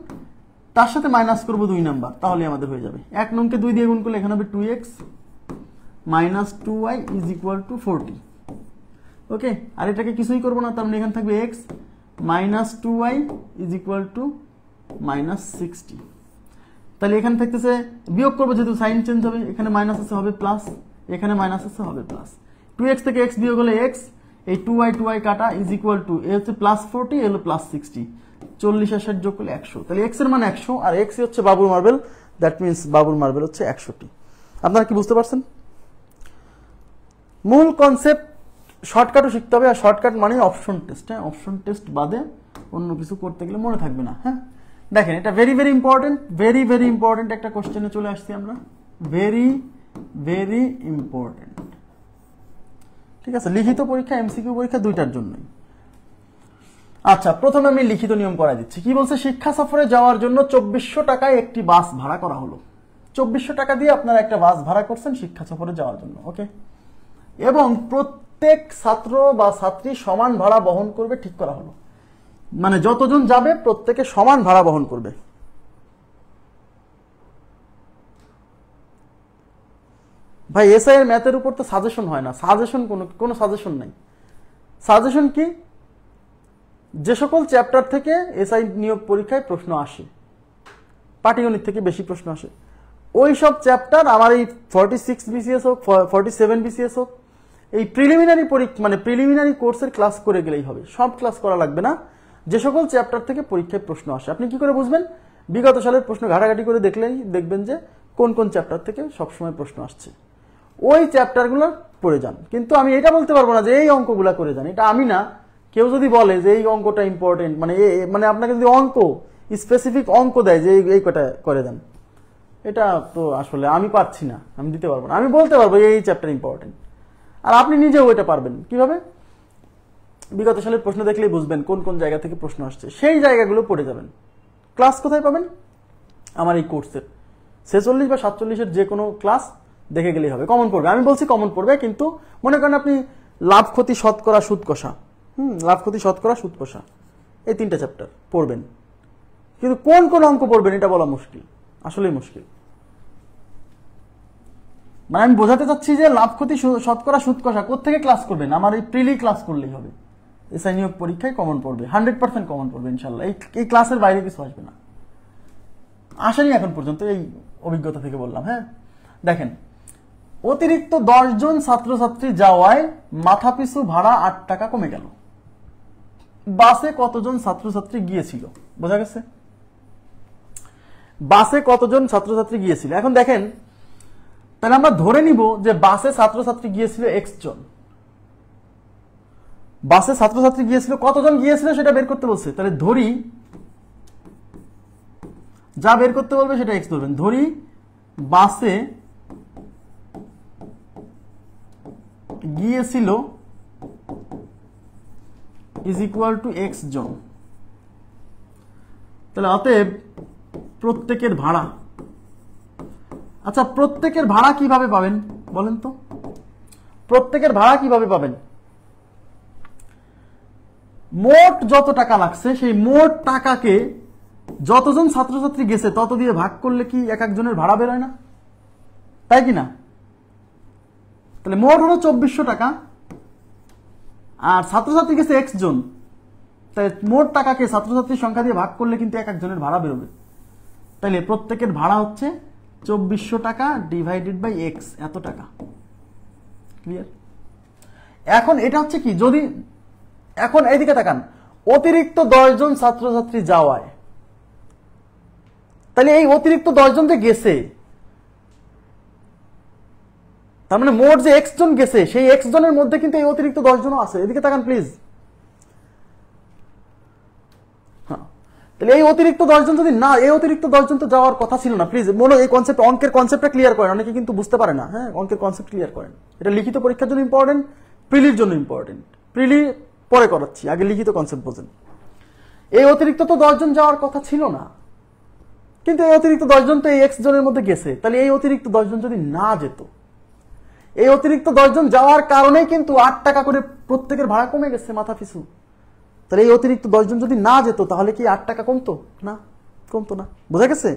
তার সাথে মাইনাস করব 2 নাম্বার, তাহলে আমাদের হয়ে যাবে। 1 নংকে 2 দিয়ে গুণ করলে এখানে হবে 2x minus 2y is equal two 40। ওকে, আর এটাকে কিছুই করব না, তার মানে এখানে থাকবে x minus 2y is equal to minus 60। তাহলে এখানে থাকতেছে, বিয়োগ করবো যেহেতু সাইন চেঞ্জ হবে, এখানে মাইনাস আছে হবে প্লাস, এখানে মাইনাস আছে হবে প্লাস। 2x থেকে x বিয়োগ হলে x, এই 2y কাটা ইজ ইকুয়াল টু, এ হচ্ছে প্লাস 40, এ হলো প্লাস 60, 40 আর 60 যোগ করলে 100। তাহলে x এর মান 100, আর x হচ্ছে বাবুর মার্বেল, দ্যাট মিনস বাবুর মার্বেল হচ্ছে 100টি। আপনারা কি বুঝতে পারছেন? মূল কনসেপ্ট শর্টকাটও শিখতে হবে, আর শর্টকাট মানে অপশন টেস্ট। হ্যাঁ, অপশন টেস্ট বাদে অন্য কিছু করতে গেলে মনে থাকবে না। হ্যাঁ, দেখেন এটা very very important, very very important একটা কোশ্চেনে চলে আসছি আমরা, ভেরি ভেরি ইম্পর্টেন্ট। ঠিক আছে, লিখিত পরীক্ষা এমসিকিউ পরীক্ষা দুইটার জন্যই। আচ্ছা, প্রথমে আমি লিখিত নিয়ম করা দিচ্ছি। কি বলছে, শিক্ষা সফরে যাওয়ার জন্য 2400 টাকায় একটি বাস ভাড়া করা হলো। 2400 টাকা দিয়ে আপনারা একটা বাস ভাড়া করছেন শিক্ষা সফরে যাওয়ার জন্য। ওকে, এবং প্রত্যেক ছাত্র বা ছাত্রী সমান ভাড়া বহন করবে, ঠিক করা হলো। মানে যতজন যাবে প্রত্যেকে সমান ভাড়া বহন করবে। ভাই এসআই এর ম্যাথের উপর তো সাজেশন হয় না, সাজেশন কোনো সাজেশন নাই। সাজেশন কি, যে সকল চ্যাপ্টার থেকে এসআই নিয়োগ পরীক্ষায় প্রশ্ন আসে, পাটিগণিত থেকে বেশি প্রশ্ন আসে, ওই সব চ্যাপ্টার আমার এই 46 বিসিএস হোক 47 বিসিএস হোক, এই প্রিলিমিনারি পরীক্ষা মানে প্রিলিমিনারি কোর্সের ক্লাস করে গেলেই হবে, সব ক্লাস করা লাগবে না। যে সকল চ্যাপ্টার থেকে পরীক্ষায় প্রশ্ন আসে, আপনি কি করে বুঝবেন? বিগত সালের প্রশ্ন ঘাটাঘাটি করে দেখলেই দেখবেন যে কোন কোন চ্যাপ্টার থেকে সবসময় প্রশ্ন আসছে, ওই চ্যাপ্টারগুলো পড়ে যান। কিন্তু আমি এটা বলতে পারবো না যে এই অঙ্কগুলা করে যান, এটা আমি না। কেউ যদি বলে যে এই অঙ্কটা ইম্পর্টেন্ট, মানে আপনাকে যদি অঙ্ক স্পেসিফিক অঙ্ক দেয় যে এই কটা করে দেন, এটা তো আসলে আমি পারছি না, আমি দিতে পারবো না। আমি বলতে পারবো এই চ্যাপ্টার ইম্পর্টেন্ট, আর আপনি নিজেও এটা পারবেন। কিভাবে? বিগত সালের প্রশ্ন দেখলেই বুঝবেন কোন কোন জায়গা থেকে প্রশ্ন আসছে, সেই জায়গাগুলো পড়ে যাবেন। ক্লাস কোথায় পাবেন? আমার এই কোর্সের 46 বা 47-এর যে কোনো ক্লাস দেখে গেলেই হবে, কমন পড়বে। আমি বলছি কমন পড়বে, কিন্তু মনে করেন আপনি লাভ ক্ষতি শতকরা সুদ কষা, লাভ ক্ষতি শতকরা সুদ কষা, এই 3টা চ্যাপ্টার পড়বেন, কিন্তু কোন কোন অঙ্ক পড়বেন এটা বলা মুশকিল, আসলেই মুশকিল। মানে আমি বোঝাতে চাচ্ছি যে লাভ ক্ষতি শতকরা সুদ কষা কোত্থেকে ক্লাস করবেন, আমার এই প্রিলি ক্লাস করলেই হবে। এসআই নিয়োগ পরীক্ষায় কমন পড়বে, 100% কমন পড়বে ইনশাল্লাহ। এই ক্লাসের বাইরে কিছু আসবে না, আসেনি এখন পর্যন্ত, এই অভিজ্ঞতা থেকে বললাম। হ্যাঁ, দেখেন, অতিরিক্ত 10 জন ছাত্রছাত্রী যাওয়ায় মাথাপিছু ভাড়া 8 টাকা কমে গেল। বাসে কতজন ছাত্রছাত্রী গিয়েছিল? বোঝা গেছে? বাসে কতজন ছাত্রছাত্রী গিয়েছিল। এখন দেখেন, তাহলে আমরা ধরে নিব যে বাসে ছাত্রছাত্রী গিয়েছিল x জন। বাসে ছাত্রছাত্রী গিয়েছিল, কতজন গিয়েছিল সেটা বের করতে বলছে, তাহলে ধরি যা বের করতে বলবে সেটা x ধরবেন। ধরি বাসে গিয়েছিল ইজ ইকুয়াল টু x জন। তাহলে অতএব প্রত্যেকের ভাড়া, আচ্ছা প্রত্যেকের ভাড়া কিভাবে পাবেন বলেন তো? প্রত্যেকের ভাড়া কিভাবে পাবেন? মোট যত টাকা লাগছে সেই মোট টাকাকে যতজন ছাত্রছাত্রী গেছে তত দিয়ে ভাগ করলে কি এক একজনের ভাড়া বেরোয় না? তাই কি না? তাহলে মোট হলো 2400 টাকা, আর ছাত্রছাত্রী গেছে x জন, তাই মোট টাকাকে ছাত্রছাত্রীর সংখ্যা দিয়ে ভাগ করলে কিন্তু এক একজনের ভাড়া বেরোবে। তাহলে প্রত্যেকের ভাড়া হচ্ছে 2400 টাকা ডিভাইডেড বাই x, এত টাকা। ক্লিয়ার? এখন এটা হচ্ছে কি, যদি এখন এইদিকে তাকান, অতিরিক্ত 10 জন ছাত্রছাত্রী যাওয়ায়, তাহলে এই অতিরিক্ত 10 জন যে গেছে, তার মানে মোট যে x জন গেছে সেই x জনের মধ্যে কিন্তু এই অতিরিক্ত 10 জনও আছে। এদিকে তাকান প্লিজ। তাহলে এই অতিরিক্ত 10 জন যদি না, এই অতিরিক্ত 10 জন তো যাওয়ার কথা ছিল না। প্লিজ মনে এই কনসেপ্ট, অঙ্কের কনসেপ্টটা ক্লিয়ার করেন, অনেকে কিন্তু বুঝতে পারে না। হ্যাঁ, অঙ্কের কনসেপ্ট ক্লিয়ার করেন, এটা লিখিত পরীক্ষার জন্য ইম্পর্টেন্ট, প্রিলির জন্য ইম্পর্টেন্ট। প্রিলি পরে করাচ্ছি, আগে লিখিত কনসেপ্ট বোঝেন। এই অতিরিক্ত তো 10 জন যাওয়ার কথা ছিল না, কিন্তু এই অতিরিক্ত 10 জন তো এই x জনের মধ্যে গেছে। তাহলে এই অতিরিক্ত 10 জন যদি না যেত, এই অতিরিক্ত 10 জন যাওয়ার কারণেই কিন্তু 8 টাকা করে প্রত্যেকের ভাড়া কমে গেছে মাথা পিছু। তাহলে এই অতিরিক্ত 10 জন যদি না যেত তাহলে কি 8 টাকা কমতো না? কমতো না। বোঝা গেছে?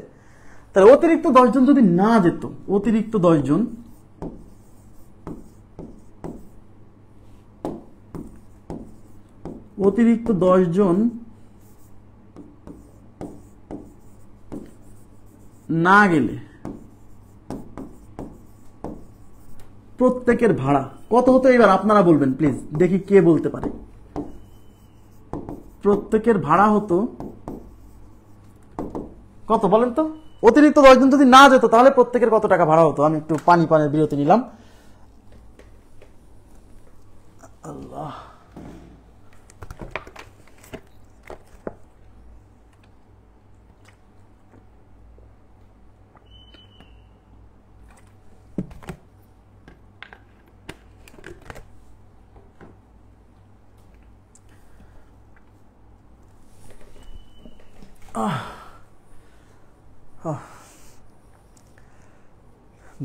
তাহলে অতিরিক্ত 10 জন যদি না যেত, অতিরিক্ত 10 জন না গেলে প্রত্যেকের ভাড়া কত হতো? এবার আপনারা বলবেন প্লিজ, দেখি কে বলতে পারে। প্রত্যেকের ভাড়া হতো কত বলেন তো? অতিরিক্ত 10 জন যদি না যেত তাহলে প্রত্যেকের কত টাকা ভাড়া হতো? আমি একটু পানির বিরতি নিলাম। আল্লাহ,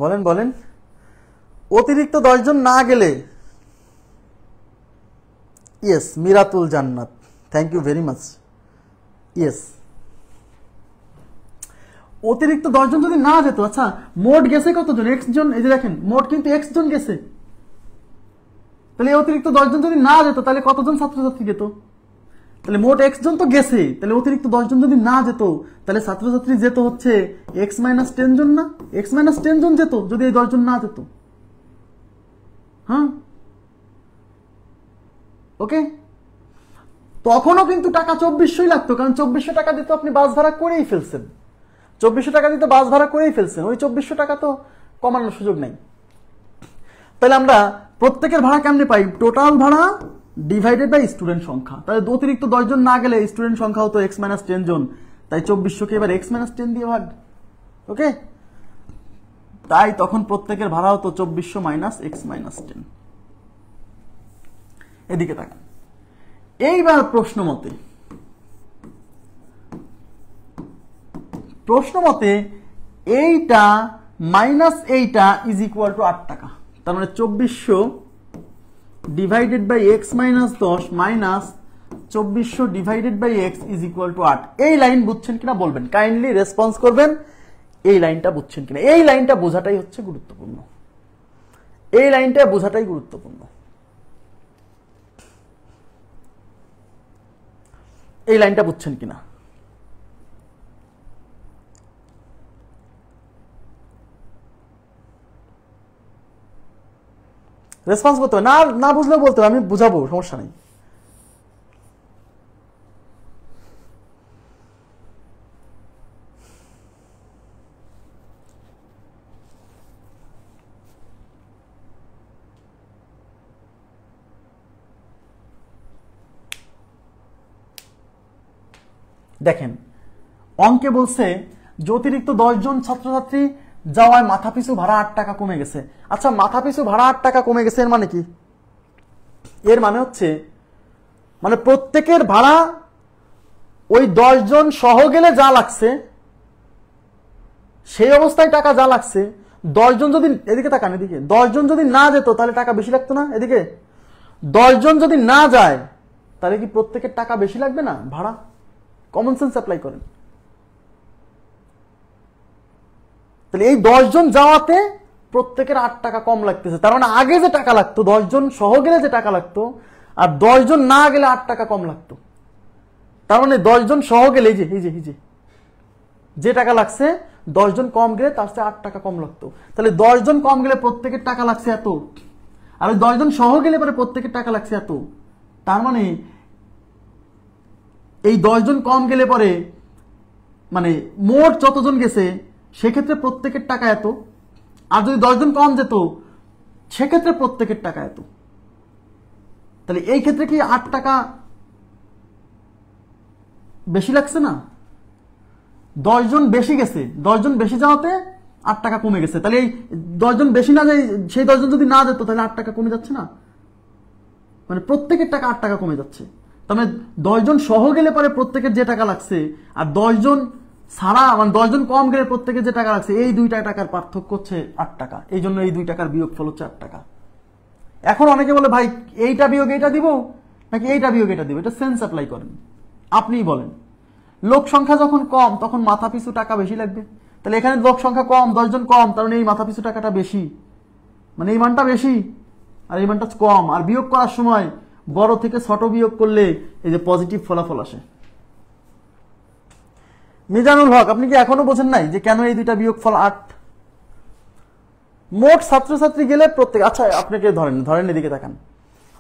বলেন বলেন। অতিরিক্ত 10 জন না গেলে, yes Miratul Jannat, thank you very much, yes. অতিরিক্ত 10 জন যদি না যেত, আচ্ছা মোট গেছে কতজন? x জন। এই যে দেখেন মোট কিন্তু x জন গেছে। তাহলে অতিরিক্ত 10 জন যদি না যেত তাহলে কতজন ছাত্রছাত্রী যেত? তাহলে মোট x জন তো গেছে, তাহলে অতিরিক্ত 10 জন যদি না যেত তাহলে ছাত্রছাত্রী যেত হচ্ছে x - 10 জন না? x - 10 জন যেত যদি এই 10 জন না যেত। হ্যাঁ, ওকে। তখনও কিন্তু টাকা 2400ই লাগতো, কারণ 2400 টাকা দিতে আপনি বাস ভাড়া করেই ফেলছেন। 2400 টাকা দিতে বাস ভাড়া করেই ফেলছেন, ওই 2400 টাকা তো কমানোর সুযোগ নাই। তাহলে আমরা প্রত্যেকের ভাড়া কেমনে পাই? টোটাল ভাড়া ডিভাইডেড বাই স্টুডেন্ট সংখ্যা। তাহলে অতিরিক্ত 10 জন না গেলে স্টুডেন্ট সংখ্যা হতো x - 10 জন, তাই 2400 কে এবার x - 10 দিয়ে ভাগ। ওকে, তাই তখন প্রত্যেকের ভাড়া হতো 2400 - x - 10। এদিকে তাকান। এইবার প্রশ্ন মতে এইটা মাইনাস এইটা ইজ ইকুয়াল টু 8 টাকা। তার মানে 2400 divided by x - 10 minus 2400 divided by x is equal to 8। এই লাইন বুঝছেন কিনা বলবেন, কাইন্ডলি রেসপন্স করবেন। এই লাইনটা বুঝছেন কিনা? এই লাইনটা বোঝাটাই হচ্ছে গুরুত্বপূর্ণ, এই লাইনটা বোঝাটাই গুরুত্বপূর্ণ। এই লাইনটা বুঝছেন কিনা? রেসপন্স করতে হবে, না বুঝলেও বলতে হবে, আমি বুঝাবো, সমস্যা নেই। দেখেন অঙ্কে বলছে যে অতিরিক্ত 10 জন ছাত্রছাত্রী যাওয়ায় মাথাপিছু ভাড়া 8 টাকা কমে গেছে। আচ্ছা মাথাপিছু ভাড়া 8 টাকা কমে গেছে এর মানে কি? এর মানে হচ্ছে মানে প্রত্যেকের ভাড়া ওই 10 জন সহ গেলে যা লাগছে সেই অবস্থায় টাকা যা লাগছে, 10 জন যদি, এদিকে তাকান, এদিকে 10 জন যদি না যেত তাহলে টাকা বেশি লাগতো না? এদিকে 10 জন যদি না যায় তাহলে কি প্রত্যেকের টাকা বেশি লাগবে না ভাড়া? কমন সেন্স অ্যাপ্লাই করেন। তাহলে এই 10 জন যাওয়াতে প্রত্যেকের 8 টাকা কম লাগতেছে। তার মানে আগে যে টাকা লাগতো 10 জন সহ গেলে যে টাকা লাগতো, আর 10 জন না গেলে 8 টাকা কম লাগতো। তার মানে 10 জন সহ গেলে এই যে যে টাকা লাগছে 10 জন কম গেলে তার চেয়ে 8 টাকা কম লাগতো। তাহলে 10 জন কম গেলে প্রত্যেকের টাকা লাগছে এত, আর ওই 10 জন সহ গেলে পরে প্রত্যেকের টাকা লাগছে এত। তার মানে এই 10 জন কম গেলে পরে মানে মোট যতজন গেছে সেক্ষেত্রে প্রত্যেকের টাকা এত, আর যদি 10 জন কম যেত সেক্ষেত্রে প্রত্যেকের টাকা এত। তাহলে এই ক্ষেত্রে কি 8 টাকা বেশি লাগছে না? 10 জন বেশি গেছে, 10 জন বেশি যাওয়াতে 8 টাকা কমে গেছে। তাহলে এই 10 জন বেশি না যায়, সেই 10 জন যদি না যেত তাহলে 8 টাকা কমে যাচ্ছে না? মানে প্রত্যেকের টাকা 8 টাকা কমে যাচ্ছে। তবে 10 জন সহ গেলে পরে প্রত্যেকের যে টাকা লাগছে আর 10 জন ছাড়া মানে 10 জন কম গেলে প্রত্যেকের যে টাকা লাগছে এই দুইটা টাকার পার্থক্য হচ্ছে 8 টাকা। এই জন্য এই 2 টাকার বিয়োগফল হচ্ছে 8 টাকা। এখন অনেকে বলে ভাই এইটা বিয়োগ এইটা দিব নাকি এইটা বিয়োগ এটা দিব, এটা সেন্স অ্যাপ্লাই করেন, আপনিই বলেন। লোক সংখ্যা যখন কম তখন মাথা পিছু টাকা বেশি লাগবে, তাহলে এখানে লোক সংখ্যা কম, 10 জন কম, তার মানে এই মাথা পিছু টাকাটা বেশি, মানে এই মানটা বেশি আর এই মানটা কম। আর বিয়োগ করার সময় বড় থেকে ছোট বিয়োগ করলে এই যে পজিটিভ ফলাফল আসে। মিজানুল হক, আপনি কি এখনো বোঝেন নাই যে কেন এই দুইটা বিয়োগফল 8? মোট ছাত্রছাত্রী গেলে প্রত্যেক, আচ্ছা আপনাকে ধরেন এদিকে তাকান,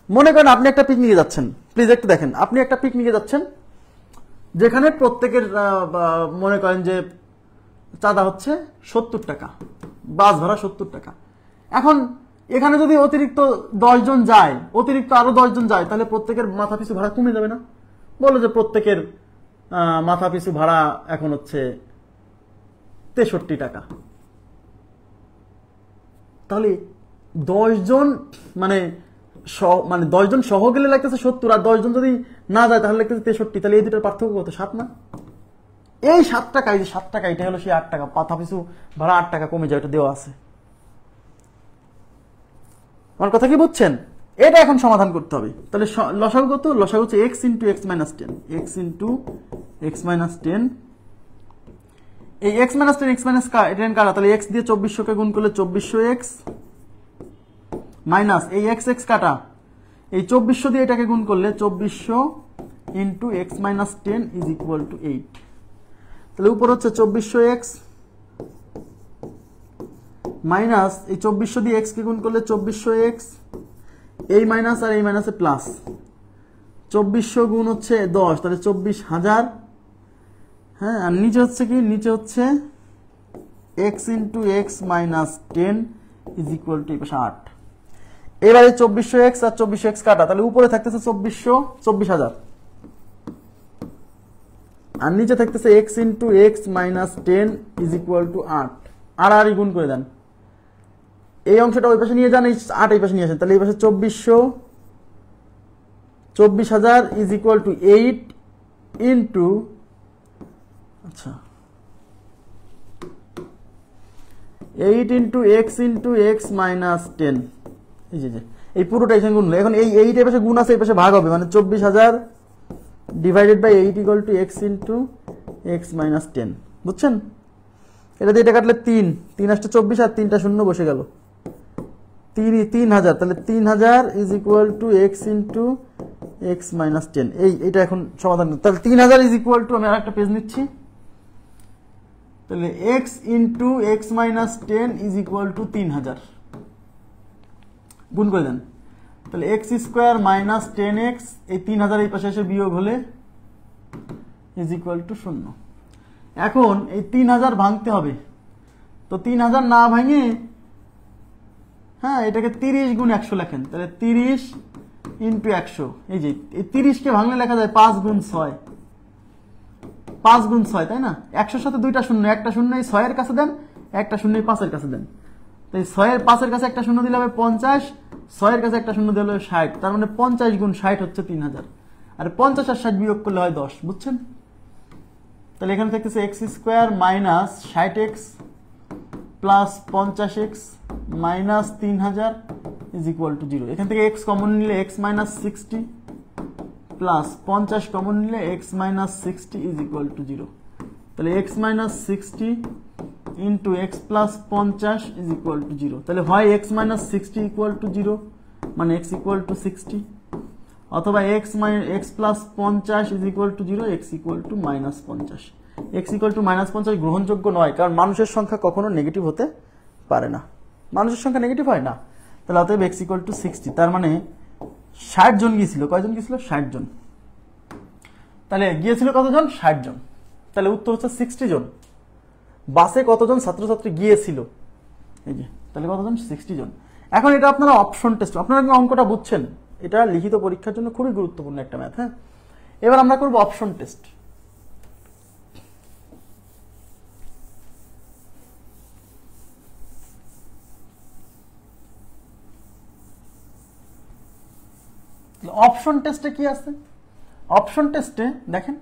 মনে করেন আপনি একটা পিকনিকে যাচ্ছেন, প্লিজ একটু দেখেন, আপনি একটা পিকনিকে যাচ্ছেন যেখানে প্রত্যেকের মনে করেন যে চাঁদা হচ্ছে 70 টাকা, বাস ভাড়া 70 টাকা। এখন এখানে যদি অতিরিক্ত 10 জন যায়, অতিরিক্ত আরো 10 জন যায়, তাহলে প্রত্যেকের মাথা পিছু ভাড়া কমে যাবে না? বলো যে প্রত্যেকের মাথা পিছু ভাড়া এখন হচ্ছে 63 টাকা। তাহলে 10 জন মানে 10 জন সহ গেলে লাগতেছে 70, আর 10 জন যদি না যায় তাহলে লাগতেছে 63। তাহলে এই দুটোর পার্থক্য কত? 7 না? এই 7 টাকা, এই যে 7 টাকা, এটা হলো সেই 8 টাকা, মাথা পিছু ভাড়া 8 টাকা কমে যায়, এটা দেওয়া আছে। আমার কথা কি বুঝছেন? এটা এখন সমাধান করতে হবে। তাহলে লসাগু কত? লসাগু হচ্ছে x into x minus 10, x into x minus 10। এই x মাইনাস 10 x মাইনাস 10 কাটা, তাহলে x দিয়ে 2400 কে গুণ করলে 2400x মাইনাস এই x x কাটা, এই 2400 দিয়ে এটাকে গুণ করলে 2400 into x minus 10 is equal to 8। তাহলে উপর হচ্ছে 2400x মাইনাস এই 2400 দিয়ে x কে গুণ করলে 2400x, এই মাইনাস আর এই মাইনাসে প্লাস, 2400 গুণ হচ্ছে 10, তাহলে 24000। হ্যাঁ, আর নিচে হচ্ছে কি? নিচে হচ্ছে x into x minus 10 is equal to 8। এবারে 2400x আর 2400x কাটা, তাহলে উপরে থাকতেছে 24000 আর নিচে থাকতেছে x into x minus 10 is equal to 8। আর গুণ করে দেন, এই অংশটা ওই পাশে নিয়ে যান, এই 8 এই পাশে নিয়ে আসেন, তাহলে এই পাশে 24000 ইজ ইকুয়াল টু 8 ইন্টু, আচ্ছা 8 ইন্টু x মাইনাস 10, এই যে এই পুরোটা এখানে গুণ। এখন এই 8 এর পাশে গুণ আছে, এই পাশে ভাগ হবে, মানে 24000 divided by 8 equal to x into x minus 10। বুঝছেন? এটা দিয়ে এটা কাটলে 3 আসছে 24 আর 3টা শূন্য বসে গেল, 3000। তাহলে 3000 is equal to x into x minus 10। এইটা এখন সমাধান। তাহলে 3000 ইজ ইকুয়াল টু, আমি আর একটা পেজ নিচ্ছি, তাহলে x into x minus 10 is equal two 3000 গুণ করে দেন, তাহলে x স্কোয়ার মাইনাস 10x, এই 3000 এই পাশে এসে বিয়োগ হলে ইজ ইকুয়াল টু 0। এখন এই 3000 ভাঙতে হবে, তো 3000 না ভাঙে হ্যাঁ এটাকে 30 গুণ 100 লেখেন, তাহলে 30 ইন্টু 100। এই যে এই 30 কে ভাঙলে লেখা যায় 5 গুণ 6, 5 গুণ 6, তাই না? 100 সাথে দুইটা শূন্য, একটা শূন্য এই 6 এর কাছে দেন, একটা শূন্য এই 5 এর কাছে দেন। তো এই 6 এর 5 এর কাছে একটা শূন্য দিলে হবে 50, 6 এর কাছে একটা শূন্য দিলে হবে 60, তার মানে 50 গুণ 60 হচ্ছে 3000। আর 50 আর 60 বিয়োগ করলে হয় 10। বুঝছেন? তাহলে এখানে থাকতেছে x square minus 60x plus 50x minus 3000 is equal to 0। এখান থেকে x কমন নিলে x মাইনাস 60 প্লাস 50 কমন নিলে x minus 60 is equal to 0। তাহলে x minus 60 into x plus 50 is equal to 0। তাহলে হয় x মাইনাস 60 ইকুয়াল টু 0 মানে x equal to 60, অথবা x plus 50 is equal to 0, x equal to minus 50। x equal to minus 50 গ্রহণযোগ্য নয়, কারণ মানুষের সংখ্যা কখনো নেগেটিভ হতে পারে না, মানুষের সংখ্যা নেগেটিভ হয় না। তাহলে অতএব x ইকুয়াল টু 60, তার মানে 60 জন গিয়েছিল। কয়জন গিয়েছিল? 60 জন। তাহলে গিয়েছিল কতজন? 60 জন। তাহলে উত্তর হচ্ছে 60 জন। বাসে কতজন ছাত্রছাত্রী গিয়েছিল? এই যে, তাহলে কতজন? 60 জন। এখন এটা আপনারা অপশন টেস্ট, আপনারা কি অঙ্কটা বুঝছেন? এটা লিখিত পরীক্ষার জন্য খুবই গুরুত্বপূর্ণ একটা ম্যাথ। হ্যাঁ, এবার আমরা করব অপশন টেস্ট। অপশন টেস্টে কি আছে? অপশন টেস্টে দেখেন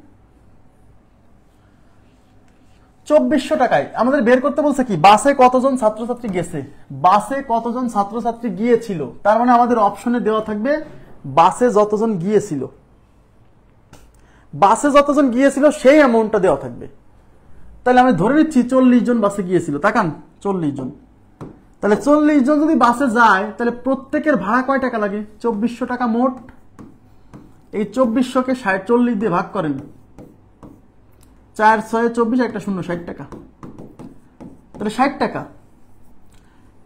2400 টাকায় আমাদের বের করতে বলছে কি বাসে কতজন ছাত্রছাত্রী গেছে, বাসে কতজন ছাত্রছাত্রী গিয়েছিল, তার মানে আমাদের অপশনে দেওয়া থাকবে বাসে যতজন গিয়েছিল, বাসে যতজন গিয়েছিল সেই অ্যামাউন্টটা দেওয়া থাকবে। তাহলে আমি ধরে নিচ্ছি 40 জন বাসে গিয়েছিল, তাকান 40 জন, তাহলে 40 জন যদি বাসে যায় তাহলে প্রত্যেকের ভাড়া কয় টাকা লাগে, 2400 টাকা মোট। এই 2400 কে 40 দিয়ে ভাগ করেন, 4 6 24 একটা 0 60 টাকা, তাহলে 60 টাকা।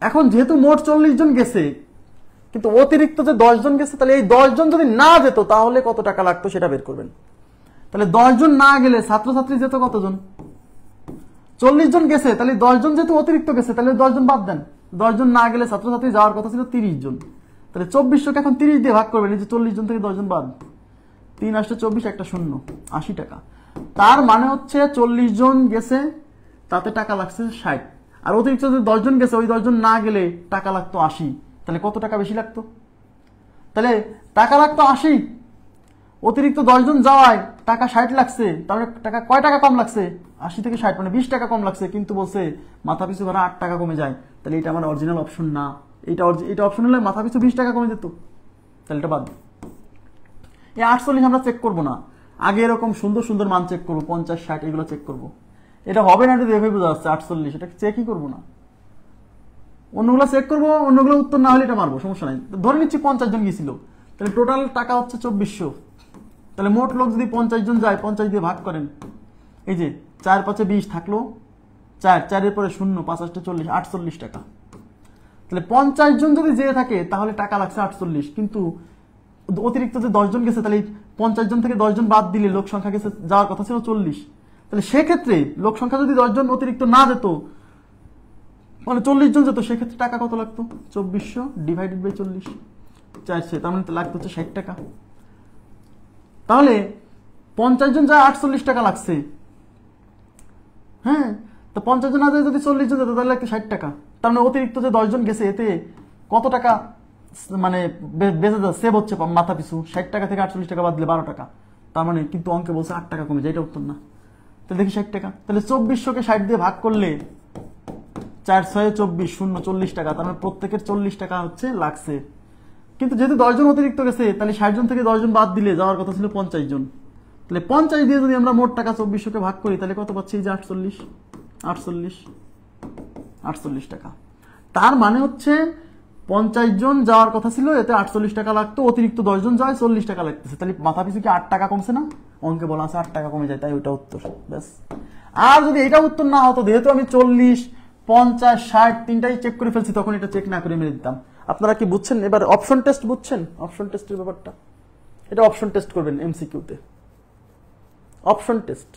এখন যেহেতু মোট 40 জন গেছে কিন্তু অতিরিক্ত যে 10 জন গেছে, তাহলে এই 10 জন যদি না যেত তাহলে কত টাকা লাগতো সেটা বের করবেন। তাহলে 10 জন না গেলে ছাত্রছাত্রী যেত কতজন, 40 জন গেছে, তাহলে 10 জন যেহেতু অতিরিক্ত গেছে তাহলে 10 জন বাদ দেন, 10 জন না গেলে ছাত্রছাত্রী যাওয়ার কথা ছিল 30 জন, তাহলে 2400 কে এখন 30 দিয়ে ভাগ করবেন, এই যে 40 জন থেকে 10 জন বাদ, 3 8 24 একটা 0 80 টাকা। তার মানে হচ্ছে 40 জন গেছে তাতে টাকা লাগছে 60, আর অতিরিক্ত যদি 10 জন গেছে ওই 10 জন না গেলে টাকা লাগতো 80, তাহলে কত টাকা বেশি লাগতো, তাহলে টাকা লাগতো 80, অতিরিক্ত 10 জন যাওয়ায় টাকা 60 লাগছে, তাহলে টাকা কয় টাকা কম লাগছে, 80 থেকে 60 মানে 20 টাকা কম লাগছে, কিন্তু বলছে মাথা পিছু ভাড়া 8 টাকা কমে যায়, তাহলে এটা আমার অরিজিনাল অপশন না, এটা অপশন হলে মাথা পিছু 20 টাকা কমে যেত, তাহলে এটা বাদ। এই 48 আমরা চেক করবো না, আগে এরকম সুন্দর সুন্দর মান চেক করবো, 50 60 এগুলো চেক করবো, এটা হবে না, এটা দেখে বোঝা যাচ্ছে 48, এটা চেকই করবো না, অন্যগুলো চেক করবো, অন্যগুলো উত্তর না হলে এটা মারবো, সমস্যা নাই। ধরে নিচ্ছি 50 জন গিয়েছিল, তাহলে টোটাল টাকা হচ্ছে 2400, তাহলে মোট লোক যদি 50 জন যায় 50 দিয়ে ভাগ করেন, এই যে 4 5 20 থাকলো 4, 4 এর পরে 0 5 8 40 48 টাকা। তাহলে 50 জন যদি যেয়ে থাকে তাহলে টাকা লাগছে 48, কিন্তু অতিরিক্ত যে 10 জন গেছে তাহলে 50 জন থেকে 10 জন বাদ দিলে লোক সংখ্যা গেছে যাওয়ার কথা ছিল 40, তাহলে সেক্ষেত্রে লোক সংখ্যা যদি 10 জন অতিরিক্ত না যেত মানে 40 জন যেত, সেক্ষেত্রে টাকা কত লাগতো, 2400 ডিভাইডেড বাই 40 400, তার মানে লাগতো হচ্ছে 60 টাকা। তাহলে 50 জন যায় 48 টাকা লাগছে, হ্যাঁ, তো 50 জন না যায় যদি 40 জন যেত তাহলে লাগতো 60 টাকা, তার মানে অতিরিক্ত যে 10 জন গেছে এতে কত টাকা মানে বেঁচে সেভ হচ্ছে মাথা পিছু, 60 টাকা থেকে 48 টাকা বাদ দিলে 12 টাকা, তার মানে কিন্তু অঙ্কে বলছে 8 টাকা কমে যায়, এটা উত্তর না। তাহলে দেখি 60 টাকা, তাহলে 2400 কে 60 দিয়ে ভাগ করলে 4 6 24 0 40 টাকা, তার মানে প্রত্যেকের 40 টাকা হচ্ছে লাগছে, কিন্তু যেহেতু 10 জন অতিরিক্ত গেছে তাহলে 60 জন থেকে 10 জন বাদ দিলে যাওয়ার কথা ছিল 50 জন, তাহলে 50 দিয়ে যদি আমরা মোট টাকা 2400 কে ভাগ করি তাহলে কত পাচ্ছি, যে 48 টাকা। তার মানে হচ্ছে 50 জন যাওয়ার কথা ছিল, এতে 48 টাকা লাগতো, অতিরিক্ত 10 জন যায় 40 টাকা লাগতেছে, তাহলে মাথা পিছু কি 8 টাকা কমছে না, অঙ্কে বলা আছে 8 টাকা কমে যায়, তাই ওইটা উত্তর, ব্যাস। আর যদি এটা উত্তর না হতো, যেহেতু আমি 40 50 60 তিনটাই চেক করে ফেলছি, তখন এটা চেক না করে মেরে দিতাম। আপনারা কি বুঝছেন এবার অপশন টেস্ট, বুঝছেন অপশন টেস্টের ব্যাপারটা, এটা অপশন টেস্ট করবেন এমসিকিউতে, অপশন টেস্ট।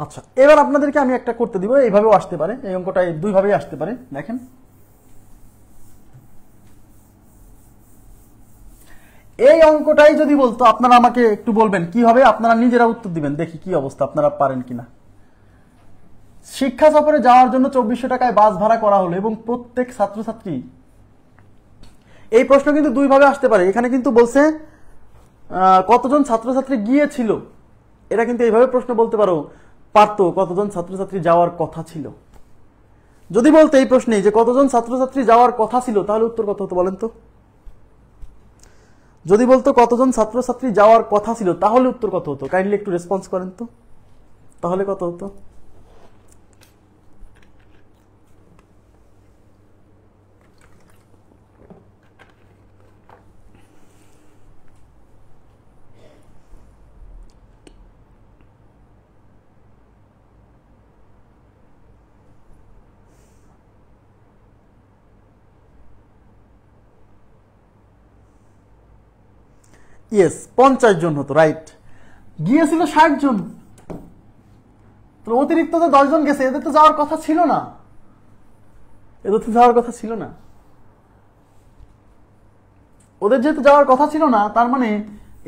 আচ্ছা, এবার আপনাদেরকে আমি একটা করতে দিব, এইভাবেও আসতে পারে, এই অঙ্কটা দুই ভাবেই আসতে পারে। দেখেন এই অঙ্কটাই যদি বলতো, আপনারা আমাকে একটু বলবেন কি হবে, আপনারা নিজেরা উত্তর দিবেন, দেখি কি অবস্থা, আপনারা পারেন কিনা। শিক্ষা সফরে যাওয়ার জন্য 2400 টাকায় বাস ভাড়া করা হলো এবং প্রত্যেক ছাত্রছাত্রী, এই প্রশ্ন কিন্তু দুই ভাবে আসতে পারে, এখানে কিন্তু বলছে কতজন ছাত্রছাত্রী গিয়েছিল, এটা কিন্তু এইভাবে প্রশ্ন বলতে পারতো কতজন ছাত্রছাত্রী যাওয়ার কথা ছিল। যদি বলতে এই প্রশ্নে যে কতজন ছাত্রছাত্রী যাওয়ার কথা ছিল তাহলে উত্তর কত হতো বলেন তো, যদি বলতো কতজন ছাত্রছাত্রী যাওয়ার কথা ছিল তাহলে উত্তর কত হতো, কাইন্ডলি একটু রেসপন্স করেন তো, তাহলে কত হতো। ইয়েস 50 জন হতো, রাইট। গিয়েছিল 60 জন, অতিরিক্ত তো 10 জন গেছে, এদের তো যাওয়ার কথা ছিল না, এদের তো যাওয়ার কথা ছিল না। ওদের যেহেতু যাওয়ার কথা ছিল না, তার মানে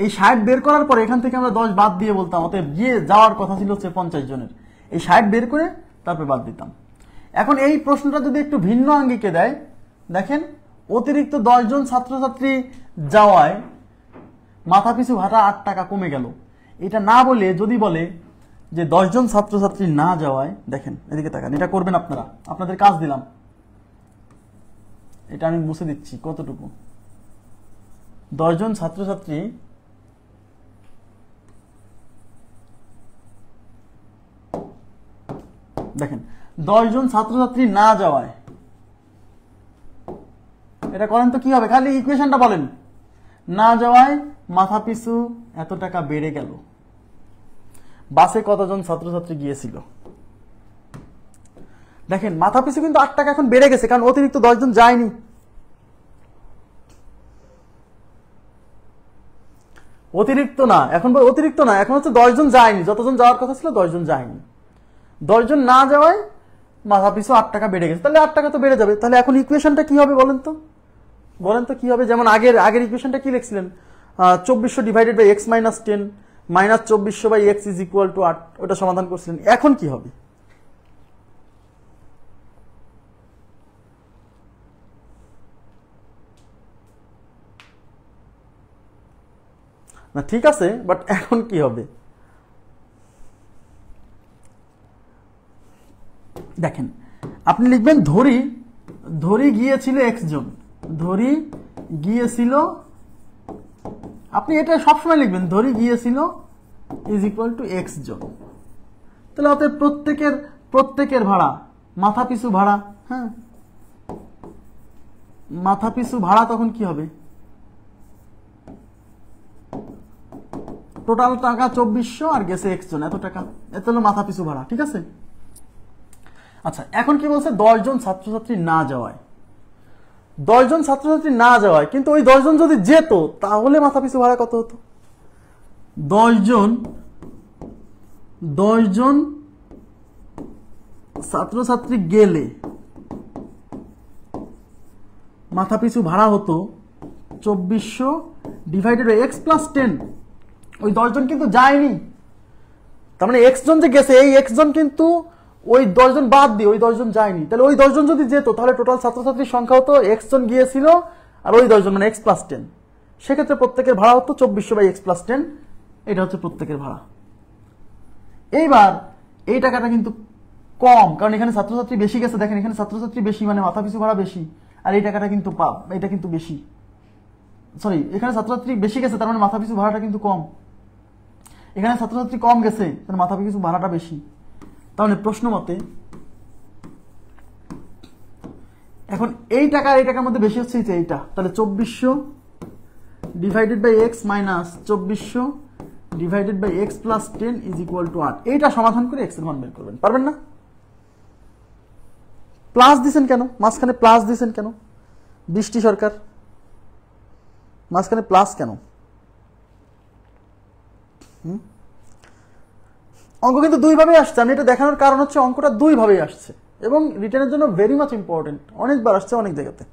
এই 60 বের করার পরে এখান থেকে আমরা 10 বাদ দিয়ে বলতাম অতএব গিয়ে যাওয়ার কথা ছিল হচ্ছে 50 জনের, এই 60 বের করে তারপরে বাদ দিতাম। এখন এই প্রশ্নটা যদি একটু ভিন্ন আঙ্গিকে দেয়, দেখেন অতিরিক্ত 10 জন ছাত্রছাত্রী যাওয়ায় মাথাপিছু ভাড়া 8 টাকা কমে গেল, এটা না বলে যদি বলে যে 10 জন ছাত্রছাত্রী না যাওয়ায়, দেখেন এদিকে তাকান, এটা করবেন আপনারা, আপনাদের কাজ দিলাম, এটা আমি মুছে দিচ্ছি কতটুকু। 10 জন ছাত্রছাত্রী দেখেন 10 জন ছাত্রছাত্রী না যাওয়ায়, এটা করেন তো কি হবে, খালি ইকুয়েশনটা বলেন। না যাওয়ায় মাথাপিছু এত টাকা বেড়ে গেল, বাসে কতজন ছাত্রছাত্রী গিয়েছিল, দেখেন মাথাপিছু কিন্তু 8 টাকা এখন বেড়ে গেছে, কারণ অতিরিক্ত 10 জন যায়নি। অতিরিক্ত না, এখন হচ্ছে 10 জন যায়নি, যতজন যাওয়ার কথা ছিল 10 জন যায়নি, 10 জন না যাওয়ায় মাথাপিছু 8 টাকা বেড়ে গেছে, তাহলে 8 টাকা তো বেড়ে যাবে। তাহলে এখন ইকুয়েশনটা কি হবে বলেন তো কি হবে? যেমন আগের ইকুয়েশনটা কি লিখছিলেন, 2400 divided by x minus 10 minus 2400 by x is equal to 8, ওটা সমাধান করছিলেন। এখন কি হবে? না ঠিক আছে, বাট এখন কি হবে দেখেন, আপনি লিখবেন ধরি গিয়েছিল x জন, ধরি গিয়েছিল, আপনি এটা সবসময় লিখবেন ধরি গিয়েছিল ইজ ইকুয়াল টু x জন। তাহলে অতএব প্রত্যেকের ভাড়া, মাথাপিছু ভাড়া, হ্যাঁ মাথাপিছু ভাড়া তখন কি হবে, টোটাল টাকা 2400 আর গেছে x জন, এত টাকা, এত হলো মাথাপিছু ভাড়া, ঠিক আছে। আচ্ছা এখন কি বলছে, 10 জন ছাত্রছাত্রী না যাওয়ায়, 10 জন ছাত্রছাত্রী না যাওয়ায়, কিন্তু ওই 10 জন যদি যেত তাহলে মাথাপিছু ভাড়া কত হতো? 10 জন ছাত্রছাত্রী গেলে মাথাপিছু ভাড়া হতো 2400 ডিভাইডেড বাই x প্লাস 10। ওই 10 জন কিন্তু যায়নি, তার মানে x জন যে গেছে, এই x জন কিন্তু ওই 10 জন বাদ দিয়ে ওই 10 জন যায়নি, তাহলে ওই 10 জন যদি যেত তাহলে টোটাল ছাত্রছাত্রীর সংখ্যা হতো x জন গিয়েছিল আর ওই 10 জন মানে x প্লাস 10, সেক্ষেত্রে প্রত্যেকের ভাড়া হতো 2400 বাই x প্লাস 10, এটা হচ্ছে প্রত্যেকের ভাড়া। এইবার এই টাকাটা কিন্তু কম, কারণ এখানে ছাত্রছাত্রী বেশি গেছে, দেখেন এখানে ছাত্রছাত্রী বেশি মানে মাথাপিছু ভাড়া বেশি, আর এই টাকাটা কিন্তু এটা কিন্তু বেশি, সরি এখানে ছাত্রছাত্রী বেশি গেছে তার মানে মাথাপিছু ভাড়াটা কিন্তু কম, এখানে ছাত্রছাত্রী কম গেছে তার মাথাপিছু ভাড়াটা বেশি। তাহলে প্রশ্ন মতে এখন এই টাকার মধ্যে বেশি হচ্ছে এইটা, তাহলে 2400 divided by x minus 2400 divided by x plus 10 is equal to 8, এইটা সমাধান করে x এর মান বের করবেন, পারবেন না? প্লাস দিছেন কেন মাঝখানে, প্লাস দিছেন কেন বৃষ্টি সরকার, মাঝখানে প্লাস কেন? অঙ্ক কিন্তু দুই ভাবে আসছে, আমি এটা দেখানোর কারণ হচ্ছে অঙ্কটা দুই ভাবেই আসছে এবং রিটেনের জন্য ভেরি মাচ ইম্পর্টেন্ট, অনেকবার আসছে অনেক জায়গাতে,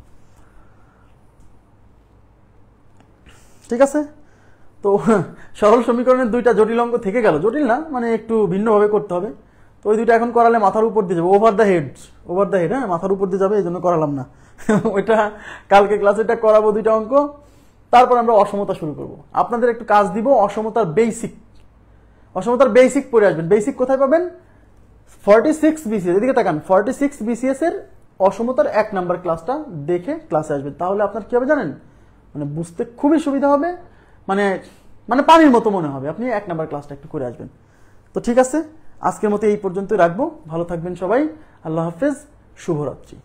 ঠিক আছে। তো সরল সমীকরণের দুইটা জটিল অঙ্ক থেকে গেল, জটিল না মানে একটু ভিন্নভাবে করতে হবে, তো ওই দুইটা এখন করালে মাথার উপর দিয়ে যাবে, ওভার দ্য হেড, হ্যাঁ মাথার উপর দিয়ে যাবে, এই জন্য করালাম না। ওইটা কালকে ক্লাসে এটা করাবো দুইটা অঙ্ক, তারপর আমরা অসমতা শুরু করব। আপনাদের একটু কাজ দিব, অসমতার বেসিক পড়ে আসবেন। বেসিক কোথায় পাবেন? 46 বিসিএস, এদিকে তাকান, 46 বিসিএস এর অসমতার 1 নাম্বার ক্লাসটা দেখে ক্লাসে আসবেন, তাহলে আপনার কি হবে জানেন, মানে বুঝতে খুবই সুবিধা হবে, মানে পানির মতো মনে হবে, আপনি 1 নাম্বার ক্লাসটা একটু করে আসবেন। তো ঠিক আছে, আজকের মতো এই পর্যন্তই রাখবো, ভালো থাকবেন সবাই, আল্লাহ হাফেজ, শুভরাত্রি।